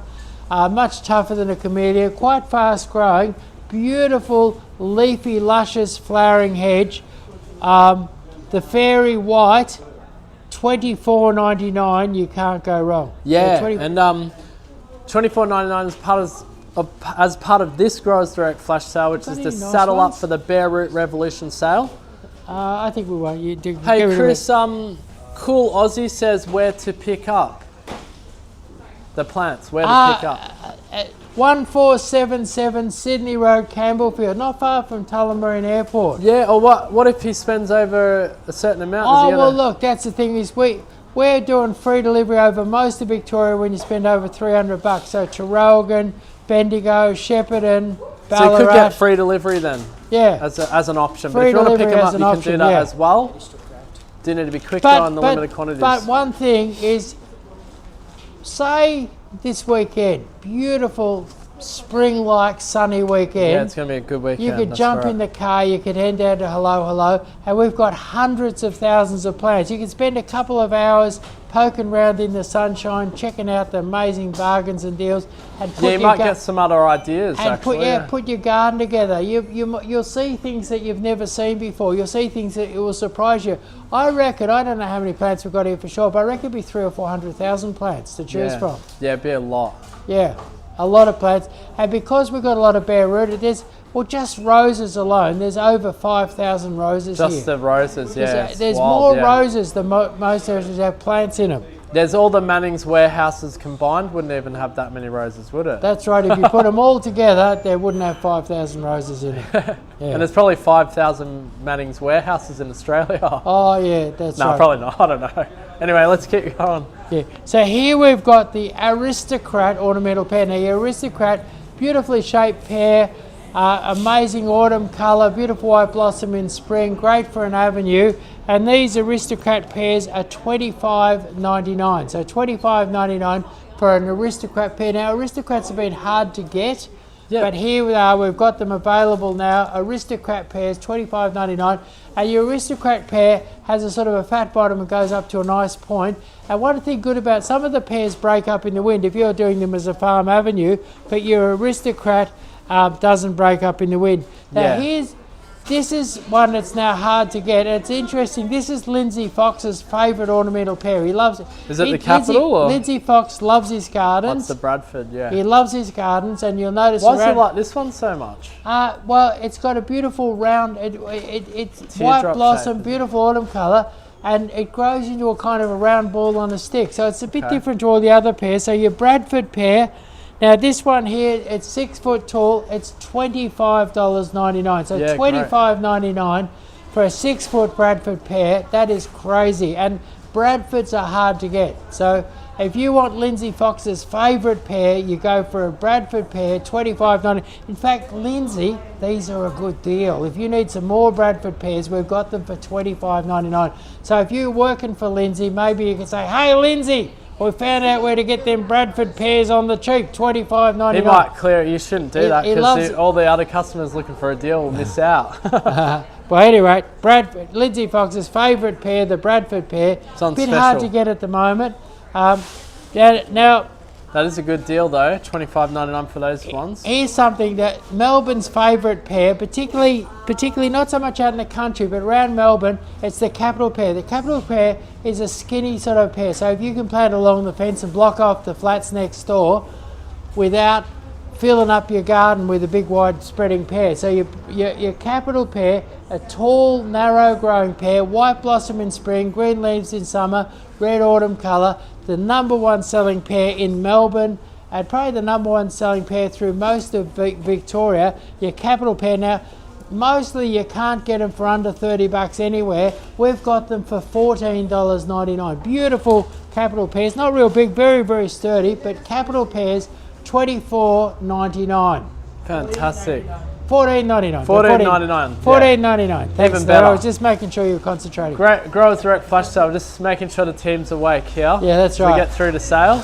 much tougher than a camellia, quite fast growing, beautiful leafy luscious flowering hedge. The Fairy White, $24.99. You can't go wrong. Yeah, So and $24.99 as part of this Growers Direct flash sale, which is the any nice saddle ones? up for the Bare Root Revolution sale. I think we won't. You do. Hey Chris, Cool Aussie says where to pick up. The plants, where to pick up? 1477 Sydney Road, Campbellfield, not far from Tullamarine Airport. Yeah, or what if he spends over a certain amount? Is Oh, he well, gonna- look, that's the thing is we're doing free delivery over most of Victoria when you spend over $300. So Traralgon, Bendigo, Shepparton, So you could Ballarat. get free delivery then, Yeah. as an option. But Free if you want to pick delivery them as up, an you can option, do that yeah. as well. Do you need to be quick though on the limited quantities? But one thing is, say this weekend, beautiful spring-like sunny weekend. Yeah, it's going to be a good weekend. You could that's jump right. in the car, you could head down to Hello Hello, and we've got hundreds of thousands of plants. You can spend a couple of hours poking around in the sunshine, checking out the amazing bargains and deals, and Yeah, you might get some other ideas and actually. put your garden together. You'll see things that you've never seen before. You'll see things that it will surprise you. I reckon, I don't know how many plants we've got here for sure, but I reckon it'd be 300,000 or 400,000 plants to choose from. Yeah, it'd be a lot. Yeah, a lot of plants. And because we've got a lot of bare rooted, just roses alone, there's over 5,000 roses here. Just the roses, yeah. There's wild, more yeah. roses than most roses have plants in them. There's all the Mannings warehouses combined, wouldn't even have that many roses, would it? That's right, if you put them all together, they wouldn't have 5,000 roses in them. Yeah. And there's probably 5,000 Mannings warehouses in Australia. Oh yeah, that's No, right. probably not, I don't know. Anyway, let's keep going. Yeah. So here we've got the Aristocrat ornamental pear. Now your Aristocrat, beautifully shaped pear, amazing autumn colour, beautiful white blossom in spring, great for an avenue. And these Aristocrat pears are $25.99. So $25.99 for an Aristocrat pear. Now Aristocrats have been hard to get. Yep. But here we are, we've got them available now. Aristocrat pears, $25.99. And your Aristocrat pear has a sort of a fat bottom and goes up to a nice point. And one thing good about some of the pears break up in the wind if you're doing them as a farm avenue, but your Aristocrat doesn't break up in the wind. Now this is one that's now hard to get. It's interesting. This is Lindsay Fox's favourite ornamental pear. He loves it. Is it the capital, or? Lindsay Fox loves his gardens. That's the Bradford, yeah. He loves his gardens, and you'll notice. Why does he like this one so much? Well, it's got a beautiful round. It's white Teardrop blossom, shape. beautiful autumn colour, and it grows into a kind of a round ball on a stick. So it's a bit Okay. different to all the other pears. So your Bradford pear. Now this one here, it's 6 foot tall. It's $25.99. So Yeah, $25.99 for a 6 foot Bradford pear. That is crazy. And Bradfords are hard to get. So if you want Lindsay Fox's favourite pear, you go for a Bradford pear, $25.99. In fact, Lindsay, these are a good deal. If you need some more Bradford pears, we've got them for $25.99. So if you're working for Lindsay, maybe you can say, hey Lindsay, we found out where to get them Bradford pears on the cheap, $25.99. He might clear it. You shouldn't do that he loves because it. all the other customers looking for a deal will miss out. But anyway, Lindsay Fox's favourite pear, the Bradford pear. It's on bit hard to special. get at the moment. Now, That is a good deal though, $25.99 for those ones. here's something that Melbourne's favourite pear, particularly not so much out in the country, but around Melbourne, it's the capital pear. The capital pear is a skinny sort of pear. So if you can plant along the fence and block off the flats next door without filling up your garden with a big wide spreading pear. So your capital pear, a tall, narrow growing pear, white blossom in spring, green leaves in summer, red autumn colour, the #1 selling pear in Melbourne, and probably the #1 selling pear through most of Victoria. Your capital pear now, mostly you can't get them for under $30 anywhere. We've got them for $14.99. Beautiful capital pears, not real big, very, very sturdy, but capital pears, $24.99. Fantastic. $14.99. $14.99. $14.99. Thanks, Even Dad. better. I was just making sure you were concentrating. Great Growers Direct flash sale. Just making sure the team's awake here. Yeah, that's We right. get through to sale.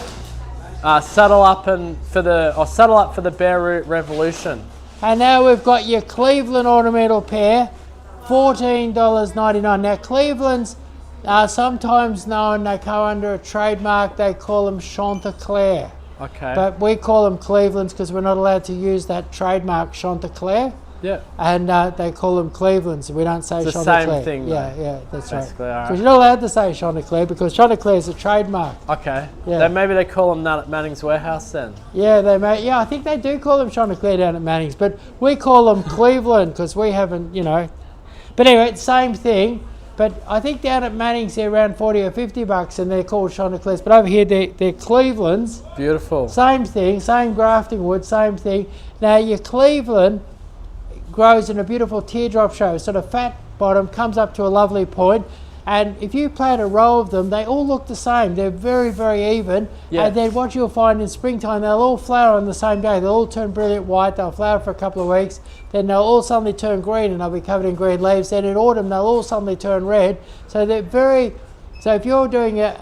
Saddle up for the Bare Root Revolution. And now we've got your Cleveland ornamental pear, $14.99. Now Cleveland's are sometimes known, they go under a trademark, they call them Chanticleer. Okay. But we call them Clevelands because we're not allowed to use that trademark Chanticleer. yeah. And they call them Clevelands. We don't say It's the Chanticleer. same thing, Yeah, though. yeah, that's Basically, right. alright. Because you're not allowed to say Chanticleer because Chanticleer is a trademark. Okay. Yeah. Then maybe they call them that at Manning's warehouse then. Yeah, they may. Yeah, I think they do call them Chanticleer down at Manning's, but we call them Cleveland because we haven't, you know. But anyway, same thing. But I think down at Manning's they're around 40 or 50 bucks, and they're called Chanticleers. But over here they're Clevelands. Beautiful. Same thing, same grafting wood, same thing. Now your Cleveland grows in a beautiful teardrop shape, sort of fat bottom, comes up to a lovely point. And if you plant a row of them, they all look the same. They're very, very even. Yeah. And then what you'll find in springtime, they'll all flower on the same day. They'll all turn brilliant white. They'll flower for a couple of weeks. Then they'll all suddenly turn green, and they'll be covered in green leaves. Then in autumn, they'll all suddenly turn red. So they're very. So if you're doing a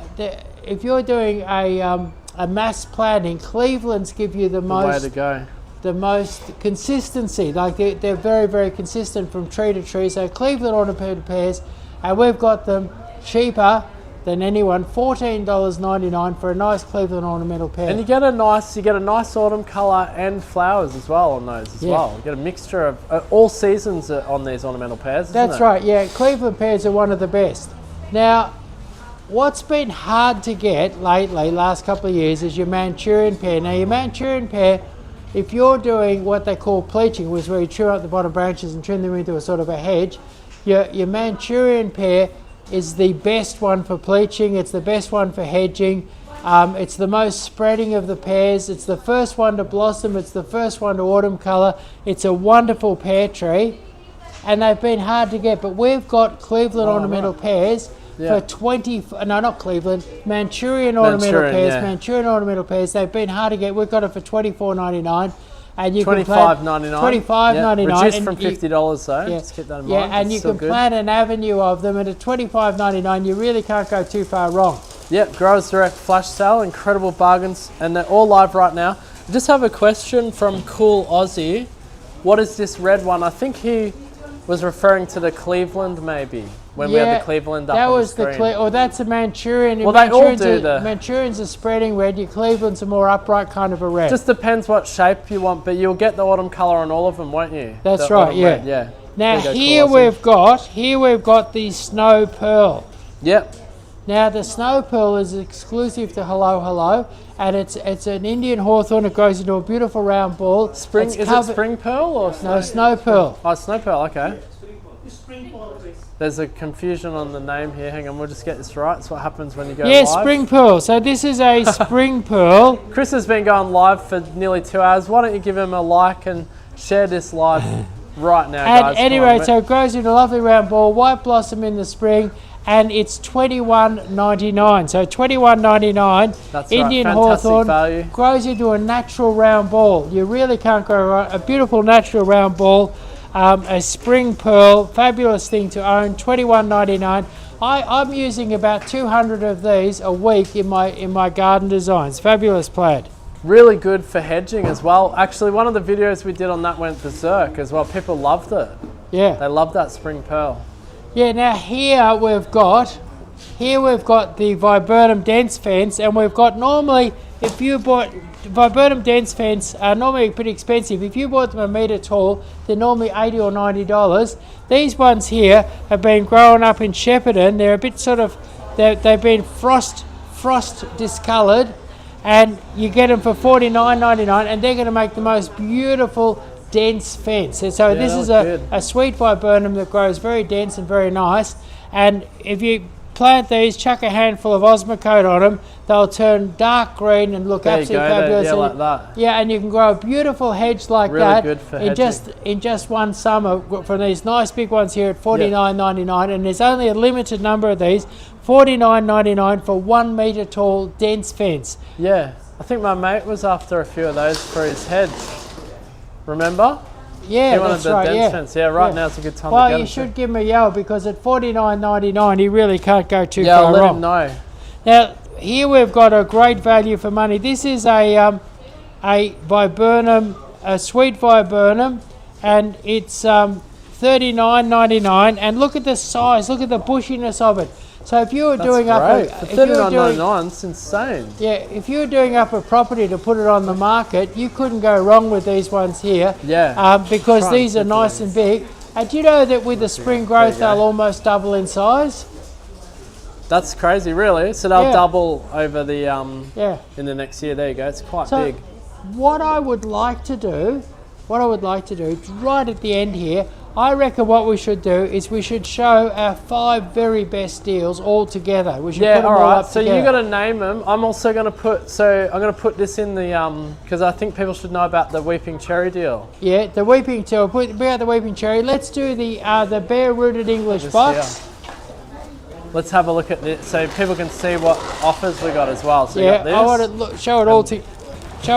mass planting, Clevelands give you the most. Way to go. The most consistency. Like they're very, very consistent from tree to tree. So Cleveland Ornamental Pears. And we've got them cheaper than anyone, $14.99 for a nice Cleveland Ornamental Pear. And you get a nice autumn colour and flowers as well on those as well. You get a mixture of all seasons on these ornamental pears. That's right. Yeah, Cleveland pears are one of the best. Now, what's been hard to get lately, last couple of years, is your Manchurian pear. Now, your Manchurian pear, if you're doing what they call pleaching, which is where you trim up the bottom branches and trim them into a sort of a hedge, your Manchurian pear is the best one for pleaching. It's the best one for hedging. It's the most spreading of the pears. It's the first one to blossom. It's the first one to autumn colour. It's a wonderful pear tree, and they've been hard to get. But we've got Cleveland ornamental pears for Manchurian ornamental pears. Yeah. Manchurian ornamental pears. They've been hard to get. We've got it for $24.99. And you $25.99. $25.99. Reduced from $50 though. Just keep that in mind. Yeah, and you can plant an avenue of them, and at $25.99 you really can't go too far wrong. Yep, Growers Direct flash sale, incredible bargains, and they're all live right now. I just have a question from Cool Aussie. What is this red one? I think he was referring to the Cleveland maybe, when we had the Cleveland up on the screen. That's a Manchurian. Well, they all do Manchurians are spreading red, your Cleveland's a more upright kind of a red. Just depends what shape you want, but you'll get the autumn colour on all of them, won't you? That's right, yeah. Yeah. Now here we've got the Snow Pearl. Yep. Now the Snow Pearl is exclusive to Hello Hello, and it's an Indian hawthorn. It grows into a beautiful round ball. Is it Spring Pearl or Snow? No, Snow Pearl. Oh, Snow Pearl, okay. There's a confusion on the name here. Hang on, we'll just get this right. It's what happens when you go live. Yeah, Spring Pearl. So this is a Spring Pearl. Chris has been going live for nearly 2 hours. Why don't you give him a like and share this live right now, guys? At any rate, so it grows into a lovely round ball, white blossom in the spring, and it's $21.99. So $21.99. That's Indian right. Fantastic hawthorn value. grows into a natural round ball. You really can't go wrong. A beautiful natural round ball. A Spring Pearl, fabulous thing to own, $21.99. I'm using about 200 of these a week in my garden designs. Fabulous plant. Really good for hedging as well. Actually, one of the videos we did on that went berserk as well. People loved it. Yeah. They loved that Spring Pearl. Yeah, now here we've got the Viburnum dense fence, and we've got normally, if you bought Viburnum dense fence are normally pretty expensive. If you bought them a metre tall, they're normally $80 or $90. These ones here have been growing up in Shepparton. They're a bit they've been frost discoloured, and you get them for $49.99, and they're going to make the most beautiful dense fence. And so this is a sweet viburnum that grows very dense and very nice. And if you plant these, chuck a handful of Osmocote on them, they'll turn dark green and look absolutely fabulous. Yeah, like that. Yeah, and you can grow a beautiful hedge like really that good for in just one summer from these nice big ones here at $49.99, and there's only a limited number of these. $49.99 for 1 metre tall dense fence. Yeah, I think my mate was after a few of those for his hedge. Remember? Yeah, he wanted that's the right. dense fence. Yeah, right now it's a good time to well, get you should give him a yell, because at $49.99 he really can't go too far wrong. Yeah, let him know. Now here we've got a great value for money. This is a viburnum, a sweet viburnum, and it's $39.99. And look at the size, look at the bushiness of it. So if you were doing up $39.99, it's insane. Yeah, if you were doing up a property to put it on the market, you couldn't go wrong with these ones here. Yeah. Because these are nice and big. And do you know that with the spring growth they'll almost double in size? That's crazy, really. So they'll double over the in the next year. There you go. It's quite big. What I would like to do, right at the end here, I reckon what we should do is we should show our 5 very best deals all together. We should put them all up so together. you got to name them. I'm also going to put, I'm going to put this in the, because I think people should know about the Weeping Cherry deal. Yeah, the Weeping Cherry. Bring out the Weeping Cherry. Let's do the bare-rooted English box. Here. Let's have a look at this so people can see what offers we got as well. So Yeah, you got this. I want to show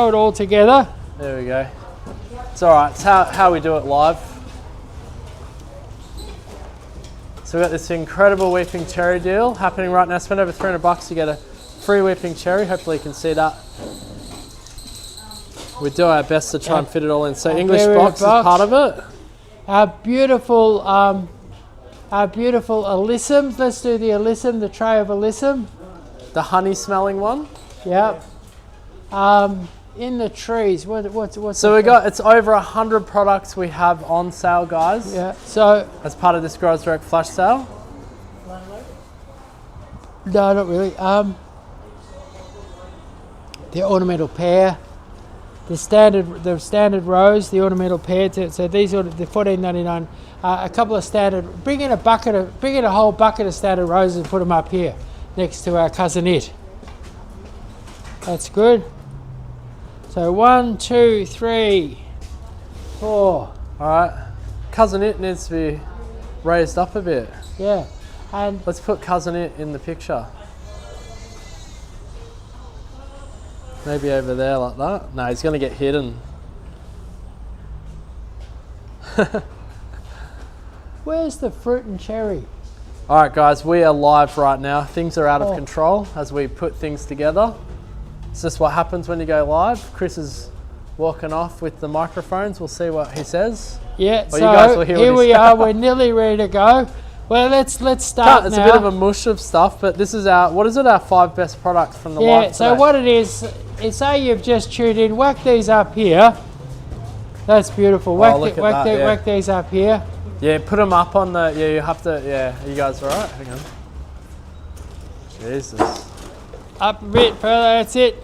it all together. There we go. It's all right. It's how we do it live. So we've got this incredible Weeping Cherry deal happening right now. Spend over $300, you get a free Weeping Cherry. Hopefully you can see that. We do our best to try and fit it all in. So English box is part of it. Our beautiful Alyssum. Let's do the Alyssum, the tray of Alyssum. The honey smelling one. Yep. In the trees. What's So it's over 100 products we have on sale, guys. Yeah. So as part of this Growers Direct flash sale. No, not really. The ornamental pear, the standard rose, the ornamental pear. So these are the $14.99. A couple of standard. Bring in a whole bucket of standard roses and put them up here next to our cousin it. That's good. So 1, 2, 3, 4. All right. Cousin it needs to be raised up a bit. Yeah. And let's put Cousin it in the picture. Maybe over there like that. No, he's going to get hidden. Where's the fruit and cherry? All right, guys, we are live right now. Things are out of control as we put things together. It's just what happens when you go live. Chris is walking off with the microphones. We'll see what he says. Yeah, or so here we are. We're nearly ready to go. Well, let's start It's now. a bit of a mush of stuff, but this is our 5 best products from the live today. So what it is say you've just tuned in, whack these up here. That's beautiful. Whack these up here. Yeah, put them up on the, you have to, are you guys all right? Hang on. Jesus. Up a bit further, that's it.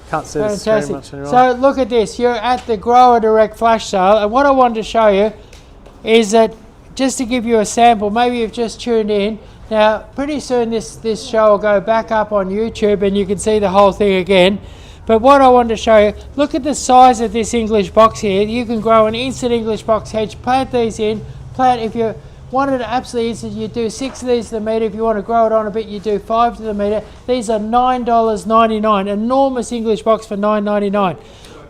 Can't see the screen much anymore. So look at this, you're at the Grower Direct flash sale, and what I wanted to show you is that, just to give you a sample, maybe you've just tuned in. Now, pretty soon this show will go back up on YouTube and you can see the whole thing again. But what I wanted to show you, look at the size of this English box here. You can grow an instant English box hedge, plant these in, if you wanted to absolutely instant, you do 6 of these to the metre. If you want to grow it on a bit, you do 5 to the metre. These are $9.99, enormous English box for $9.99.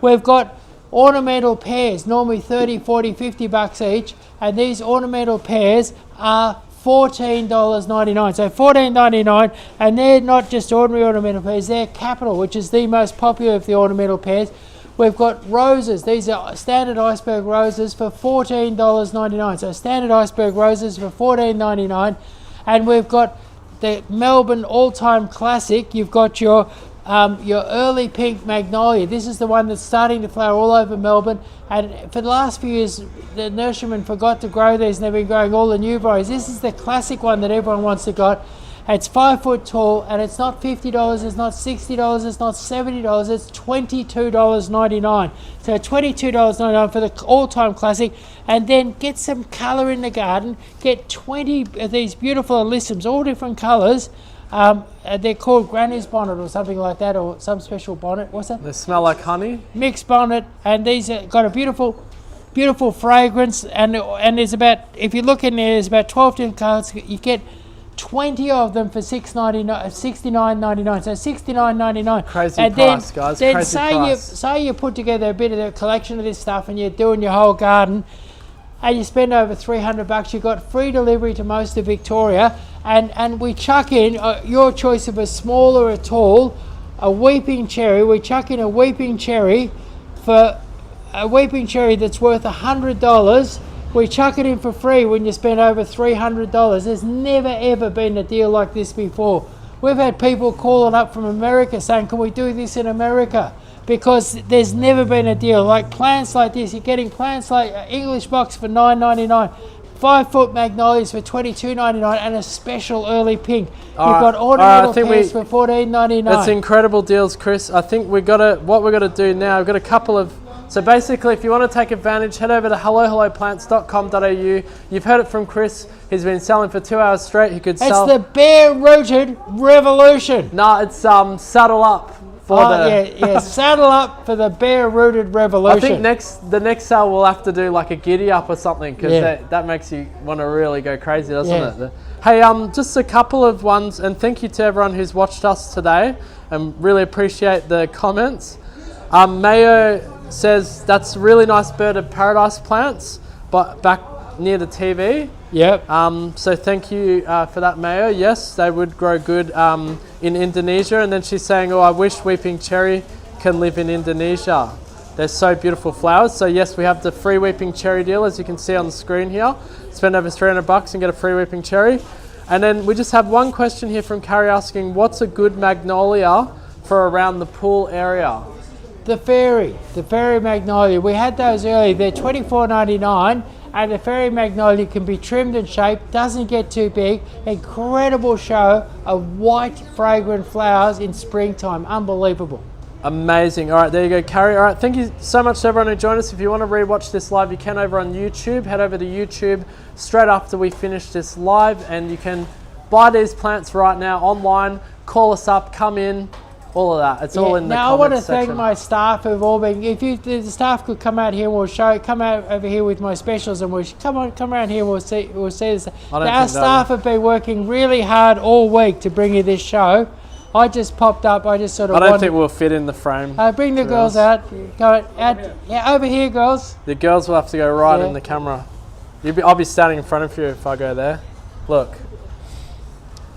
We've got ornamental pears, normally 30, 40, 50 bucks each, and these ornamental pears are $14.99. So $14.99, and they're not just ordinary ornamental pears, they're capital, which is the most popular of the ornamental pears. We've got roses. These are standard iceberg roses for $14.99. So standard iceberg roses for $14.99. And we've got the Melbourne all-time classic. You've got your early pink magnolia. This is the one that's starting to flower all over Melbourne. And for the last few years, the nurserymen forgot to grow these, and they've been growing all the new varieties. This is the classic one that everyone wants to got. It's 5 foot tall, and it's not $50, it's not $60, it's not $70, it's $22.99. So $22.99 for the all-time classic, and then get some colour in the garden. Get 20 of these beautiful Alyssums, all different colours. They're called Granny's Bonnet or something like that, or some special bonnet. What's that? They smell like honey. Mixed bonnet, and these have got a beautiful fragrance. And there's about, if you look in there, there's about 12 different colours. You get 20 of them for $69.99, so $69.99. Crazy and price, guys. Then crazy price. say you put together a bit of a collection of this stuff, and you're doing your whole garden, and you spend over $300. You've got free delivery to most of Victoria, and we chuck in your choice of a small or a tall, a weeping cherry. We chuck in a weeping cherry for a weeping cherry that's worth $100. We chuck it in for free when you spend over $300. There's never ever been a deal like this before. We've had people calling up from America saying, can we do this in America? Because there's never been a deal. Like plants like this, you're getting plants like English box for $9.99, 5 foot magnolias for $22.99, and a special early pink. You've got ornamental pears for $14.99. That's incredible deals, Chris. I think what we're gonna do now, we've got a couple of So basically, if you want to take advantage, head over to hellohelloplants.com.au. You've heard it from Chris. He's been selling for 2 hours straight. He could sell. It's the bare-rooted revolution. No, it's saddle up for saddle up for the bare-rooted revolution. I think the next sale we'll have to do like a giddy up or something, because that makes you want to really go crazy, doesn't it? Hey, just a couple of ones, and thank you to everyone who's watched us today, and really appreciate the comments. Mayo says that's a really nice bird of paradise plants, but back near the TV. Yep. So thank you for that, Mayo. Yes, they would grow good in Indonesia. And then she's saying, oh, I wish Weeping Cherry can live in Indonesia. They're so beautiful flowers. So yes, we have the free Weeping Cherry deal, as you can see on the screen here. Spend over $300 and get a free Weeping Cherry. And then we just have one question here from Carrie asking, what's a good magnolia for around the pool area? The fairy magnolia. We had those earlier. They're $24.99, and the fairy magnolia can be trimmed and shaped, doesn't get too big. Incredible show of white, fragrant flowers in springtime. Unbelievable. Amazing. All right, there you go, Carrie. All right, thank you so much to everyone who joined us. If you want to rewatch this live, you can over on YouTube. Head over to YouTube straight after we finish this live, and you can buy these plants right now online. Call us up, come in. All of that. It's all in the now I want to section. thank my staff who've all been. If the staff could come out here, we'll show. Come out over here with my specials, and we'll come around here. We'll see this. Our staff have been working really hard all week to bring you this show. I just popped up. I just sort of. I don't think we'll fit in the frame. Bring the girls out. Go out. Yeah, over here, girls. The girls will have to go right in the camera. I'll be standing in front of you if I go there. Look.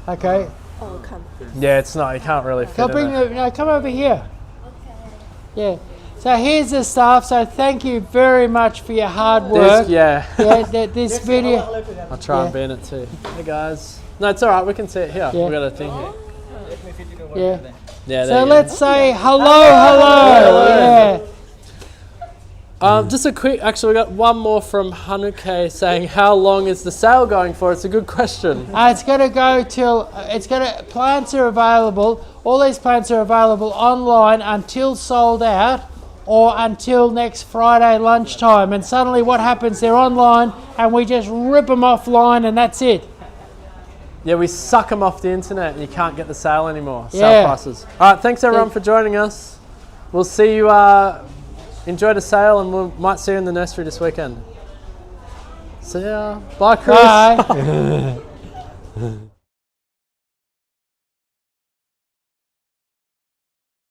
Okay. Oh, come. Yeah, it's not. You can't really fit in. Come over here. Okay. Yeah. So here's the staff. So thank you very much for your hard work. This video. I'll try and be in it too. Hey guys. No, it's all right. We can see it here. We've got a thing here. Yeah. So let's say hello. Just a quick, actually we got one more from Hanukkah saying, how long is the sale going for? It's a good question. It's going to go till, plants are available, all these plants are available online until sold out, or until next Friday lunchtime. And suddenly what happens, they're online and we just rip them offline and that's it. Yeah, we suck them off the internet and you can't get the sale anymore, sale prices. All right, thanks everyone for joining us. We'll see you, enjoy the sale, and we might see you in the nursery this weekend. See ya. Bye, Chris. Bye.